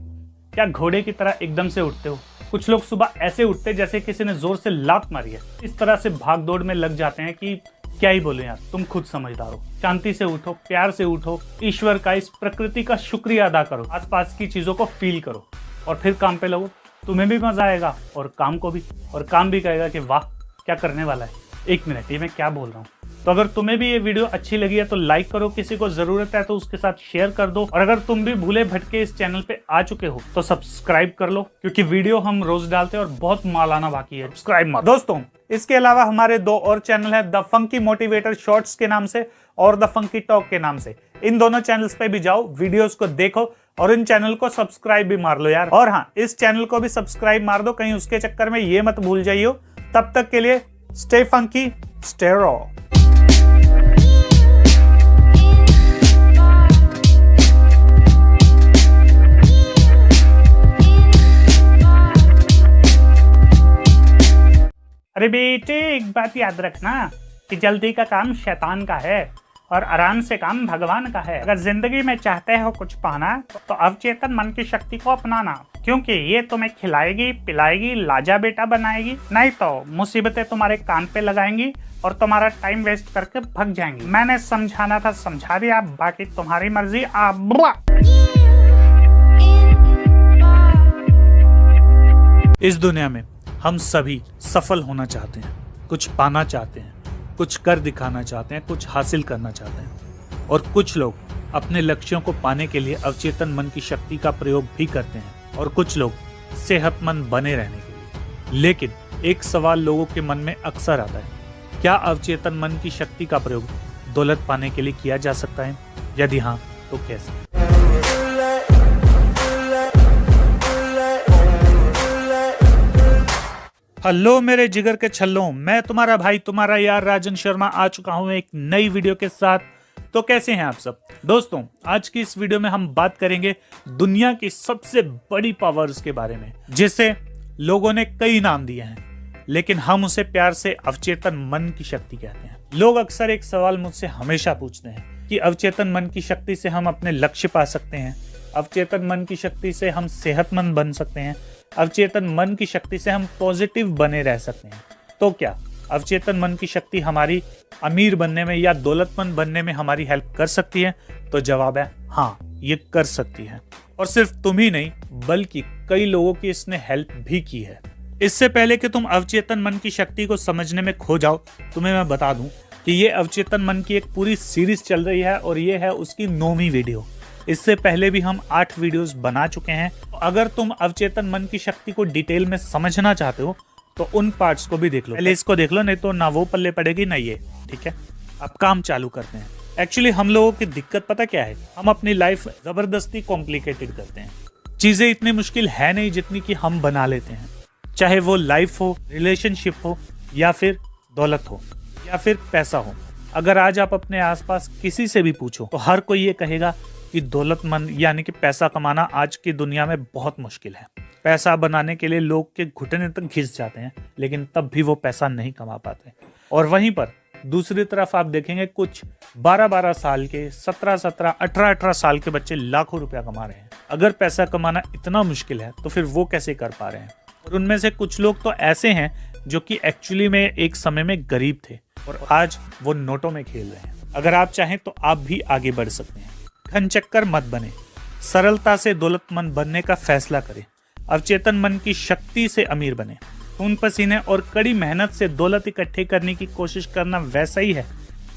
क्या घोड़े की तरह एकदम से उठते हो। कुछ लोग सुबह ऐसे उठते जैसे किसी ने जोर से लात मारी है, इस तरह से भाग दौड़ में लग जाते हैं कि क्या ही बोले यार, तुम खुद समझदार हो। शांति से उठो, प्यार से उठो, ईश्वर का, इस प्रकृति का शुक्रिया अदा करो, आसपास की चीजों को फील करो और फिर काम पे लगो। तुम्हें भी मजा आएगा और काम को भी, और काम भी कहेगा कि वाह क्या करने वाला है। एक मिनट, ये मैं क्या बोल रहा हूँ। तो अगर तुम्हें भी ये वीडियो अच्छी लगी है तो लाइक करो, किसी को जरूरत है तो उसके साथ शेयर कर दो, और अगर तुम भी भूले भटके इस चैनल पे आ चुके हो तो सब्सक्राइब कर लो, क्योंकि वीडियो हम रोज डालते हैं और बहुत माल आना बाकी है। सब्सक्राइब मत दोस्तों। इसके अलावा हमारे 2 और चैनल है, द फंकी मोटिवेटर शॉर्ट्स के नाम से और द फंकी टॉक के नाम से। इन दोनों चैनल्स पे भी जाओ, वीडियोस को देखो और इन चैनल को सब्सक्राइब भी मार लो यार। और हाँ, इस चैनल को भी सब्सक्राइब मार दो, कहीं उसके चक्कर में ये मत भूल जाइयो। तब तक के लिए स्टे फंकी, स्टे रॉ। अरे बेटे, एक बात याद रखना कि जल्दी का काम शैतान का है और आराम से काम भगवान का है। अगर जिंदगी में चाहते हो कुछ पाना तो अवचेतन मन की शक्ति को अपनाना, क्योंकि ये तुम्हें खिलाएगी, पिलाएगी, लाजा बेटा बनाएगी। नहीं तो मुसीबतें तुम्हारे कान पे लगाएंगी और तुम्हारा टाइम वेस्ट करके भग जाएंगी। मैंने समझाना था, समझा दिया, बाकी तुम्हारी मर्जी। इस दुनिया में हम सभी सफल होना चाहते हैं, कुछ पाना चाहते हैं, कुछ कर दिखाना चाहते हैं, कुछ हासिल करना चाहते हैं, और कुछ लोग अपने लक्ष्यों को पाने के लिए अवचेतन मन की शक्ति का प्रयोग भी करते हैं, और कुछ लोग सेहतमंद बने रहने के लिए। लेकिन एक सवाल लोगों के मन में अक्सर आता है, क्या अवचेतन मन की शक्ति का प्रयोग दौलत पाने के लिए किया जा सकता है? यदि हाँ, तो कैसे? हेलो मेरे जिगर के छल्लों, मैं तुम्हारा भाई, तुम्हारा यार राजन शर्मा आ चुका हूं एक नई वीडियो के साथ। तो कैसे हैं आप सब दोस्तों? आज की इस वीडियो में हम बात करेंगे दुनिया की सबसे बड़ी पावर्स के बारे में, जिसे लोगों ने कई नाम दिए हैं, लेकिन हम उसे प्यार से अवचेतन मन की शक्ति कहते हैं। लोग अक्सर एक सवाल मुझसे हमेशा पूछते हैं कि अवचेतन मन की शक्ति से हम अपने लक्ष्य पा सकते हैं, अवचेतन मन की शक्ति से हम सेहतमंद बन सकते हैं, अवचेतन मन की शक्ति से हम पॉजिटिव बने रह सकते हैं। तो क्या अवचेतन मन की शक्ति हमारी अमीर बनने में या दौलतमंद बनने में हमारी हेल्प कर सकती है? तो जवाब है हाँ, ये कर सकती है। और सिर्फ तुम ही नहीं, बल्कि कई लोगों की इसने हेल्प भी की है। इससे पहले कि तुम अवचेतन मन की शक्ति को समझने में खो जाओ, तुम्हें मैं बता दूं कि ये अवचेतन मन की एक पूरी सीरीज चल रही है और ये है उसकी 9वीं वीडियो। इससे पहले भी हम 8 वीडियोस बना चुके हैं। अगर तुम अवचेतन मन की शक्ति को डिटेल में समझना चाहते हो तो उन पार्ट्स को भी देख लो, पहले इसको देख लो, नहीं तो ना वो पल्ले पड़ेगी ना ये। ठीक है, अब काम चालू करते हैं। एक्चुअली हम लोगों की दिक्कत पता क्या है? हम अपनी लाइफ जबरदस्ती कॉम्प्लिकेटेड करते हैं। चीजें इतनी मुश्किल है नहीं जितनी कि हम बना लेते हैं, चाहे वो लाइफ हो, रिलेशनशिप हो, या फिर दौलत हो, या फिर पैसा हो। अगर आज आप अपने आसपास किसी से भी पूछो तो हर कोई ये कहेगा कि दौलतमंद यानी कि पैसा कमाना आज की दुनिया में बहुत मुश्किल है। पैसा बनाने के लिए लोग के घुटने तक घिस जाते हैं, लेकिन तब भी वो पैसा नहीं कमा पाते। और वहीं पर दूसरी तरफ आप देखेंगे कुछ 12-12 साल के, 17-17, 18-18 साल के बच्चे लाखों रुपया कमा रहे हैं। अगर पैसा कमाना इतना मुश्किल है तो फिर वो कैसे कर पा रहे हैं? और उनमें से कुछ लोग तो ऐसे हैं जो कि एक्चुअली में एक समय में गरीब थे और आज वो नोटों में खेल रहे हैं। अगर आप चाहें तो आप भी आगे बढ़ सकते हैं। घनचक्कर मत बने, सरलता से दौलतमंद बनने का फैसला करें। अवचेतन मन की शक्ति से अमीर बने। खून पसीने और कड़ी मेहनत से दौलत इकट्ठे करने की कोशिश करना वैसा ही है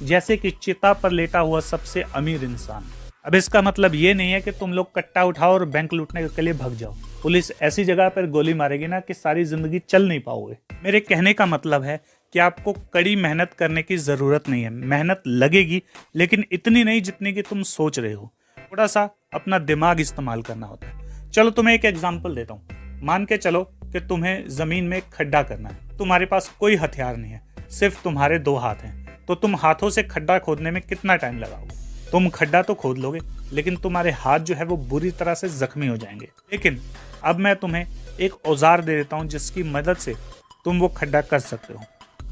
जैसे कि चिता पर लेटा हुआ सबसे अमीर इंसान। अब इसका मतलब ये नहीं है कि तुम लोग कट्टा उठाओ और बैंक लूटने के लिए भग जाओ। पुलिस ऐसी जगह पर गोली मारेगी ना कि सारी जिंदगी चल नहीं पाओगे। मेरे कहने का मतलब है कि आपको कड़ी मेहनत करने की जरूरत नहीं है। मेहनत लगेगी, लेकिन इतनी नहीं जितनी कि तुम सोच रहे हो। थोड़ा सा अपना दिमाग इस्तेमाल करना होता है। चलो तुम्हें एक एग्जांपल देता हूँ। मान के चलो कि तुम्हें जमीन में एक खड्डा करना है, तुम्हारे पास कोई हथियार नहीं है, सिर्फ तुम्हारे 2 हाथ हैं, तो तुम हाथों से खड्डा खोदने में कितना टाइम लगाओगे? तुम खड्डा तो खोद लोगे, लेकिन तुम्हारे हाथ जो है वो बुरी तरह से जख्मी हो जाएंगे। लेकिन अब मैं तुम्हें एक औजार दे देता हूँ जिसकी मदद से तुम वो खड्डा कर सकते हो,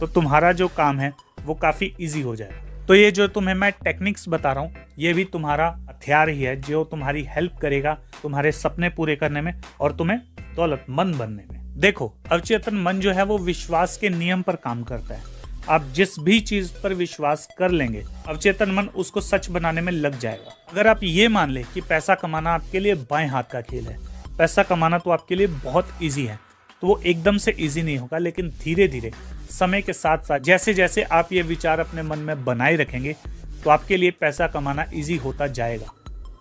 तो तुम्हारा जो काम है वो काफी इजी हो जाएगा। तो ये जो तुम्हें मैं टेक्निक्स बता रहा हूँ, ये भी तुम्हारा हथियार ही है जो तुम्हारी हेल्प करेगा तुम्हारे सपने पूरे करने में और तुम्हें दौलतमंद बनने में। देखो, अवचेतन मन जो है वो विश्वास के नियम पर काम करता है। आप जिस भी चीज पर विश्वास कर लेंगे, अवचेतन मन उसको सच बनाने में लग जाएगा। अगर आप ये मान ले कि पैसा कमाना आपके लिए बाएं हाथ का खेल है, पैसा कमाना तो आपके लिए बहुत इजी है, तो वो एकदम से इजी नहीं होगा, लेकिन धीरे धीरे समय के साथ साथ जैसे जैसे आप ये विचार अपने मन में बनाए रखेंगे, तो आपके लिए पैसा कमाना इजी होता जाएगा।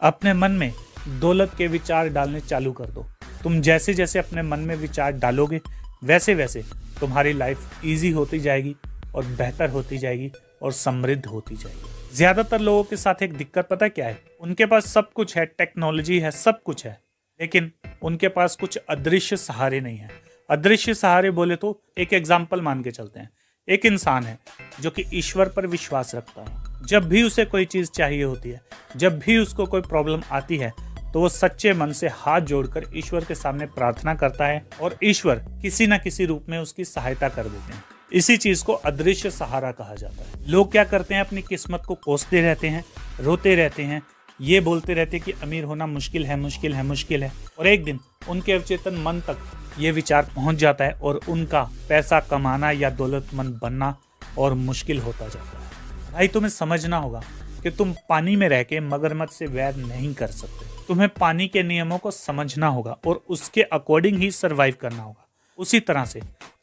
अपने मन में दौलत के विचार डालने चालू कर दो। तुम जैसे जैसे अपने मन में विचार डालोगे, वैसे वैसे तुम्हारी लाइफ इजी होती जाएगी और बेहतर होती जाएगी और समृद्ध होती जाएगी। ज्यादातर लोगों के साथ एक दिक्कत पता क्या है? उनके पास सब कुछ है, टेक्नोलॉजी है, सब कुछ है, लेकिन उनके पास कुछ अदृश्य सहारे नहीं है। अदृश्य सहारे बोले तो एक एग्जाम्पल मान के चलते हैं। एक इंसान है जो कि ईश्वर पर विश्वास रखता है। जब भी उसे कोई चीज चाहिए होती है, जब भी उसको कोई प्रॉब्लम आती है, तो वो सच्चे मन से हाथ जोड़कर ईश्वर के सामने प्रार्थना करता है और ईश्वर किसी न किसी रूप में उसकी सहायता कर देते हैं। इसी चीज को अदृश्य सहारा कहा जाता है। लोग क्या करते हैं? अपनी किस्मत को कोसते रहते हैं, रोते रहते हैं, ये बोलते रहते हैं कि अमीर होना मुश्किल है, मुश्किल है, मुश्किल है, और एक दिन उनके अवचेतन मन तक ये विचार पहुंच जाता है और उनका पैसा कमाना या दौलतमंद बनना और मुश्किल होता जाता है। भाई, तुम्हें समझना होगा कि तुम पानी में रह के मगरमच्छ से वैर नहीं कर सकते। तुम्हें पानी के नियमों को समझना होगा और उसके अकॉर्डिंग ही सरवाइव करना होगा। उसी तरह से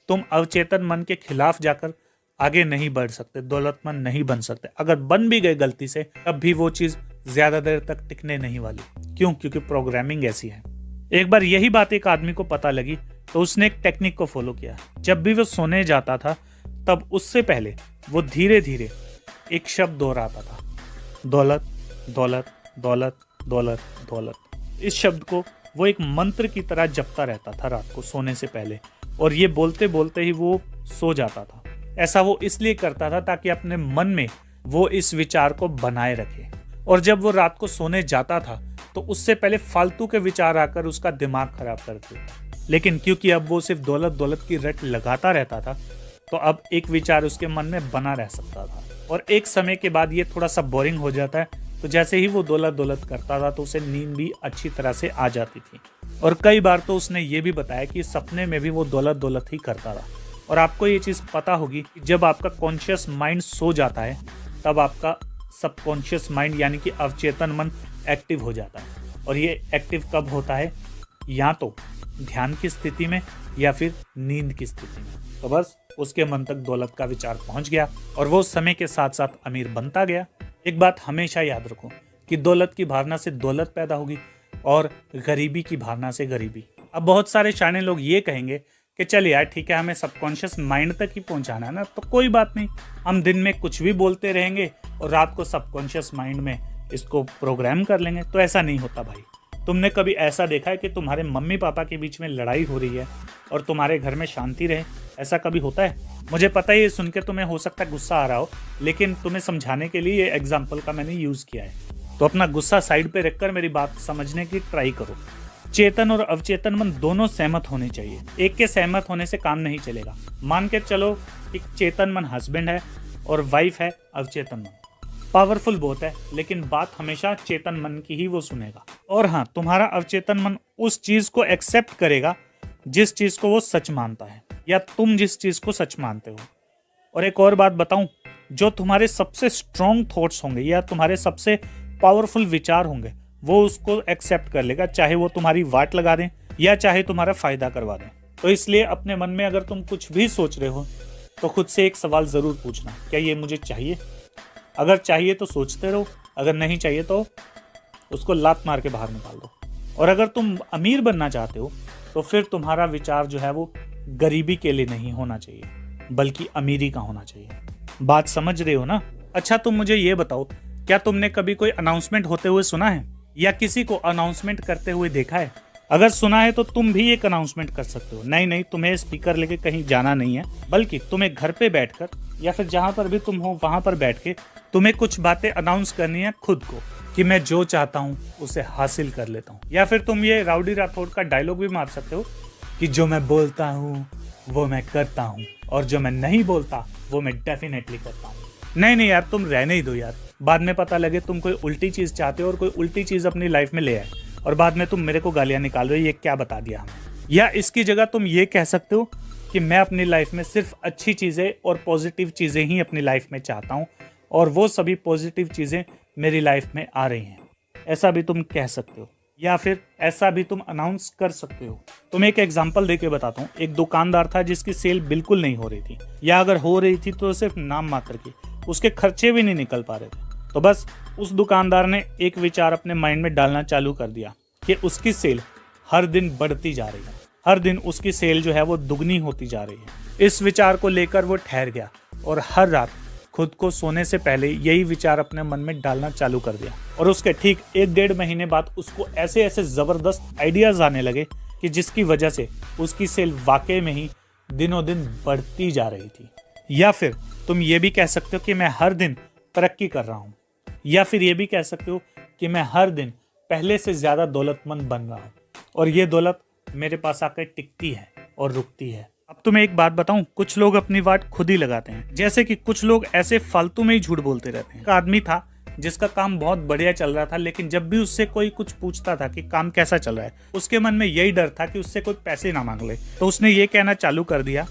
तुम अवचेतन मन के खिलाफ जाकर आगे नहीं बढ़ सकते, दौलतमंद नहीं बन सकते। अगर बन भी गए गलती से, तब भी वो चीज ज्यादा देर तक टिकने नहीं वाली। क्यों? क्योंकि प्रोग्रामिंग ऐसी है। एक बार यही बात एक आदमी को पता लगी, तो उसने एक टेक्निक को फॉलो किया। जब भी वो सोने जाता था, तब उससे पहले वो धीरे धीरे एक शब्द दोहराता था, दौलत, दौलत, दौलत, दौलत, दौलत। इस शब्द को वो एक मंत्र की तरह जपता रहता था रात को सोने से पहले, और ये बोलते बोलते ही वो सो जाता था। ऐसा वो इसलिए करता था ताकि अपने मन में वो इस विचार को बनाए रखे, और जब वो रात को सोने जाता था तो उससे पहले फालतू के विचार आकर उसका दिमाग खराब करते। लेकिन क्योंकि अब वो सिर्फ दौलत दौलत की रट लगाता रहता था, तो अब एक विचार उसके मन में बना रह सकता था, और एक समय के बाद ये थोड़ा सा बोरिंग हो जाता है। तो जैसे ही वो दौलत दौलत करता था, तो उसे नींद भी अच्छी तरह से आ जाती थी। और कई बार तो उसने ये भी बताया कि सपने में भी वो दौलत दौलत ही करता था। और आपको ये चीज़ पता होगी कि जब आपका कॉन्शियस माइंड सो जाता है, तब आपका सबकॉन्शियस माइंड यानी कि अवचेतन मन एक्टिव हो जाता है। और ये एक्टिव कब होता है? या तो ध्यान की स्थिति में या फिर नींद की स्थिति में। तो बस उसके मन तक दौलत का विचार पहुंच गया और वो समय के साथ साथ अमीर बनता गया। एक बात हमेशा याद रखो कि दौलत की भावना से दौलत पैदा होगी और गरीबी की भावना से गरीबी। अब बहुत सारे शाने लोग ये कहेंगे कि चल यार ठीक है, हमें सबकॉन्शियस माइंड तक ही पहुंचाना है ना, तो कोई बात नहीं, हम दिन में कुछ भी बोलते रहेंगे और रात को सबकॉन्शियस माइंड में इसको प्रोग्राम कर लेंगे। तो ऐसा नहीं होता भाई। तुमने कभी ऐसा देखा है कि तुम्हारे मम्मी पापा के बीच में लड़ाई हो रही है और तुम्हारे घर में शांति रहे? ऐसा कभी होता है? मुझे पता है ये सुन के तुम्हें हो सकता है गुस्सा आ रहा हो, लेकिन तुम्हें समझाने के लिए ये एग्जाम्पल का मैंने यूज किया है। तो अपना गुस्सा साइड पे रखकर मेरी बात समझने की ट्राई करो। चेतन और अवचेतन मन दोनों सहमत होने चाहिए। एक के सहमत होने से काम नहीं चलेगा। मान के चलो एक चेतन मन हस्बैंड है और वाइफ है अवचेतन मन। पावरफुल बहुत है, लेकिन बात हमेशा चेतन मन की ही वो सुनेगा। और हाँ, तुम्हारा अवचेतन मन उस चीज को एक्सेप्ट करेगा जिस चीज को वो सच मानता है, या तुम जिस चीज को सच मानते हो। और एक और बात बताऊं, जो तुम्हारे सबसे स्ट्रॉन्ग थॉट्स होंगे या तुम्हारे सबसे पावरफुल विचार होंगे, वो उसको एक्सेप्ट कर लेगा, चाहे वो तुम्हारी वाट लगा दें या चाहे तुम्हारा फायदा करवा दें। तो इसलिए अपने मन में अगर तुम कुछ भी सोच रहे हो, तो खुद से एक सवाल जरूर पूछना, क्या ये मुझे चाहिए? अगर चाहिए तो सोचते रहो, अगर नहीं चाहिए तो उसको लात मार के बाहर निकाल दो। और अगर तुम अमीर बनना चाहते हो, तो फिर तुम्हारा विचार जो है वो गरीबी के लिए नहीं होना चाहिए, बल्कि अमीरी का होना चाहिए। बात समझ रहे हो ना? अच्छा, तुम मुझे ये बताओ, क्या तुमने कभी कोई अनाउंसमेंट होते हुए सुना है या किसी को अनाउंसमेंट करते हुए देखा है? अगर सुना है तो तुम भी एक अनाउंसमेंट कर सकते हो। नहीं, तुम्हें स्पीकर लेके कहीं जाना नहीं है, बल्कि तुम्हें घर पे बैठकर या फिर जहां पर भी तुम हो वहां पर बैठ के तुम्हें कुछ बातें अनाउंस करनी है खुद को, कि मैं जो चाहता हूं उसे हासिल कर लेता हूं। या फिर तुम ये राउडी राठौड़ का डायलॉग भी मार सकते हो कि जो मैं बोलता हूं वो मैं करता हूं, और जो मैं नहीं बोलता वो मैं डेफिनेटली करता हूं। नहीं यार, तुम रहने ही दो यार। बाद में पता लगे तुम कोई उल्टी चीज चाहते हो और कोई उल्टी चीज अपनी लाइफ में ले आए, और बाद में तुम मेरे को गालियां निकाल रहे हो, ये क्या बता दिया हमें। या इसकी जगह तुम ये कह सकते हो कि मैं अपनी लाइफ में सिर्फ अच्छी चीजें और पॉजिटिव चीजें ही अपनी लाइफ में चाहता हूं, और वो सभी पॉजिटिव चीजें मेरी लाइफ में आ रही हैं। ऐसा भी तुम कह सकते हो, या फिर ऐसा भी तुम अनाउंस कर सकते हो। तुम्हें एक एग्जांपल देके बताता हूँ। एक दुकानदार था जिसकी सेल बिल्कुल नहीं हो रही थी, या अगर हो रही थी तो सिर्फ नाम मात्र की, उसके खर्चे भी नहीं निकल पा रहे थे। तो बस उस दुकानदार ने एक विचार अपने माइंड में डालना चालू कर दिया कि उसकी सेल हर दिन बढ़ती जा रही है, हर दिन उसकी सेल जो है वो दुगनी होती जा रही है। इस विचार को लेकर वो ठहर गया और हर रात खुद को सोने से पहले यही विचार अपने मन में डालना चालू कर दिया, और उसके ठीक 1-1.5 महीने बाद उसको ऐसे ऐसे जबरदस्त आइडियाज आने लगे कि जिसकी वजह से उसकी सेल वाकई में ही दिनों दिन बढ़ती जा रही थी। या फिर तुम ये भी कह सकते हो कि मैं हर दिन तरक्की कर रहा हूँ, या फिर ये भी कह सकते हो कि मैं हर दिन पहले से ज्यादा दौलतमंद बन रहा हूँ, और ये दौलत मेरे पास आकर टिकती है और रुकती है। अब तुम्हें एक बात बताऊं, कुछ लोग अपनी वाट खुद ही लगाते हैं। जैसे कि कुछ लोग ऐसे फालतू में ही झूठ बोलते रहते हैं। एक आदमी था जिसका काम बहुत बढ़िया चल रहा था, लेकिन जब भी उससे कोई कुछ पूछता था कि काम कैसा चल रहा है, उसके मन में यही डर था कि उससे कोई पैसे ना मांग ले। तो उसने ये कहना चालू कर दिया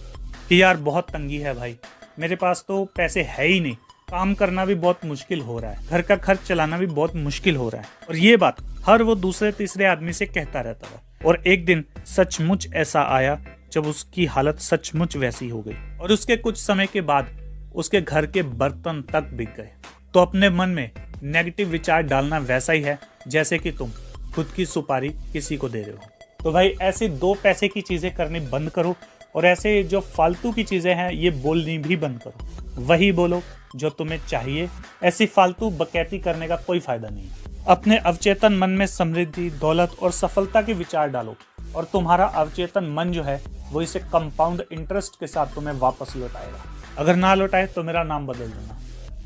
कि यार बहुत तंगी है भाई, मेरे पास तो पैसे है ही नहीं, काम करना भी बहुत मुश्किल हो रहा है, घर का खर्च चलाना भी बहुत मुश्किल हो रहा है। और ये बात हर वो दूसरे तीसरे आदमी से कहता रहता था। और एक दिन सचमुच ऐसा आया जब उसकी हालत सचमुच वैसी हो गई, और उसके कुछ समय के बाद उसके घर के बर्तन तक बिक गए। तो अपने मन में नेगेटिव विचार डालना वैसा ही है जैसे कि तुम खुद की सुपारी किसी को दे रहे हो। तो भाई ऐसे 2 पैसे की चीजें करनी बंद करो, और ऐसे जो फालतू की चीजें हैं ये बोलनी भी बंद करो। वही बोलो जो तुम्हें चाहिए। ऐसी फालतू बकैती करने का कोई फायदा नहीं है। अपने अवचेतन मन में समृद्धि, दौलत और सफलता के विचार डालो, और तुम्हारा अवचेतन मन जो है वो इसे कंपाउंड इंटरेस्ट के साथ तुम्हें वापस लौटाएगा। अगर ना लौटाए तो मेरा नाम बदल देना।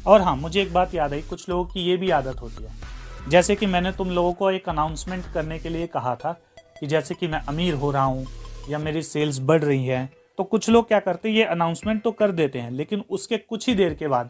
और हाँ, मुझे एक बात याद आई, कुछ लोगों की ये भी आदत होती है। जैसे कि मैंने तुम लोगों को एक अनाउंसमेंट करने के लिए कहा था कि जैसे कि मैं अमीर हो रहा हूँ या मेरी सेल्स बढ़ रही है, तो कुछ लोग क्या करते हैं, ये अनाउंसमेंट तो कर देते हैं, लेकिन उसके कुछ ही देर के बाद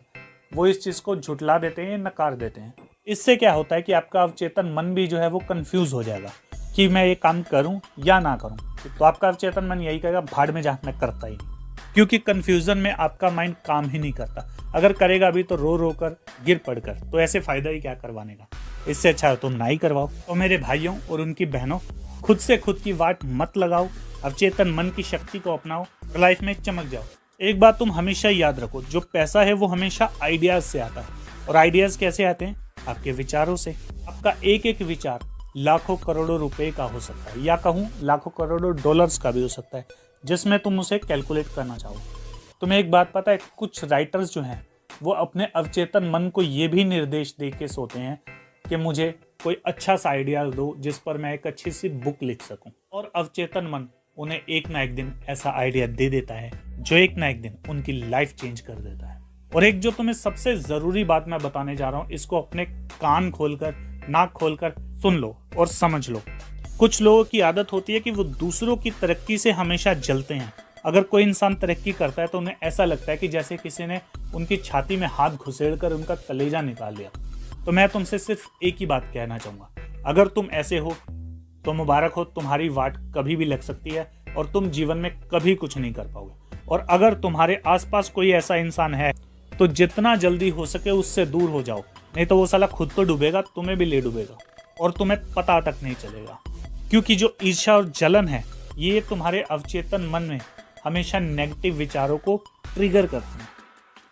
वो इस चीज़ को झुटला देते हैं, नकार देते हैं। इससे क्या होता है कि आपका अवचेतन मन भी जो है वो कंफ्यूज हो जाएगा कि मैं ये काम करूं या ना करूं। तो आपका अवचेतन मन यही कहेगा भाड़ में जा, मैं करता ही नहीं, क्योंकि कंफ्यूजन में आपका माइंड काम ही नहीं करता। अगर करेगा भी तो रो रो कर, गिर पड़ कर, तो ऐसे फायदा ही क्या करवाने का। इससे अच्छा तुम ना ही करवाओ। तो मेरे भाइयों और उनकी बहनों, खुद से खुद की वाट मत लगाओ, अवचेतन मन की शक्ति को अपनाओ और लाइफ में चमक जाओ। एक बात तुम हमेशा याद रखो, जो पैसा है वो हमेशा आइडियाज से आता है, और आइडियाज कैसे आते हैं, आपके विचारों से। आपका एक एक विचार लाखों करोड़ों रुपए का हो सकता है, या कहूँ लाखों करोड़ों डॉलर्स का भी हो सकता है, जिसमें तुम उसे कैलकुलेट करना चाहो। तुम्हें एक बात पता है, कुछ राइटर्स जो हैं वो अपने अवचेतन मन को ये भी निर्देश दे के सोते हैं कि मुझे कोई अच्छा सा आइडिया दो जिस पर मैं एक अच्छी सी बुक लिख सकूं, और अवचेतन मन उन्हें एक ना एक दिन ऐसा आइडिया दे देता है जो एक ना एक दिन उनकी लाइफ चेंज कर देता है। और एक जो तुम्हें सबसे जरूरी बात मैं बताने जा रहा हूँ, इसको अपने कान खोलकर, नाक खोलकर सुन लो और समझ लो। कुछ लोगों की आदत होती है कि वो दूसरों की तरक्की से हमेशा जलते हैं। अगर कोई इंसान तरक्की करता है तो उन्हें ऐसा लगता है कि जैसे किसी ने उनकी छाती में हाथ घुसेड़कर उनका कलेजा निकाल लिया। तो मैं तुमसे सिर्फ एक ही बात कहना चाहूंगा, अगर तुम ऐसे हो तो मुबारक हो, तुम्हारी वाट कभी भी लग सकती है और तुम जीवन में कभी कुछ नहीं कर पाओगे। और अगर तुम्हारे आसपास कोई ऐसा इंसान है तो जितना जल्दी हो सके उससे दूर हो जाओ, नहीं तो वो साला खुद तो डूबेगा, तुम्हें भी ले डूबेगा और तुम्हें पता तक नहीं चलेगा। क्योंकि जो ईर्ष्या और जलन है ये तुम्हारे अवचेतन मन में हमेशा नेगेटिव विचारों को ट्रिगर करते हैं,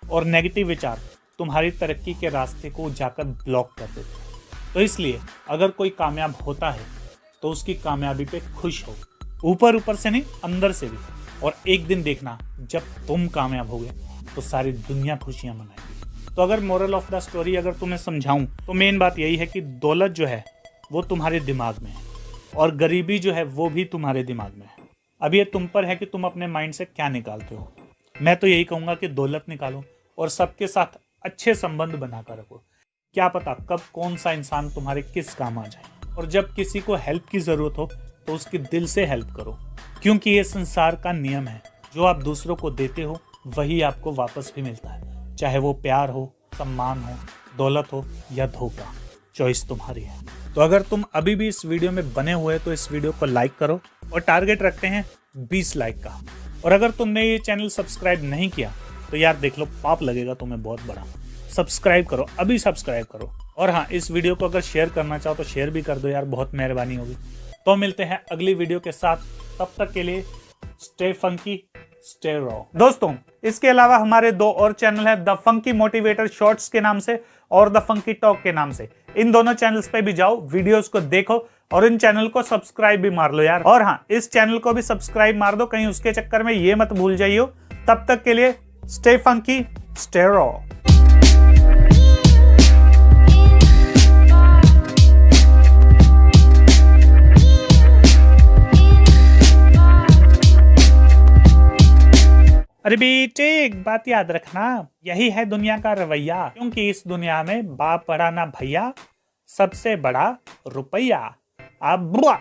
और नेगेटिव विचार तुम्हारी तरक्की के रास्ते को जाकर ब्लॉक कर देते हैं। तो इसलिए अगर कोई कामयाब होता है तो उसकी कामयाबी पे खुश हो, ऊपर ऊपर से नहीं, अंदर से भी। और एक दिन देखना जब तुम कामयाब होगे तो सारी दुनिया खुशियां मनाएगी। तो अगर मोरल ऑफ द स्टोरी अगर तुम्हें समझाऊं तो मेन बात यही है कि दौलत जो है वो तुम्हारे दिमाग में है, और गरीबी जो है वो भी तुम्हारे दिमाग में है। अब ये तुम पर है कि तुम अपने माइंड से क्या निकालते हो। मैं तो यही कहूँगा कि दौलत निकालो और सबके साथ अच्छे संबंध बनाकर रखो। क्या पता कब कौन सा इंसान तुम्हारे किस काम आ जाए। और जब किसी को हेल्प की ज़रूरत हो तो उसकी दिल से हेल्प करो, क्योंकि ये संसार का नियम है, जो आप दूसरों को देते हो वही आपको वापस भी मिलता है, चाहे वो प्यार हो, सम्मान हो, दौलत हो या धोखा। चॉइस तुम्हारी है। तो अगर तुम अभी भी इस वीडियो में बने हुए तो इस वीडियो को लाइक करो और टारगेट रखते हैं 20 लाइक का। और अगर तुमने ये चैनल सब्सक्राइब नहीं किया तो यार देख लो, पाप लगेगा तुम्हें बहुत बड़ा। सब्सक्राइब करो, अभी सब्सक्राइब करो। और हाँ, इस वीडियो को अगर शेयर करना चाहो तो शेयर भी कर दो यार, बहुत मेहरबानी होगी। तो मिलते हैं अगली वीडियो के साथ, तब तक के लिए स्टे फंकी स्टे रॉ। दोस्तों, इसके अलावा हमारे 2 और चैनल है, द फंकी मोटिवेटर शॉर्ट्स के नाम से और द फंकी टॉक के नाम से। इन दोनों चैनल्स पे भी जाओ, वीडियोस को देखो और इन चैनल को सब्सक्राइब भी मार लो यार। और हाँ, इस चैनल को भी सब्सक्राइब मार दो, कहीं उसके चक्कर में ये मत भूल जाइयो। तब तक के लिए स्टे फंकी स्टे रॉ। अरे बेटे, एक बात याद रखना, यही है दुनिया का रवैया, क्योंकि इस दुनिया में बाप बड़ा ना भैया, सबसे बड़ा रुपया। अब बुआ।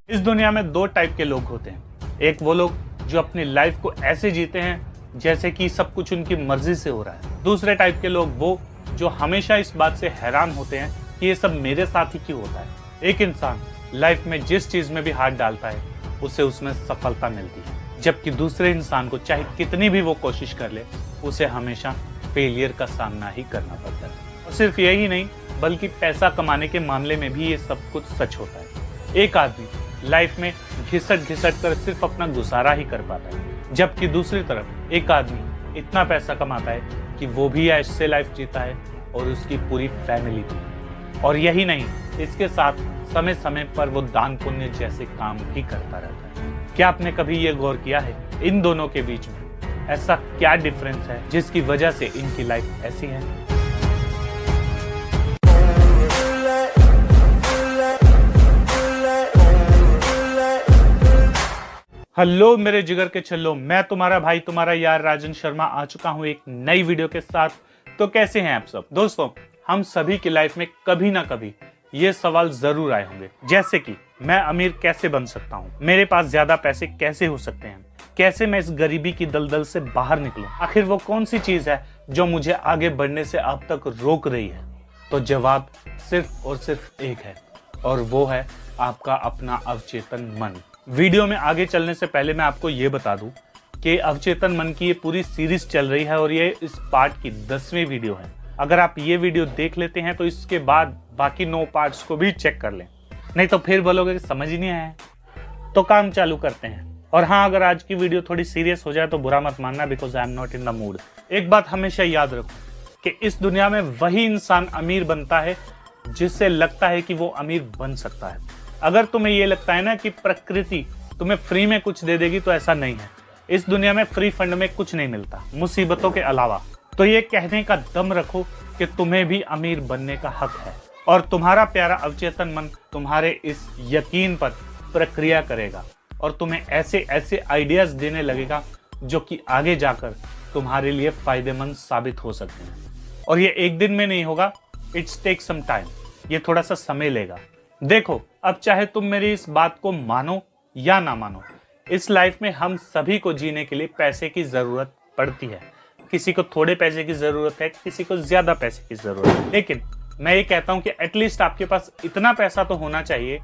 इस दुनिया में 2 टाइप के लोग होते हैं। एक वो लोग जो अपनी लाइफ को ऐसे जीते हैं जैसे कि सब कुछ उनकी मर्जी से हो रहा है। दूसरे टाइप के लोग वो जो हमेशा इस बात से हैरान होते हैं कि ये सब मेरे साथ ही क्यों होता है। एक इंसान लाइफ में जिस चीज में भी हाथ डालता है उसे उसमें सफलता मिलती है, जबकि दूसरे इंसान को चाहे कितनी भी वो कोशिश कर ले उसे हमेशा फेलियर का सामना ही करना पड़ता है। और सिर्फ यही नहीं, बल्कि पैसा कमाने के मामले में भी ये सब कुछ सच होता है। एक आदमी लाइफ में घिसट कर सिर्फ अपना गुजारा ही कर पाता है, जबकि दूसरी तरफ एक आदमी इतना पैसा कमाता है कि वो भी ऐश से लाइफ जीता है और उसकी पूरी फैमिली भी। और यही नहीं, इसके साथ समय समय पर वो दान पुण्य जैसे काम भी करता रहता है। क्या आपने कभी ये गौर किया है इन दोनों के बीच में ऐसा क्या डिफरेंस है जिसकी वजह से इनकी लाइफ ऐसी है? हेलो मेरे जिगर के छल्लो, मैं तुम्हारा भाई, तुम्हारा यार राजन शर्मा आ चुका हूं एक नई वीडियो के साथ। तो कैसे हैं आप सब? दोस्तों, हम सभी की लाइफ में कभी ना कभी ये सवाल जरूर आए होंगे, जैसे कि मैं अमीर कैसे बन सकता हूँ, मेरे पास ज्यादा पैसे कैसे हो सकते हैं, कैसे मैं इस गरीबी की दलदल से बाहर निकलूं, आखिर वो कौन सी चीज है जो मुझे आगे बढ़ने से अब तक रोक रही है। तो जवाब सिर्फ और सिर्फ एक है, और वो है आपका अपना अवचेतन मन। वीडियो में आगे चलने से पहले मैं आपको ये बता दूं कि अवचेतन मन की ये पूरी सीरीज चल रही है और ये इस पार्ट की 10वीं वीडियो है। अगर आप ये वीडियो देख लेते हैं तो इसके बाद बाकी 9 पार्ट्स को भी चेक कर लें, नहीं तो फिर बोलोगे कि समझ ही नहीं आया। तो काम चालू करते हैं। और हाँ, अगर आज की वीडियो थोड़ी सीरियस हो जाए तो बुरा मत मानना, because I am not in the mood. एक बात हमेशा याद रखो कि इस दुनिया में वही इंसान अमीर बनता है जिससे लगता है कि वो अमीर बन सकता है। अगर तुम्हें ये लगता है ना कि प्रकृति तुम्हें फ्री में कुछ दे देगी, तो ऐसा नहीं है। इस दुनिया में फ्री फंड में कुछ नहीं मिलता, मुसीबतों के अलावा। तो ये कहने का दम रखो कि तुम्हें भी अमीर बनने का हक है, और तुम्हारा प्यारा अवचेतन मन तुम्हारे इस यकीन पर प्रक्रिया करेगा और तुम्हें ऐसे ऐसे आइडियाज देने लगेगा जो कि आगे जाकर तुम्हारे लिए फायदेमंद साबित हो सकते हैं। और ये एक दिन में नहीं होगा, इट्स टेक सम टाइम, ये थोड़ा सा समय लेगा। देखो, अब चाहे तुम मेरी इस बात को मानो या ना मानो, इस लाइफ में हम सभी को जीने के लिए पैसे की जरूरत पड़ती है। किसी को थोड़े पैसे की जरूरत है, किसी को ज्यादा पैसे की जरूरत है, लेकिन मैं ये कहता हूं कि एटलीस्ट आपके पास इतना पैसा तो होना चाहिए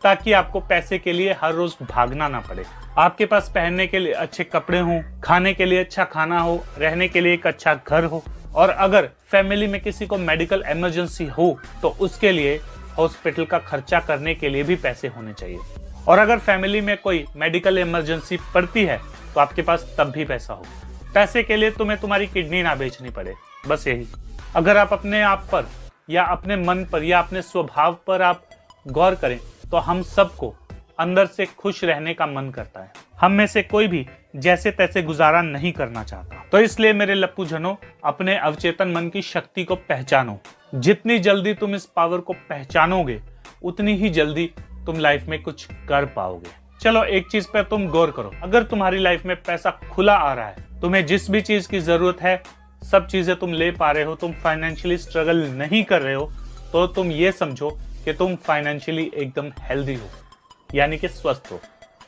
ताकि आपको पैसे के लिए हर रोज भागना ना पड़े। आपके पास पहनने के लिए अच्छे कपड़े हों, खाने के लिए अच्छा खाना हो, रहने के लिए एक अच्छा घर हो, और अगर फैमिली में किसी को मेडिकल इमरजेंसी हो तो उसके लिए हॉस्पिटल का खर्चा करने के लिए भी पैसे होने चाहिए। और अगर फैमिली में कोई मेडिकल इमरजेंसी पड़ती है तो आपके पास तब भी पैसा हो। पैसे के लिए तुम्हें तुम्हारी किडनी ना बेचनी पड़े, बस यही। अगर आप अपने आप पर या अपने मन पर या अपने स्वभाव पर आप गौर करें तो हम सबको अंदर से खुश रहने का मन करता है। हम में से कोई भी जैसे तैसे गुजारा नहीं करना चाहता। तो इसलिए मेरे लप्पू जनों, अपने अवचेतन मन की शक्ति को पहचानो, जितनी जल्दी तुम इस पावर को पहचानोगे उतनी ही जल्दी तुम लाइफ में कुछ कर पाओगे। चलो एक चीज पर तुम गौर करो, अगर तुम्हारी लाइफ में पैसा खुला आ रहा है, तुम्हें जिस भी चीज की जरूरत है सब चीजें तुम ले पा रहे हो, तुम फाइनेंशियली स्ट्रगल नहीं कर रहे हो, तो तुम ये समझो कि तुम फाइनेंशियली एकदम हेल्दी हो, यानी कि स्वस्थ हो।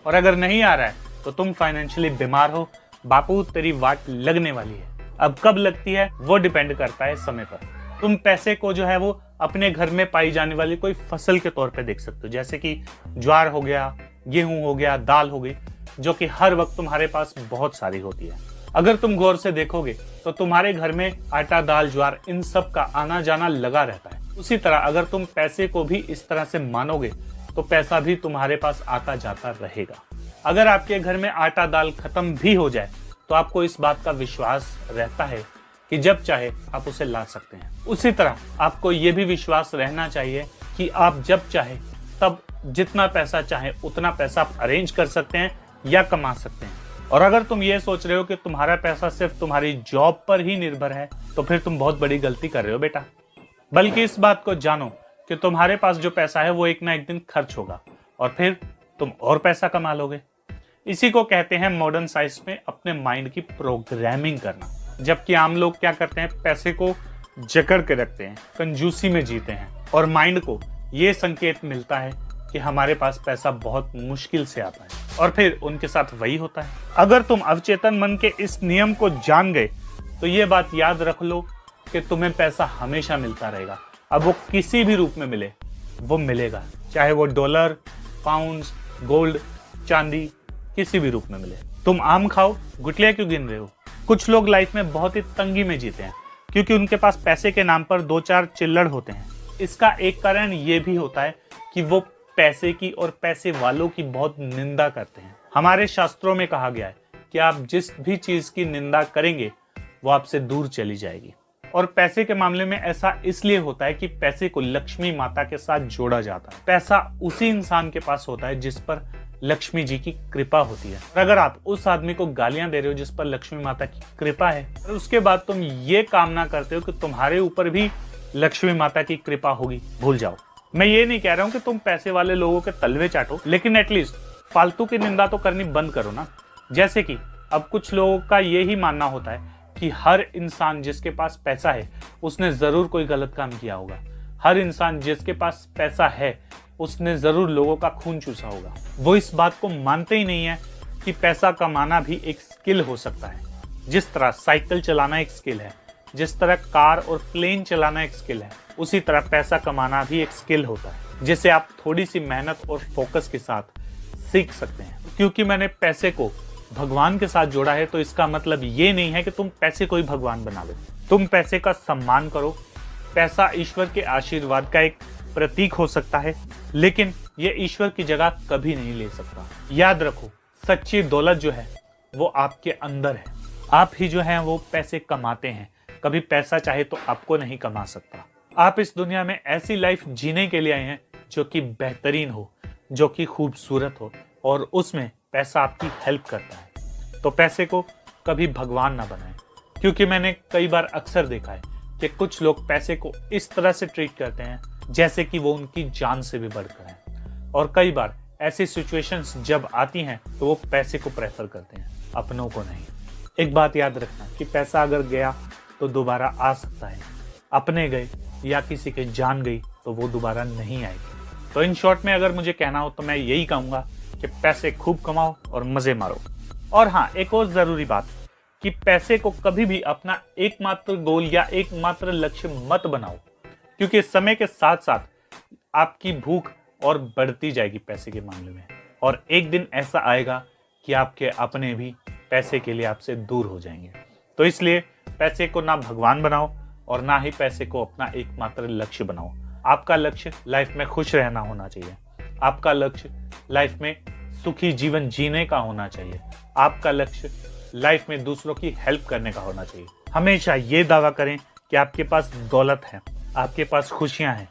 और अगर नहीं आ रहा है तो तुम फाइनेंशियली बीमार हो, बापू तेरी वाट लगने वाली है। अब कब लगती है वो डिपेंड करता है समय पर। तुम पैसे को जो है वो अपने घर में पाई जाने वाली कोई फसल के तौर पे देख सकते हो, जैसे कि ज्वार हो गया, गेहूं हो गया, दाल हो गई, जो कि हर वक्त तुम्हारे पास बहुत सारी होती है। अगर तुम गौर से देखोगे तो तुम्हारे घर में आटा, दाल, ज्वार इन सब का आना जाना लगा रहता है। उसी तरह अगर तुम पैसे को भी इस तरह से मानोगे तो पैसा भी तुम्हारे पास आता जाता रहेगा। अगर आपके घर में आटा दाल खत्म भी हो जाए तो आपको इस बात का विश्वास रहता है कि जब चाहे आप उसे ला सकते हैं। उसी तरह आपको यह भी विश्वास रहना चाहिए कि आप जब चाहे तब जितना पैसा चाहे उतना पैसा आप अरेंज कर सकते हैं या कमा सकते हैं। और अगर तुम ये सोच रहे हो कि तुम्हारा पैसा सिर्फ तुम्हारी जॉब पर ही निर्भर है तो फिर तुम बहुत बड़ी गलती कर रहे हो बेटा। बल्कि इस बात को जानो कि तुम्हारे पास जो पैसा है वो एक ना एक दिन खर्च होगा और फिर तुम और पैसा कमा लोगे। इसी को कहते हैं मॉडर्न साइंस में अपने माइंड की प्रोग्रामिंग करना। जबकि आम लोग क्या करते हैं, पैसे को जकड़ के रखते हैं, कंजूसी में जीते हैं और माइंड को ये संकेत मिलता है कि हमारे पास पैसा बहुत मुश्किल से आता है और फिर उनके साथ वही होता है। अगर तुम अवचेतन मन के इस नियम को जान गए तो ये बात याद रख लो कि तुम्हें पैसा हमेशा मिलता रहेगा। अब वो किसी भी रूप में मिले वो मिलेगा, चाहे वो डॉलर, पाउंड्स, गोल्ड, चांदी, किसी भी रूप में मिले। तुम आम खाओ, गुठलियां क्यों गिन रहे हो? कुछ लोग लाइफ में बहुत ही तंगी में जीते हैं क्योंकि उनके पास पैसे के नाम पर 2-4 चिल्लड़ होते हैं। इसका एक कारण ये भी होता है कि वो पैसे की और पैसे वालों की बहुत निंदा करते हैं। हमारे शास्त्रों में कहा गया है कि आप जिस भी चीज की निंदा करेंगे वो आपसे दूर चली जाएगी। और पैसे के मामले में ऐसा इसलिए होता है कि पैसे को लक्ष्मी माता के साथ जोड़ा जाता है। पैसा उसी इंसान के पास होता है जिस पर लक्ष्मी जी की कृपा होती है। और अगर आप उस आदमी को गालियां दे रहे हो जिस पर लक्ष्मी माता की कृपा है और उसके बाद तुम ये कामना करते हो कि तुम्हारे ऊपर भी लक्ष्मी माता की कृपा होगी, भूल जाओ। मैं ये नहीं कह रहा हूं कि तुम पैसे वाले लोगों के तलवे चाटो, लेकिन एटलीस्ट फालतू की निंदा तो करनी बंद करो ना। जैसे कि अब कुछ लोगों का ये ही मानना होता है कि हर इंसान जिसके पास पैसा है उसने जरूर कोई गलत काम किया होगा। हर इंसान जिसके पास पैसा है उसने जरूर लोगों का खून चूसा होगा। वो इस बात को मानते ही नहीं है कि पैसा कमाना भी एक स्किल हो सकता है। जिस तरह साइकिल चलाना एक स्किल है, जिस तरह कार और प्लेन चलाना एक स्किल है, उसी तरह पैसा कमाना भी एक स्किल होता है जिसे आप थोड़ी सी मेहनत और फोकस के साथ सीख सकते हैं। क्योंकि मैंने पैसे को भगवान के साथ जोड़ा है तो इसका मतलब ये नहीं है कि तुम पैसे को ही भगवान बना लो। तुम पैसे का सम्मान करो। पैसा ईश्वर के आशीर्वाद का एक प्रतीक हो सकता है, लेकिन यह ईश्वर की जगह कभी नहीं ले सकता। याद रखो, सच्ची दौलत जो है वो आपके अंदर है। आप ही जो है वो पैसे कमाते हैं। कभी पैसा चाहे तो आपको नहीं कमा सकता। आप इस दुनिया में ऐसी लाइफ जीने के लिए आए हैं जो कि बेहतरीन हो, जो कि खूबसूरत हो और उसमें पैसा आपकी हेल्प करता है। तो पैसे को कभी भगवान ना बनाएं, क्योंकि मैंने कई बार अक्सर देखा है कि कुछ लोग पैसे को इस तरह से ट्रीट करते हैं जैसे कि वो उनकी जान से भी बढ़कर है। और कई बार ऐसी सिचुएशंस जब आती हैं तो वो पैसे को प्रेफर करते हैं, अपनों को नहीं। एक बात याद रखना कि पैसा अगर गया तो दोबारा आ सकता है, अपने गए या किसी के जान गई तो वो दोबारा नहीं आएगी। तो इन शॉर्ट में अगर मुझे कहना हो तो मैं यही कहूंगा कि पैसे खूब कमाओ और मजे मारो। और हाँ, एक और जरूरी बात कि पैसे को कभी भी अपना एकमात्र गोल या एकमात्र लक्ष्य मत बनाओ, क्योंकि समय के साथ साथ आपकी भूख और बढ़ती जाएगी पैसे के मामले में। और एक दिन ऐसा आएगा कि आपके अपने भी पैसे के लिए आपसे दूर हो जाएंगे। तो इसलिए पैसे को ना भगवान बनाओ और ना ही पैसे को अपना एकमात्र लक्ष्य बनाओ। आपका लक्ष्य लाइफ में खुश रहना होना चाहिए। आपका लक्ष्य लाइफ में सुखी जीवन जीने का होना चाहिए। आपका लक्ष्य लाइफ में दूसरों की हेल्प करने का होना चाहिए। हमेशा ये दावा करें कि आपके पास दौलत है, आपके पास खुशियां हैं,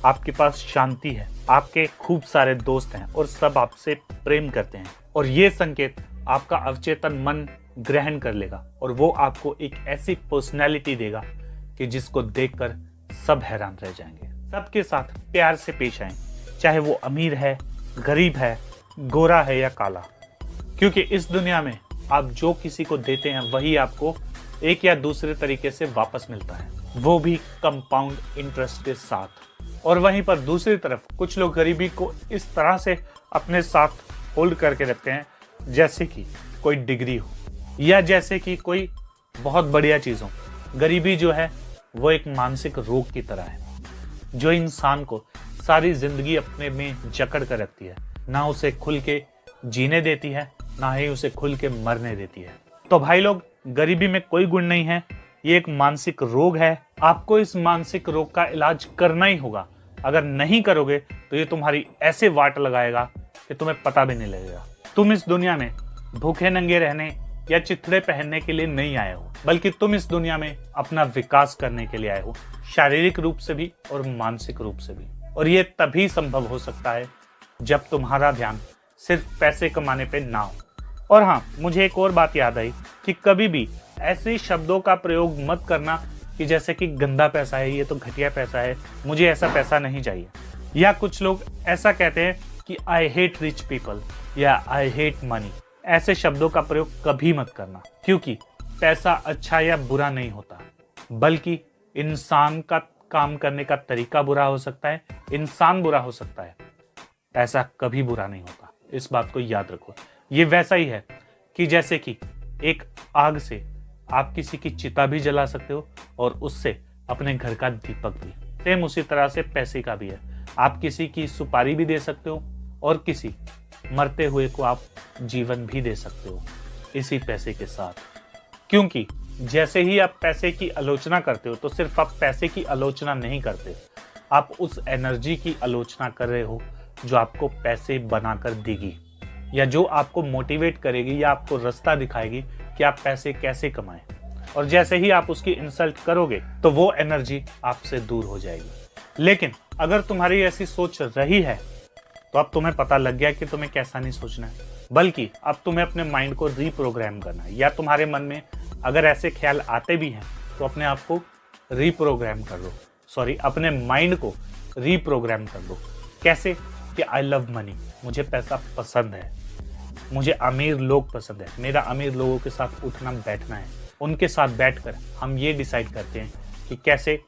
आपके पास शांति है, आपके खूब सारे दोस्त हैं और सब आपसे प्रेम करते हैं। और ये संकेत आपका अवचेतन मन ग्रहण कर लेगा और वो आपको एक ऐसी पर्सनैलिटी देगा कि जिसको देखकर सब हैरान रह जाएंगे। सबके साथ प्यार से पेश आएं, चाहे वो अमीर है, गरीब है, गोरा है या काला, क्योंकि इस दुनिया में आप जो किसी को देते हैं वही आपको एक या दूसरे तरीके से वापस मिलता है, वो भी कंपाउंड इंटरेस्ट के साथ। और वहीं पर दूसरी तरफ कुछ लोग गरीबी को इस तरह से अपने साथ होल्ड करके रखते हैं जैसे कि कोई डिग्री हो या जैसे कि कोई बहुत बढ़िया चीज हो। गरीबी जो है वो एक मानसिक रोग की तरह है जो इंसान को सारी जिंदगी अपने में जकड़ कर रखती है, ना उसे खुल के जीने देती है, ना ही उसे खुल के मरने देती है। तो भाई लोग, गरीबी में कोई गुण नहीं है, ये एक मानसिक रोग है। आपको इस मानसिक रोग का इलाज करना ही होगा। अगर नहीं करोगे तो ये तुम्हारी ऐसे वाट लगाएगा कि तुम्हें पता भी नहीं लगेगा। तुम इस दुनिया में भूखे नंगे रहने या चिथड़े पहनने के लिए नहीं आए हो, बल्कि तुम इस दुनिया में अपना विकास करने के लिए आए हो, शारीरिक रूप से भी और मानसिक रूप से भी। और ये तभी संभव हो सकता है जब तुम्हारा ध्यान सिर्फ पैसे कमाने पे ना हो। और हाँ, मुझे एक और बात याद आई कि कभी भी ऐसे शब्दों का प्रयोग मत करना कि जैसे कि गंदा पैसा है, ये तो घटिया पैसा है, मुझे ऐसा पैसा नहीं चाहिए। या कुछ लोग ऐसा कहते हैं कि आई हेट रिच पीपल या आई हेट मनी। ऐसे शब्दों का प्रयोग कभी मत करना, क्योंकि पैसा अच्छा या बुरा नहीं होता, बल्कि इंसान का काम करने का तरीका बुरा हो सकता है, इंसान बुरा हो सकता है, पैसा कभी बुरा नहीं होता। इस बात को याद रखो। ये वैसा ही है कि जैसे कि एक आग से आप किसी की चिता भी जला सकते हो और उससे अपने घर का दीपक भी। सेम उसी तरह से पैसे का भी है। आप किसी की सुपारी भी दे सकते हो और किसी मरते हुए को आप जीवन भी दे सकते हो इसी पैसे के साथ। क्योंकि जैसे ही आप पैसे की आलोचना करते हो तो सिर्फ आप पैसे की आलोचना नहीं करते, आप उस एनर्जी की आलोचना कर रहे हो जो आपको पैसे बनाकर देगी या जो आपको मोटिवेट करेगी या आपको रास्ता दिखाएगी कि आप पैसे कैसे कमाएं। और जैसे ही आप उसकी इंसल्ट करोगे तो वो एनर्जी आपसे दूर हो जाएगी। लेकिन अगर तुम्हारी ऐसी सोच रही है तो अब तुम्हें पता लग गया कि तुम्हें कैसा नहीं सोचना है, बल्कि अब तुम्हें अपने माइंड को रीप्रोग्राम करना है। या तुम्हारे मन में अगर ऐसे ख्याल आते भी हैं तो अपने आप को रीप्रोग्राम कर लो, अपने माइंड को रीप्रोग्राम कर लो। कैसे? कि आई लव मनी, मुझे पैसा पसंद है, मुझे अमीर लोग पसंद है, मेरा अमीर लोगों के साथ उठना बैठना है। उनके साथ बैठकर हम ये डिसाइड करते हैं कि कैसे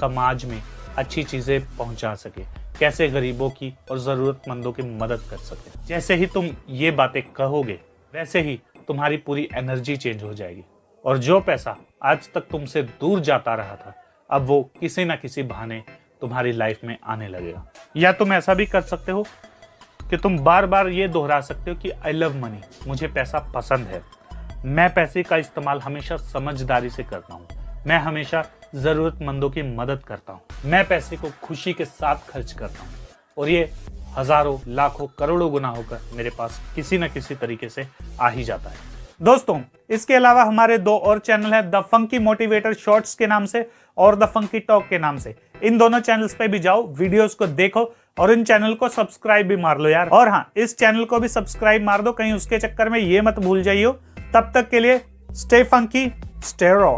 समाज में अच्छी चीज़ें पहुंचा सके, कैसे गरीबों की और ज़रूरतमंदों की मदद कर सके। जैसे ही तुम ये बातें कहोगे वैसे ही तुम्हारी पूरी एनर्जी चेंज हो जाएगी और जो पैसा आज तक तुमसे दूर जाता रहा था अब वो किसी ना किसी बहाने तुम्हारी लाइफ में आने लगेगा। या तुम ऐसा भी कर सकते हो कि तुम बार बार ये दोहरा सकते हो कि आई लव मनी, मुझे पैसा पसंद है, मैं पैसे का इस्तेमाल हमेशा समझदारी से करता हूँ, मैं हमेशा ज़रूरतमंदों की मदद करता हूँ, मैं पैसे को खुशी के साथ खर्च करता हूँ और ये हजारों लाखों करोड़ों गुना होकर मेरे पास किसी न किसी तरीके से आ ही जाता है। दोस्तों, इसके अलावा हमारे 2 और चैनल है, द फंकी मोटिवेटर शॉर्ट्स के नाम से और द फंकी टॉक के नाम से। इन दोनों चैनल्स पे भी जाओ, वीडियोस को देखो और इन चैनल को सब्सक्राइब भी मार लो यार। और हाँ, इस चैनल को भी सब्सक्राइब मार दो, कहीं उसके चक्कर में ये मत भूल जाइयो। तब तक के लिए स्टे फंकी, स्टे रॉ।